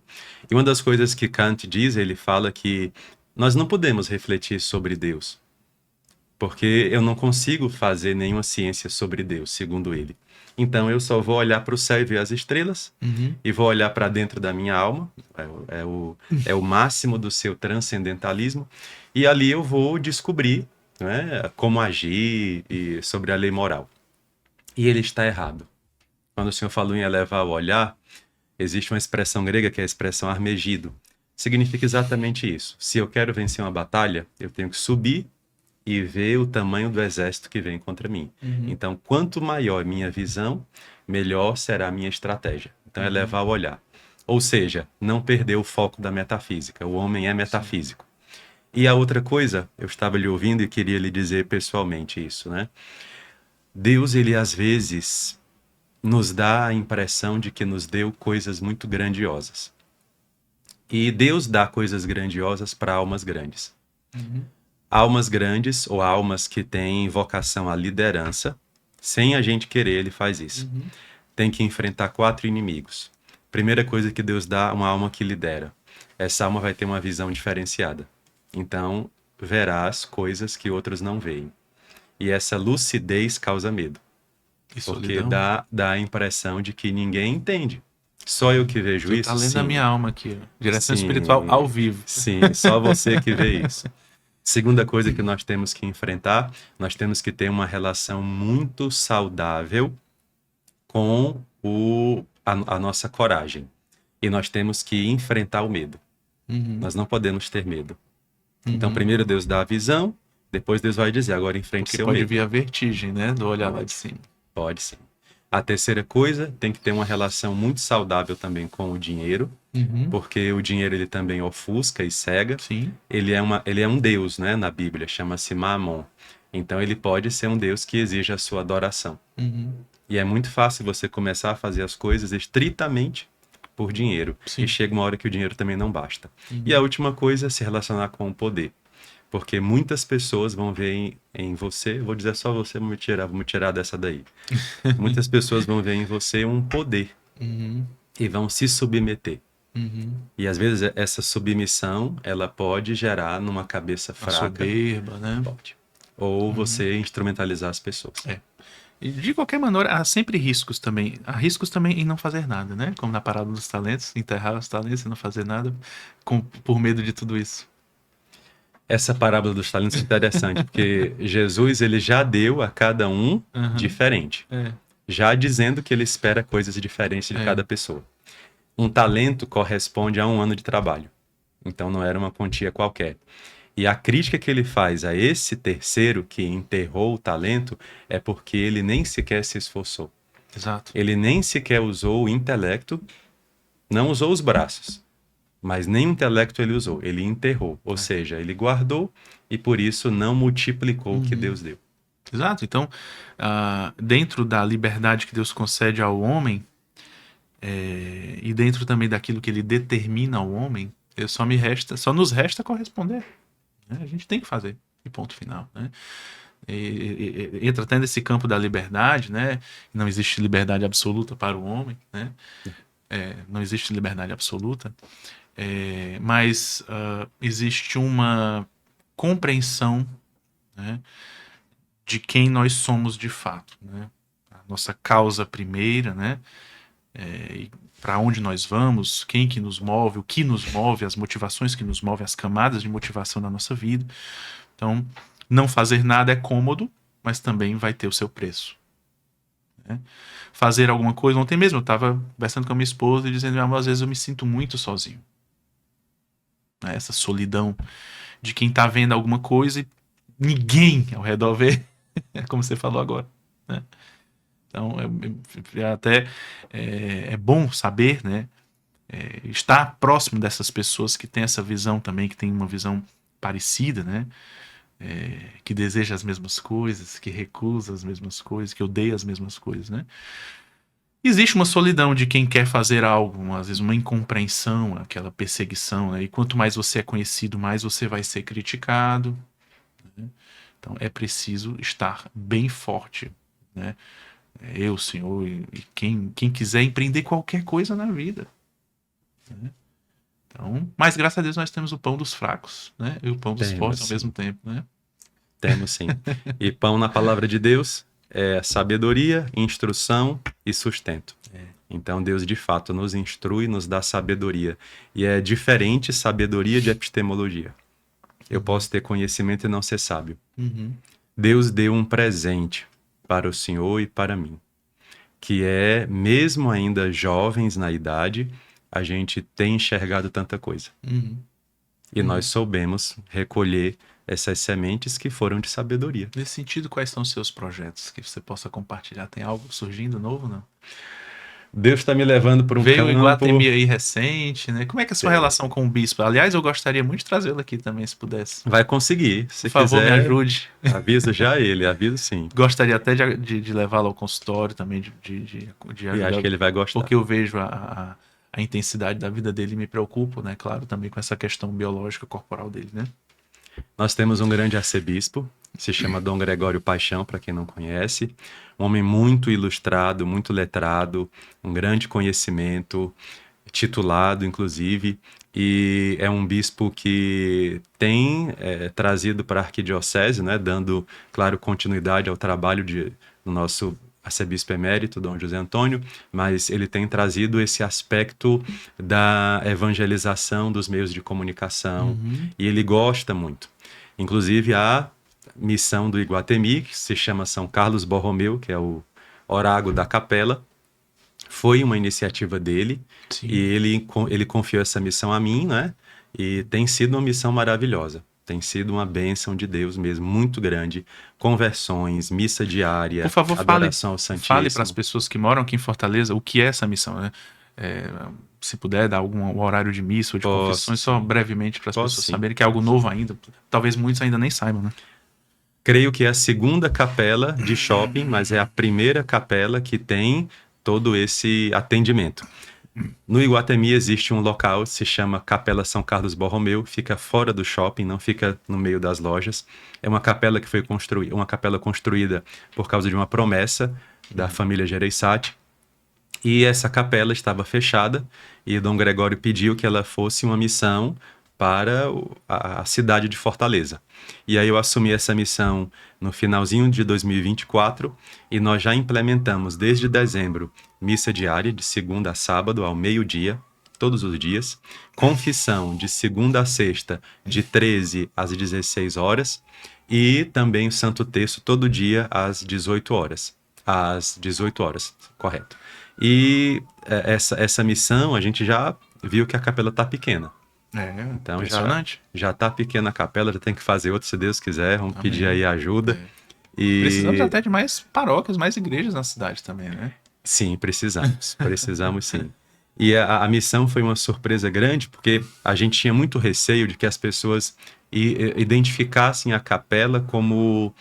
e uma das coisas que Kant diz, ele fala que nós não podemos refletir sobre Deus, porque eu não consigo fazer nenhuma ciência sobre Deus, segundo ele. Então eu só vou olhar para o céu e ver as estrelas, Uhum. e vou olhar para dentro da minha alma, é o máximo do seu transcendentalismo, e ali eu vou descobrir, né, como agir e sobre a lei moral. E ele está errado. Quando o senhor falou em elevar o olhar, existe uma expressão grega que é a expressão armegido. Significa exatamente isso. Se eu quero vencer uma batalha, eu tenho que subir e ver o tamanho do exército que vem contra mim. Uhum. Então, quanto maior minha visão, melhor será a minha estratégia. Então, elevar o olhar. Ou seja, não perder o foco da metafísica. O homem é metafísico. E a outra coisa, eu estava lhe ouvindo e queria lhe dizer pessoalmente isso, né? Deus, ele às vezes nos dá a impressão de que nos deu coisas muito grandiosas. E Deus dá coisas grandiosas para almas grandes. Uhum. Almas grandes ou almas que têm vocação à liderança, sem a gente querer, ele faz isso. Uhum. Tem que enfrentar 4 inimigos. Primeira coisa que Deus dá, uma alma que lidera. Essa alma vai ter uma visão diferenciada. Então, verás coisas que outros não veem. E essa lucidez causa medo. E Porque solidão. dá a impressão de que ninguém entende. Só eu que vejo Tu isso? tá lendo a Sim. minha alma aqui, ó. Direção Sim, espiritual ao vivo. sim, só você que vê isso. Segunda coisa que nós temos que enfrentar, nós temos que ter uma relação muito saudável com a nossa coragem. E nós temos que enfrentar o medo. Uhum. Nós não podemos ter medo. Uhum. Então, primeiro Deus dá a visão, depois Deus vai dizer, agora enfrente Porque seu pode medo. vir a vertigem, né? Do olhar lá Pode. de cima. Pode sim. A terceira coisa, tem que ter uma relação muito saudável também com o dinheiro, Uhum. porque o dinheiro ele também ofusca e cega. Sim. Ele é um deus, né, na Bíblia, chama-se Mamon. Então ele pode ser um deus que exige a sua adoração. Uhum. E é muito fácil você começar a fazer as coisas estritamente por dinheiro. Sim. E chega uma hora que o dinheiro também não basta. Uhum. E a última coisa é se relacionar com o poder. Porque muitas pessoas vão ver em você, vou dizer só você, vou me tirar dessa daí. Muitas pessoas vão ver em você um poder Uhum. e vão se submeter. Uhum. E às vezes essa submissão, ela pode gerar numa cabeça A fraca. soberba, né? Pode. Ou você instrumentalizar as pessoas. É. E de qualquer maneira, há sempre riscos também. Há riscos também em não fazer nada, né? Como na parábola dos talentos, enterrar os talentos e não fazer nada por medo de tudo isso. Essa parábola dos talentos é interessante, porque Jesus ele já deu a cada um Uhum. diferente, É. já dizendo que ele espera coisas diferentes de É. cada pessoa. Um talento corresponde a 1 ano de trabalho, então não era uma quantia qualquer. E a crítica que ele faz a esse terceiro que enterrou o talento é porque ele nem sequer se esforçou. Exato. Ele nem sequer usou o intelecto, não usou os braços. Mas nem o intelecto ele usou, ele enterrou. Ou seja, ele guardou e por isso não multiplicou o que Deus deu. Exato. Então, dentro da liberdade que Deus concede ao homem, e dentro também daquilo que ele determina ao homem, só nos resta corresponder. Né? A gente tem que fazer. E ponto final. Né? Entra até nesse campo da liberdade, né? Não existe liberdade absoluta para o homem, né? Não existe liberdade absoluta. Mas existe uma compreensão, né, de quem nós somos de fato, né? A nossa causa primeira, né? Para onde nós vamos, quem que nos move, o que nos move, as motivações que nos movem, as camadas de motivação da nossa vida. Então, não fazer nada é cômodo, mas também vai ter o seu preço. Né? Fazer alguma coisa, ontem mesmo eu estava conversando com a minha esposa e dizendo, às vezes eu me sinto muito sozinho. Essa solidão de quem tá vendo alguma coisa e ninguém ao redor vê, como você falou agora, né? Então é bom saber, né? Estar próximo dessas pessoas que têm essa visão também, que tem uma visão parecida, né? Que deseja as mesmas coisas, que recusa as mesmas coisas, que odeia as mesmas coisas, né? Existe uma solidão de quem quer fazer algo, às vezes uma incompreensão, aquela perseguição, né? E quanto mais você é conhecido, mais você vai ser criticado. Então é preciso estar bem forte, né? Eu, senhor, e quem quiser empreender qualquer coisa na vida, né? Então, mas graças a Deus nós temos o pão dos fracos, né? E o pão dos fortes Temos ao sim, mesmo tempo, né? temos sim. E pão na palavra de Deus é sabedoria, instrução e sustento. Então Deus de fato nos instrui, nos dá sabedoria. E é diferente sabedoria de epistemologia. Eu posso ter conhecimento e não ser sábio. Uhum. Deus deu um presente para o Senhor e para mim, que é, mesmo ainda jovens na idade, a gente tem enxergado tanta coisa. Uhum. E nós soubemos recolher essas sementes que foram de sabedoria. Nesse sentido, quais são os seus projetos que você possa compartilhar? Tem algo surgindo novo, não? Deus está me levando para um Veio o campo. Iguatemi aí recente, né? Como é que é a sua relação com o bispo? Aliás, eu gostaria muito de trazê-lo aqui também, se pudesse. Vai conseguir. Por Se favor, me quiser, ajude. avisa já ele, aviso sim. Gostaria até de levá-lo ao consultório também, de E acho ajudar, que ele vai gostar. porque eu vejo a intensidade da vida dele e me preocupo, né? Claro, também com essa questão biológica corporal dele, né? Nós temos um grande arcebispo, se chama Dom Gregório Paixão, para quem não conhece. Um homem muito ilustrado, muito letrado, um grande conhecimento, titulado, inclusive, e é um bispo que tem trazido para a arquidiocese, né, dando, claro, continuidade ao trabalho do nosso arcebispo emérito, Dom José Antônio, mas ele tem trazido esse aspecto da evangelização dos meios de comunicação, e ele gosta muito. Inclusive, a missão do Iguatemi, que se chama São Carlos Borromeu, que é o orágo da capela, foi uma iniciativa dele. Sim. E ele confiou essa missão a mim, né? E tem sido uma missão maravilhosa. Tem sido uma bênção de Deus mesmo, muito grande. Conversões, missa diária, Por favor, adoração ao fale para as Santíssimo. pessoas que moram aqui em Fortaleza o que é essa missão, né? É, se puder dar algum horário de missa ou de Posso confissões, só sim, brevemente para as posso pessoas sim. saberem que é algo novo ainda. Talvez muitos ainda nem saibam, né? Creio que é a segunda capela de shopping, mas é a primeira capela que tem todo esse atendimento. No Iguatemi existe um local, se chama Capela São Carlos Borromeu, fica fora do shopping, não fica no meio das lojas. É uma capela que foi construída por causa de uma promessa da família Gereissati. E essa capela estava fechada e Dom Gregório pediu que ela fosse uma missão para a cidade de Fortaleza. E aí eu assumi essa missão no finalzinho de 2024 e nós já implementamos desde dezembro missa diária de segunda a sábado ao meio-dia, todos os dias, confissão de segunda a sexta de 13 às 16 horas e também o Santo Terço todo dia às 18 horas. Às 18 horas, correto. E essa missão, a gente já viu que a capela está pequena. É, Então impressionante. já está pequena a capela, já tem que fazer outra, se Deus quiser. Vamos pedir aí ajuda. Precisamos E até de mais paróquias, mais igrejas na cidade também, né? sim, precisamos. Precisamos sim. E a missão foi uma surpresa grande, porque a gente tinha muito receio de que as pessoas identificassem a capela como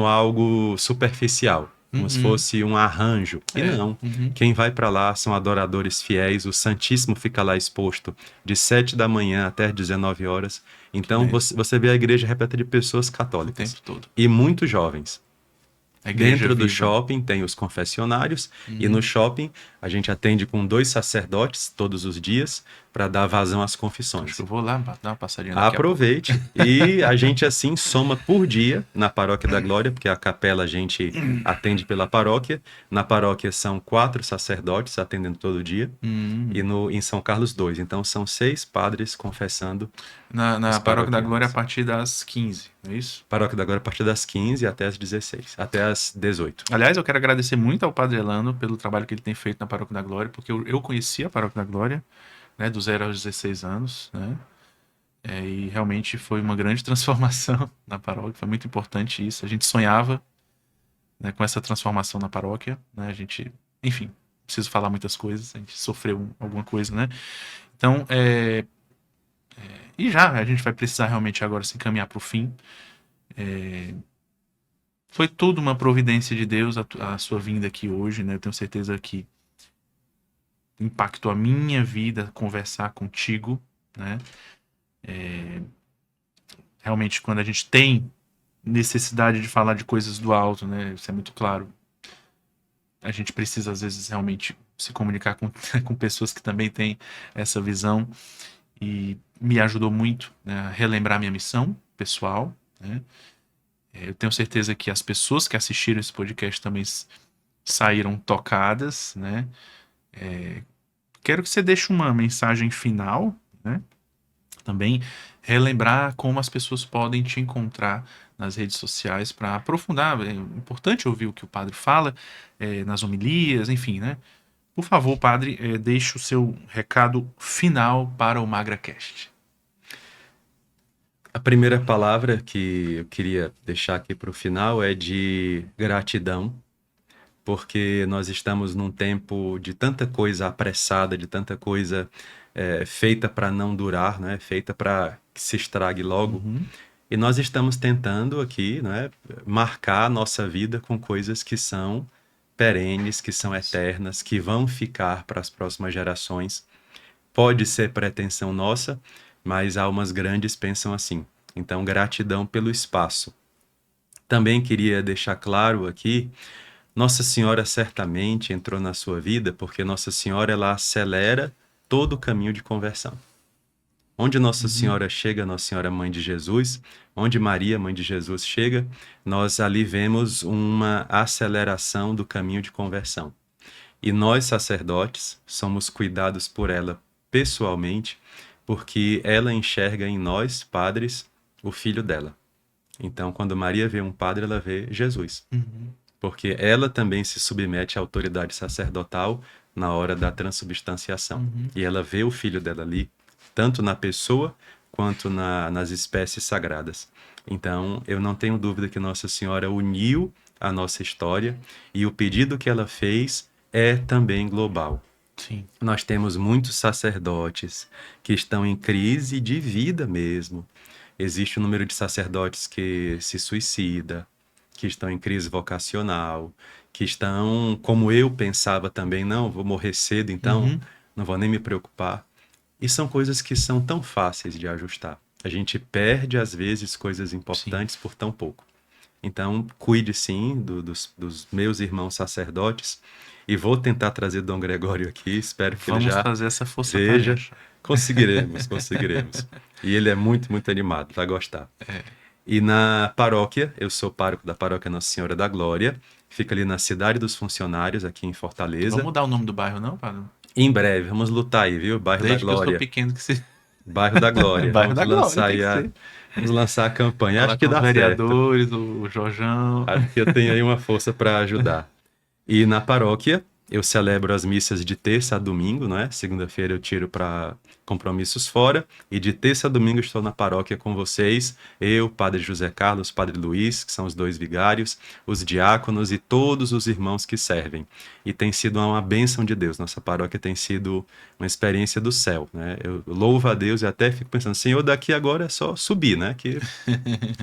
algo superficial, como se fosse um arranjo. E não. Quem vai para lá são adoradores fiéis, o Santíssimo fica lá exposto de 7 da manhã até 19 horas. Então você vê a igreja repleta de pessoas O católicas tempo todo. e muito jovens. A igreja Dentro do viva. shopping tem os confessionários e no shopping a gente atende com 2 sacerdotes todos os dias para dar vazão às Acho confissões. que eu vou lá dar uma passadinha daqui a pouco. Aproveite. E a gente assim soma por dia na Paróquia da Glória, porque a capela a gente atende pela paróquia. Na paróquia são 4 sacerdotes atendendo todo dia e em São Carlos 2. Então são 6 padres confessando. Na os Paróquia da Glória a paroquianos. partir das 15, não é isso? Paróquia da Glória a partir das 15 até as 16, até as 18. Aliás, eu quero agradecer muito ao Padre Elano pelo trabalho que ele tem feito na Paróquia da Glória, porque eu conheci a Paróquia da Glória, né, do 0 aos 16 anos, né? E realmente foi uma grande transformação na paróquia, foi muito importante isso. A gente sonhava, né, com essa transformação na paróquia, né? A gente, enfim, não preciso falar muitas coisas, a gente sofreu alguma coisa, né? Então, e já a gente vai precisar realmente agora se encaminhar para o fim. Foi tudo uma providência de Deus a sua vinda aqui hoje, né? Eu tenho certeza que impactou a minha vida conversar contigo, né? Realmente, quando a gente tem necessidade de falar de coisas do alto, né? Isso é muito claro. A gente precisa, às vezes, realmente se comunicar com, com pessoas que também têm essa visão. E me ajudou muito, né, a relembrar minha missão pessoal, né? Eu tenho certeza que as pessoas que assistiram esse podcast também saíram tocadas, né? Quero que você deixe uma mensagem final, né? Também relembrar como as pessoas podem te encontrar nas redes sociais para aprofundar. É importante ouvir o que o padre fala, nas homilias, enfim, né? Por favor, padre, deixe o seu recado final para o MagraCast. A primeira palavra que eu queria deixar aqui para o final é de gratidão, porque nós estamos num tempo de tanta coisa apressada, de tanta coisa feita para não durar, né? Feita para que se estrague logo. Uhum. E nós estamos tentando aqui, né, marcar a nossa vida com coisas que são perenes, que são eternas, que vão ficar para as próximas gerações. Pode ser pretensão nossa, mas almas grandes pensam assim. Então, gratidão pelo espaço. Também queria deixar claro aqui, Nossa Senhora certamente entrou na sua vida porque Nossa Senhora ela acelera todo o caminho de conversão. Onde Nossa Senhora chega, Nossa Senhora Mãe de Jesus, onde Maria, Mãe de Jesus, chega, nós ali vemos uma aceleração do caminho de conversão. E nós, sacerdotes, somos cuidados por ela pessoalmente, porque ela enxerga em nós, padres, o filho dela. Então, quando Maria vê um padre, ela vê Jesus. Uhum. Porque ela também se submete à autoridade sacerdotal na hora da transubstanciação. Uhum. E ela vê o filho dela ali, tanto na pessoa quanto nas espécies sagradas. Então, eu não tenho dúvida que Nossa Senhora uniu a nossa história e o pedido que ela fez é também global. Sim. Nós temos muitos sacerdotes que estão em crise de vida mesmo. Existe um número de sacerdotes que se suicida, que estão em crise vocacional, que estão, como eu pensava também, não, vou morrer cedo, então Uhum. não vou nem me preocupar. E são coisas que são tão fáceis de ajustar. A gente perde, às vezes, coisas importantes por tão pouco. Então, cuide sim dos meus irmãos sacerdotes e vou tentar trazer Dom Gregório aqui. Espero que ele Vamos já fazer essa veja. força-tarefa. Conseguiremos, conseguiremos. E ele é muito, muito animado, vai gostar. E na paróquia, eu sou pároco da paróquia Nossa Senhora da Glória, fica ali na Cidade dos Funcionários, aqui em Fortaleza. Vamos mudar o nome do bairro, não, padre? Em breve, vamos lutar aí, viu? Bairro Desde da que eu sou Glória. pequeno que se... Bairro da Glória. Bairro Vamos da Glória, lançar tem aí que ser. vamos lançar a campanha. Falar Acho que com os dá certo. vereadores, o Jorjão. Acho que eu tenho aí uma força para ajudar. E na paróquia, eu celebro as missas de terça a domingo, não é? Segunda-feira eu tiro para compromissos fora. E de terça a domingo estou na paróquia com vocês. Eu, Padre José Carlos, Padre Luiz, que são os dois vigários, os diáconos e todos os irmãos que servem. E tem sido uma bênção de Deus. Nossa paróquia tem sido uma experiência do céu, né? Eu louvo a Deus e até fico pensando, Senhor, daqui agora é só subir, né? Que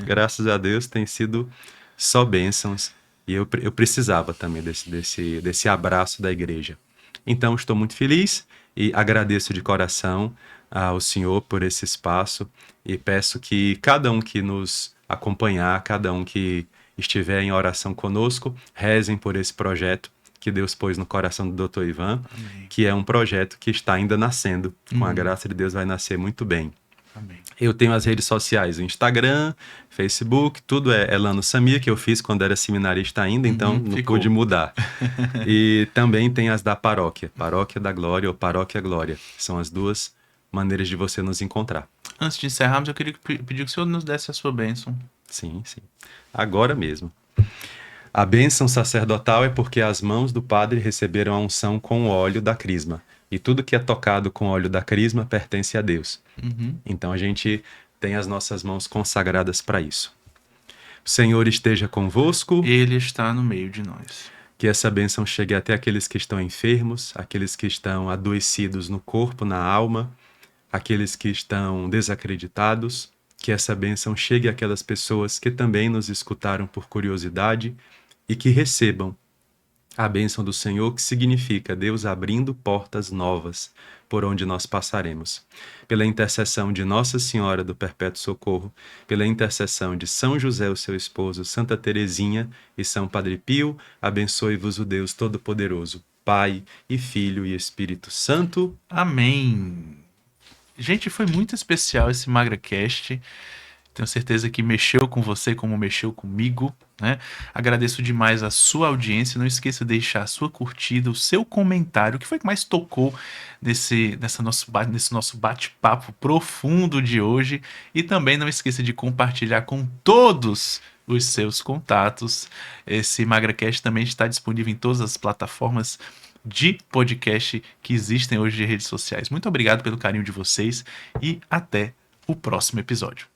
graças a Deus tem sido só bênçãos. E eu precisava também desse abraço da igreja. Então, estou muito feliz e agradeço de coração ao Senhor por esse espaço e peço que cada um que nos acompanhar, cada um que estiver em oração conosco, rezem por esse projeto que Deus pôs no coração do Dr. Ivan, Amém. que é um projeto que está ainda nascendo. Com a graça de Deus vai nascer muito bem. Amém. Eu tenho as redes sociais, o Instagram, Facebook, tudo é Lano Samir, que eu fiz quando era seminarista ainda, então não ficou. pude mudar. E também tem as da paróquia, Paróquia da Glória ou Paróquia Glória. São as duas maneiras de você nos encontrar. Antes de encerrarmos, eu queria pedir que o senhor nos desse a sua bênção. Sim, sim. Agora mesmo. A bênção sacerdotal é porque as mãos do padre receberam a unção com o óleo da crisma. E tudo que é tocado com o óleo da crisma pertence a Deus. Então a gente tem as nossas mãos consagradas para isso. O Senhor esteja convosco. Ele está no meio de nós. Que essa bênção chegue até aqueles que estão enfermos, aqueles que estão adoecidos no corpo, na alma, aqueles que estão desacreditados. Que essa bênção chegue àquelas pessoas que também nos escutaram por curiosidade e que recebam A bênção do Senhor, que significa Deus abrindo portas novas por onde nós passaremos. Pela intercessão de Nossa Senhora do Perpétuo Socorro, pela intercessão de São José, o seu esposo, Santa Teresinha e São Padre Pio, abençoe-vos o Deus Todo-Poderoso, Pai e Filho e Espírito Santo. Amém. Gente, foi muito especial esse MagraCast. Tenho certeza que mexeu com você como mexeu comigo, né? Agradeço demais a sua audiência. Não esqueça de deixar a sua curtida, o seu comentário. O que foi que mais tocou nesse nosso bate-papo profundo de hoje? E também não esqueça de compartilhar com todos os seus contatos. Esse MagraCast também está disponível em todas as plataformas de podcast que existem hoje de redes sociais. Muito obrigado pelo carinho de vocês e até o próximo episódio.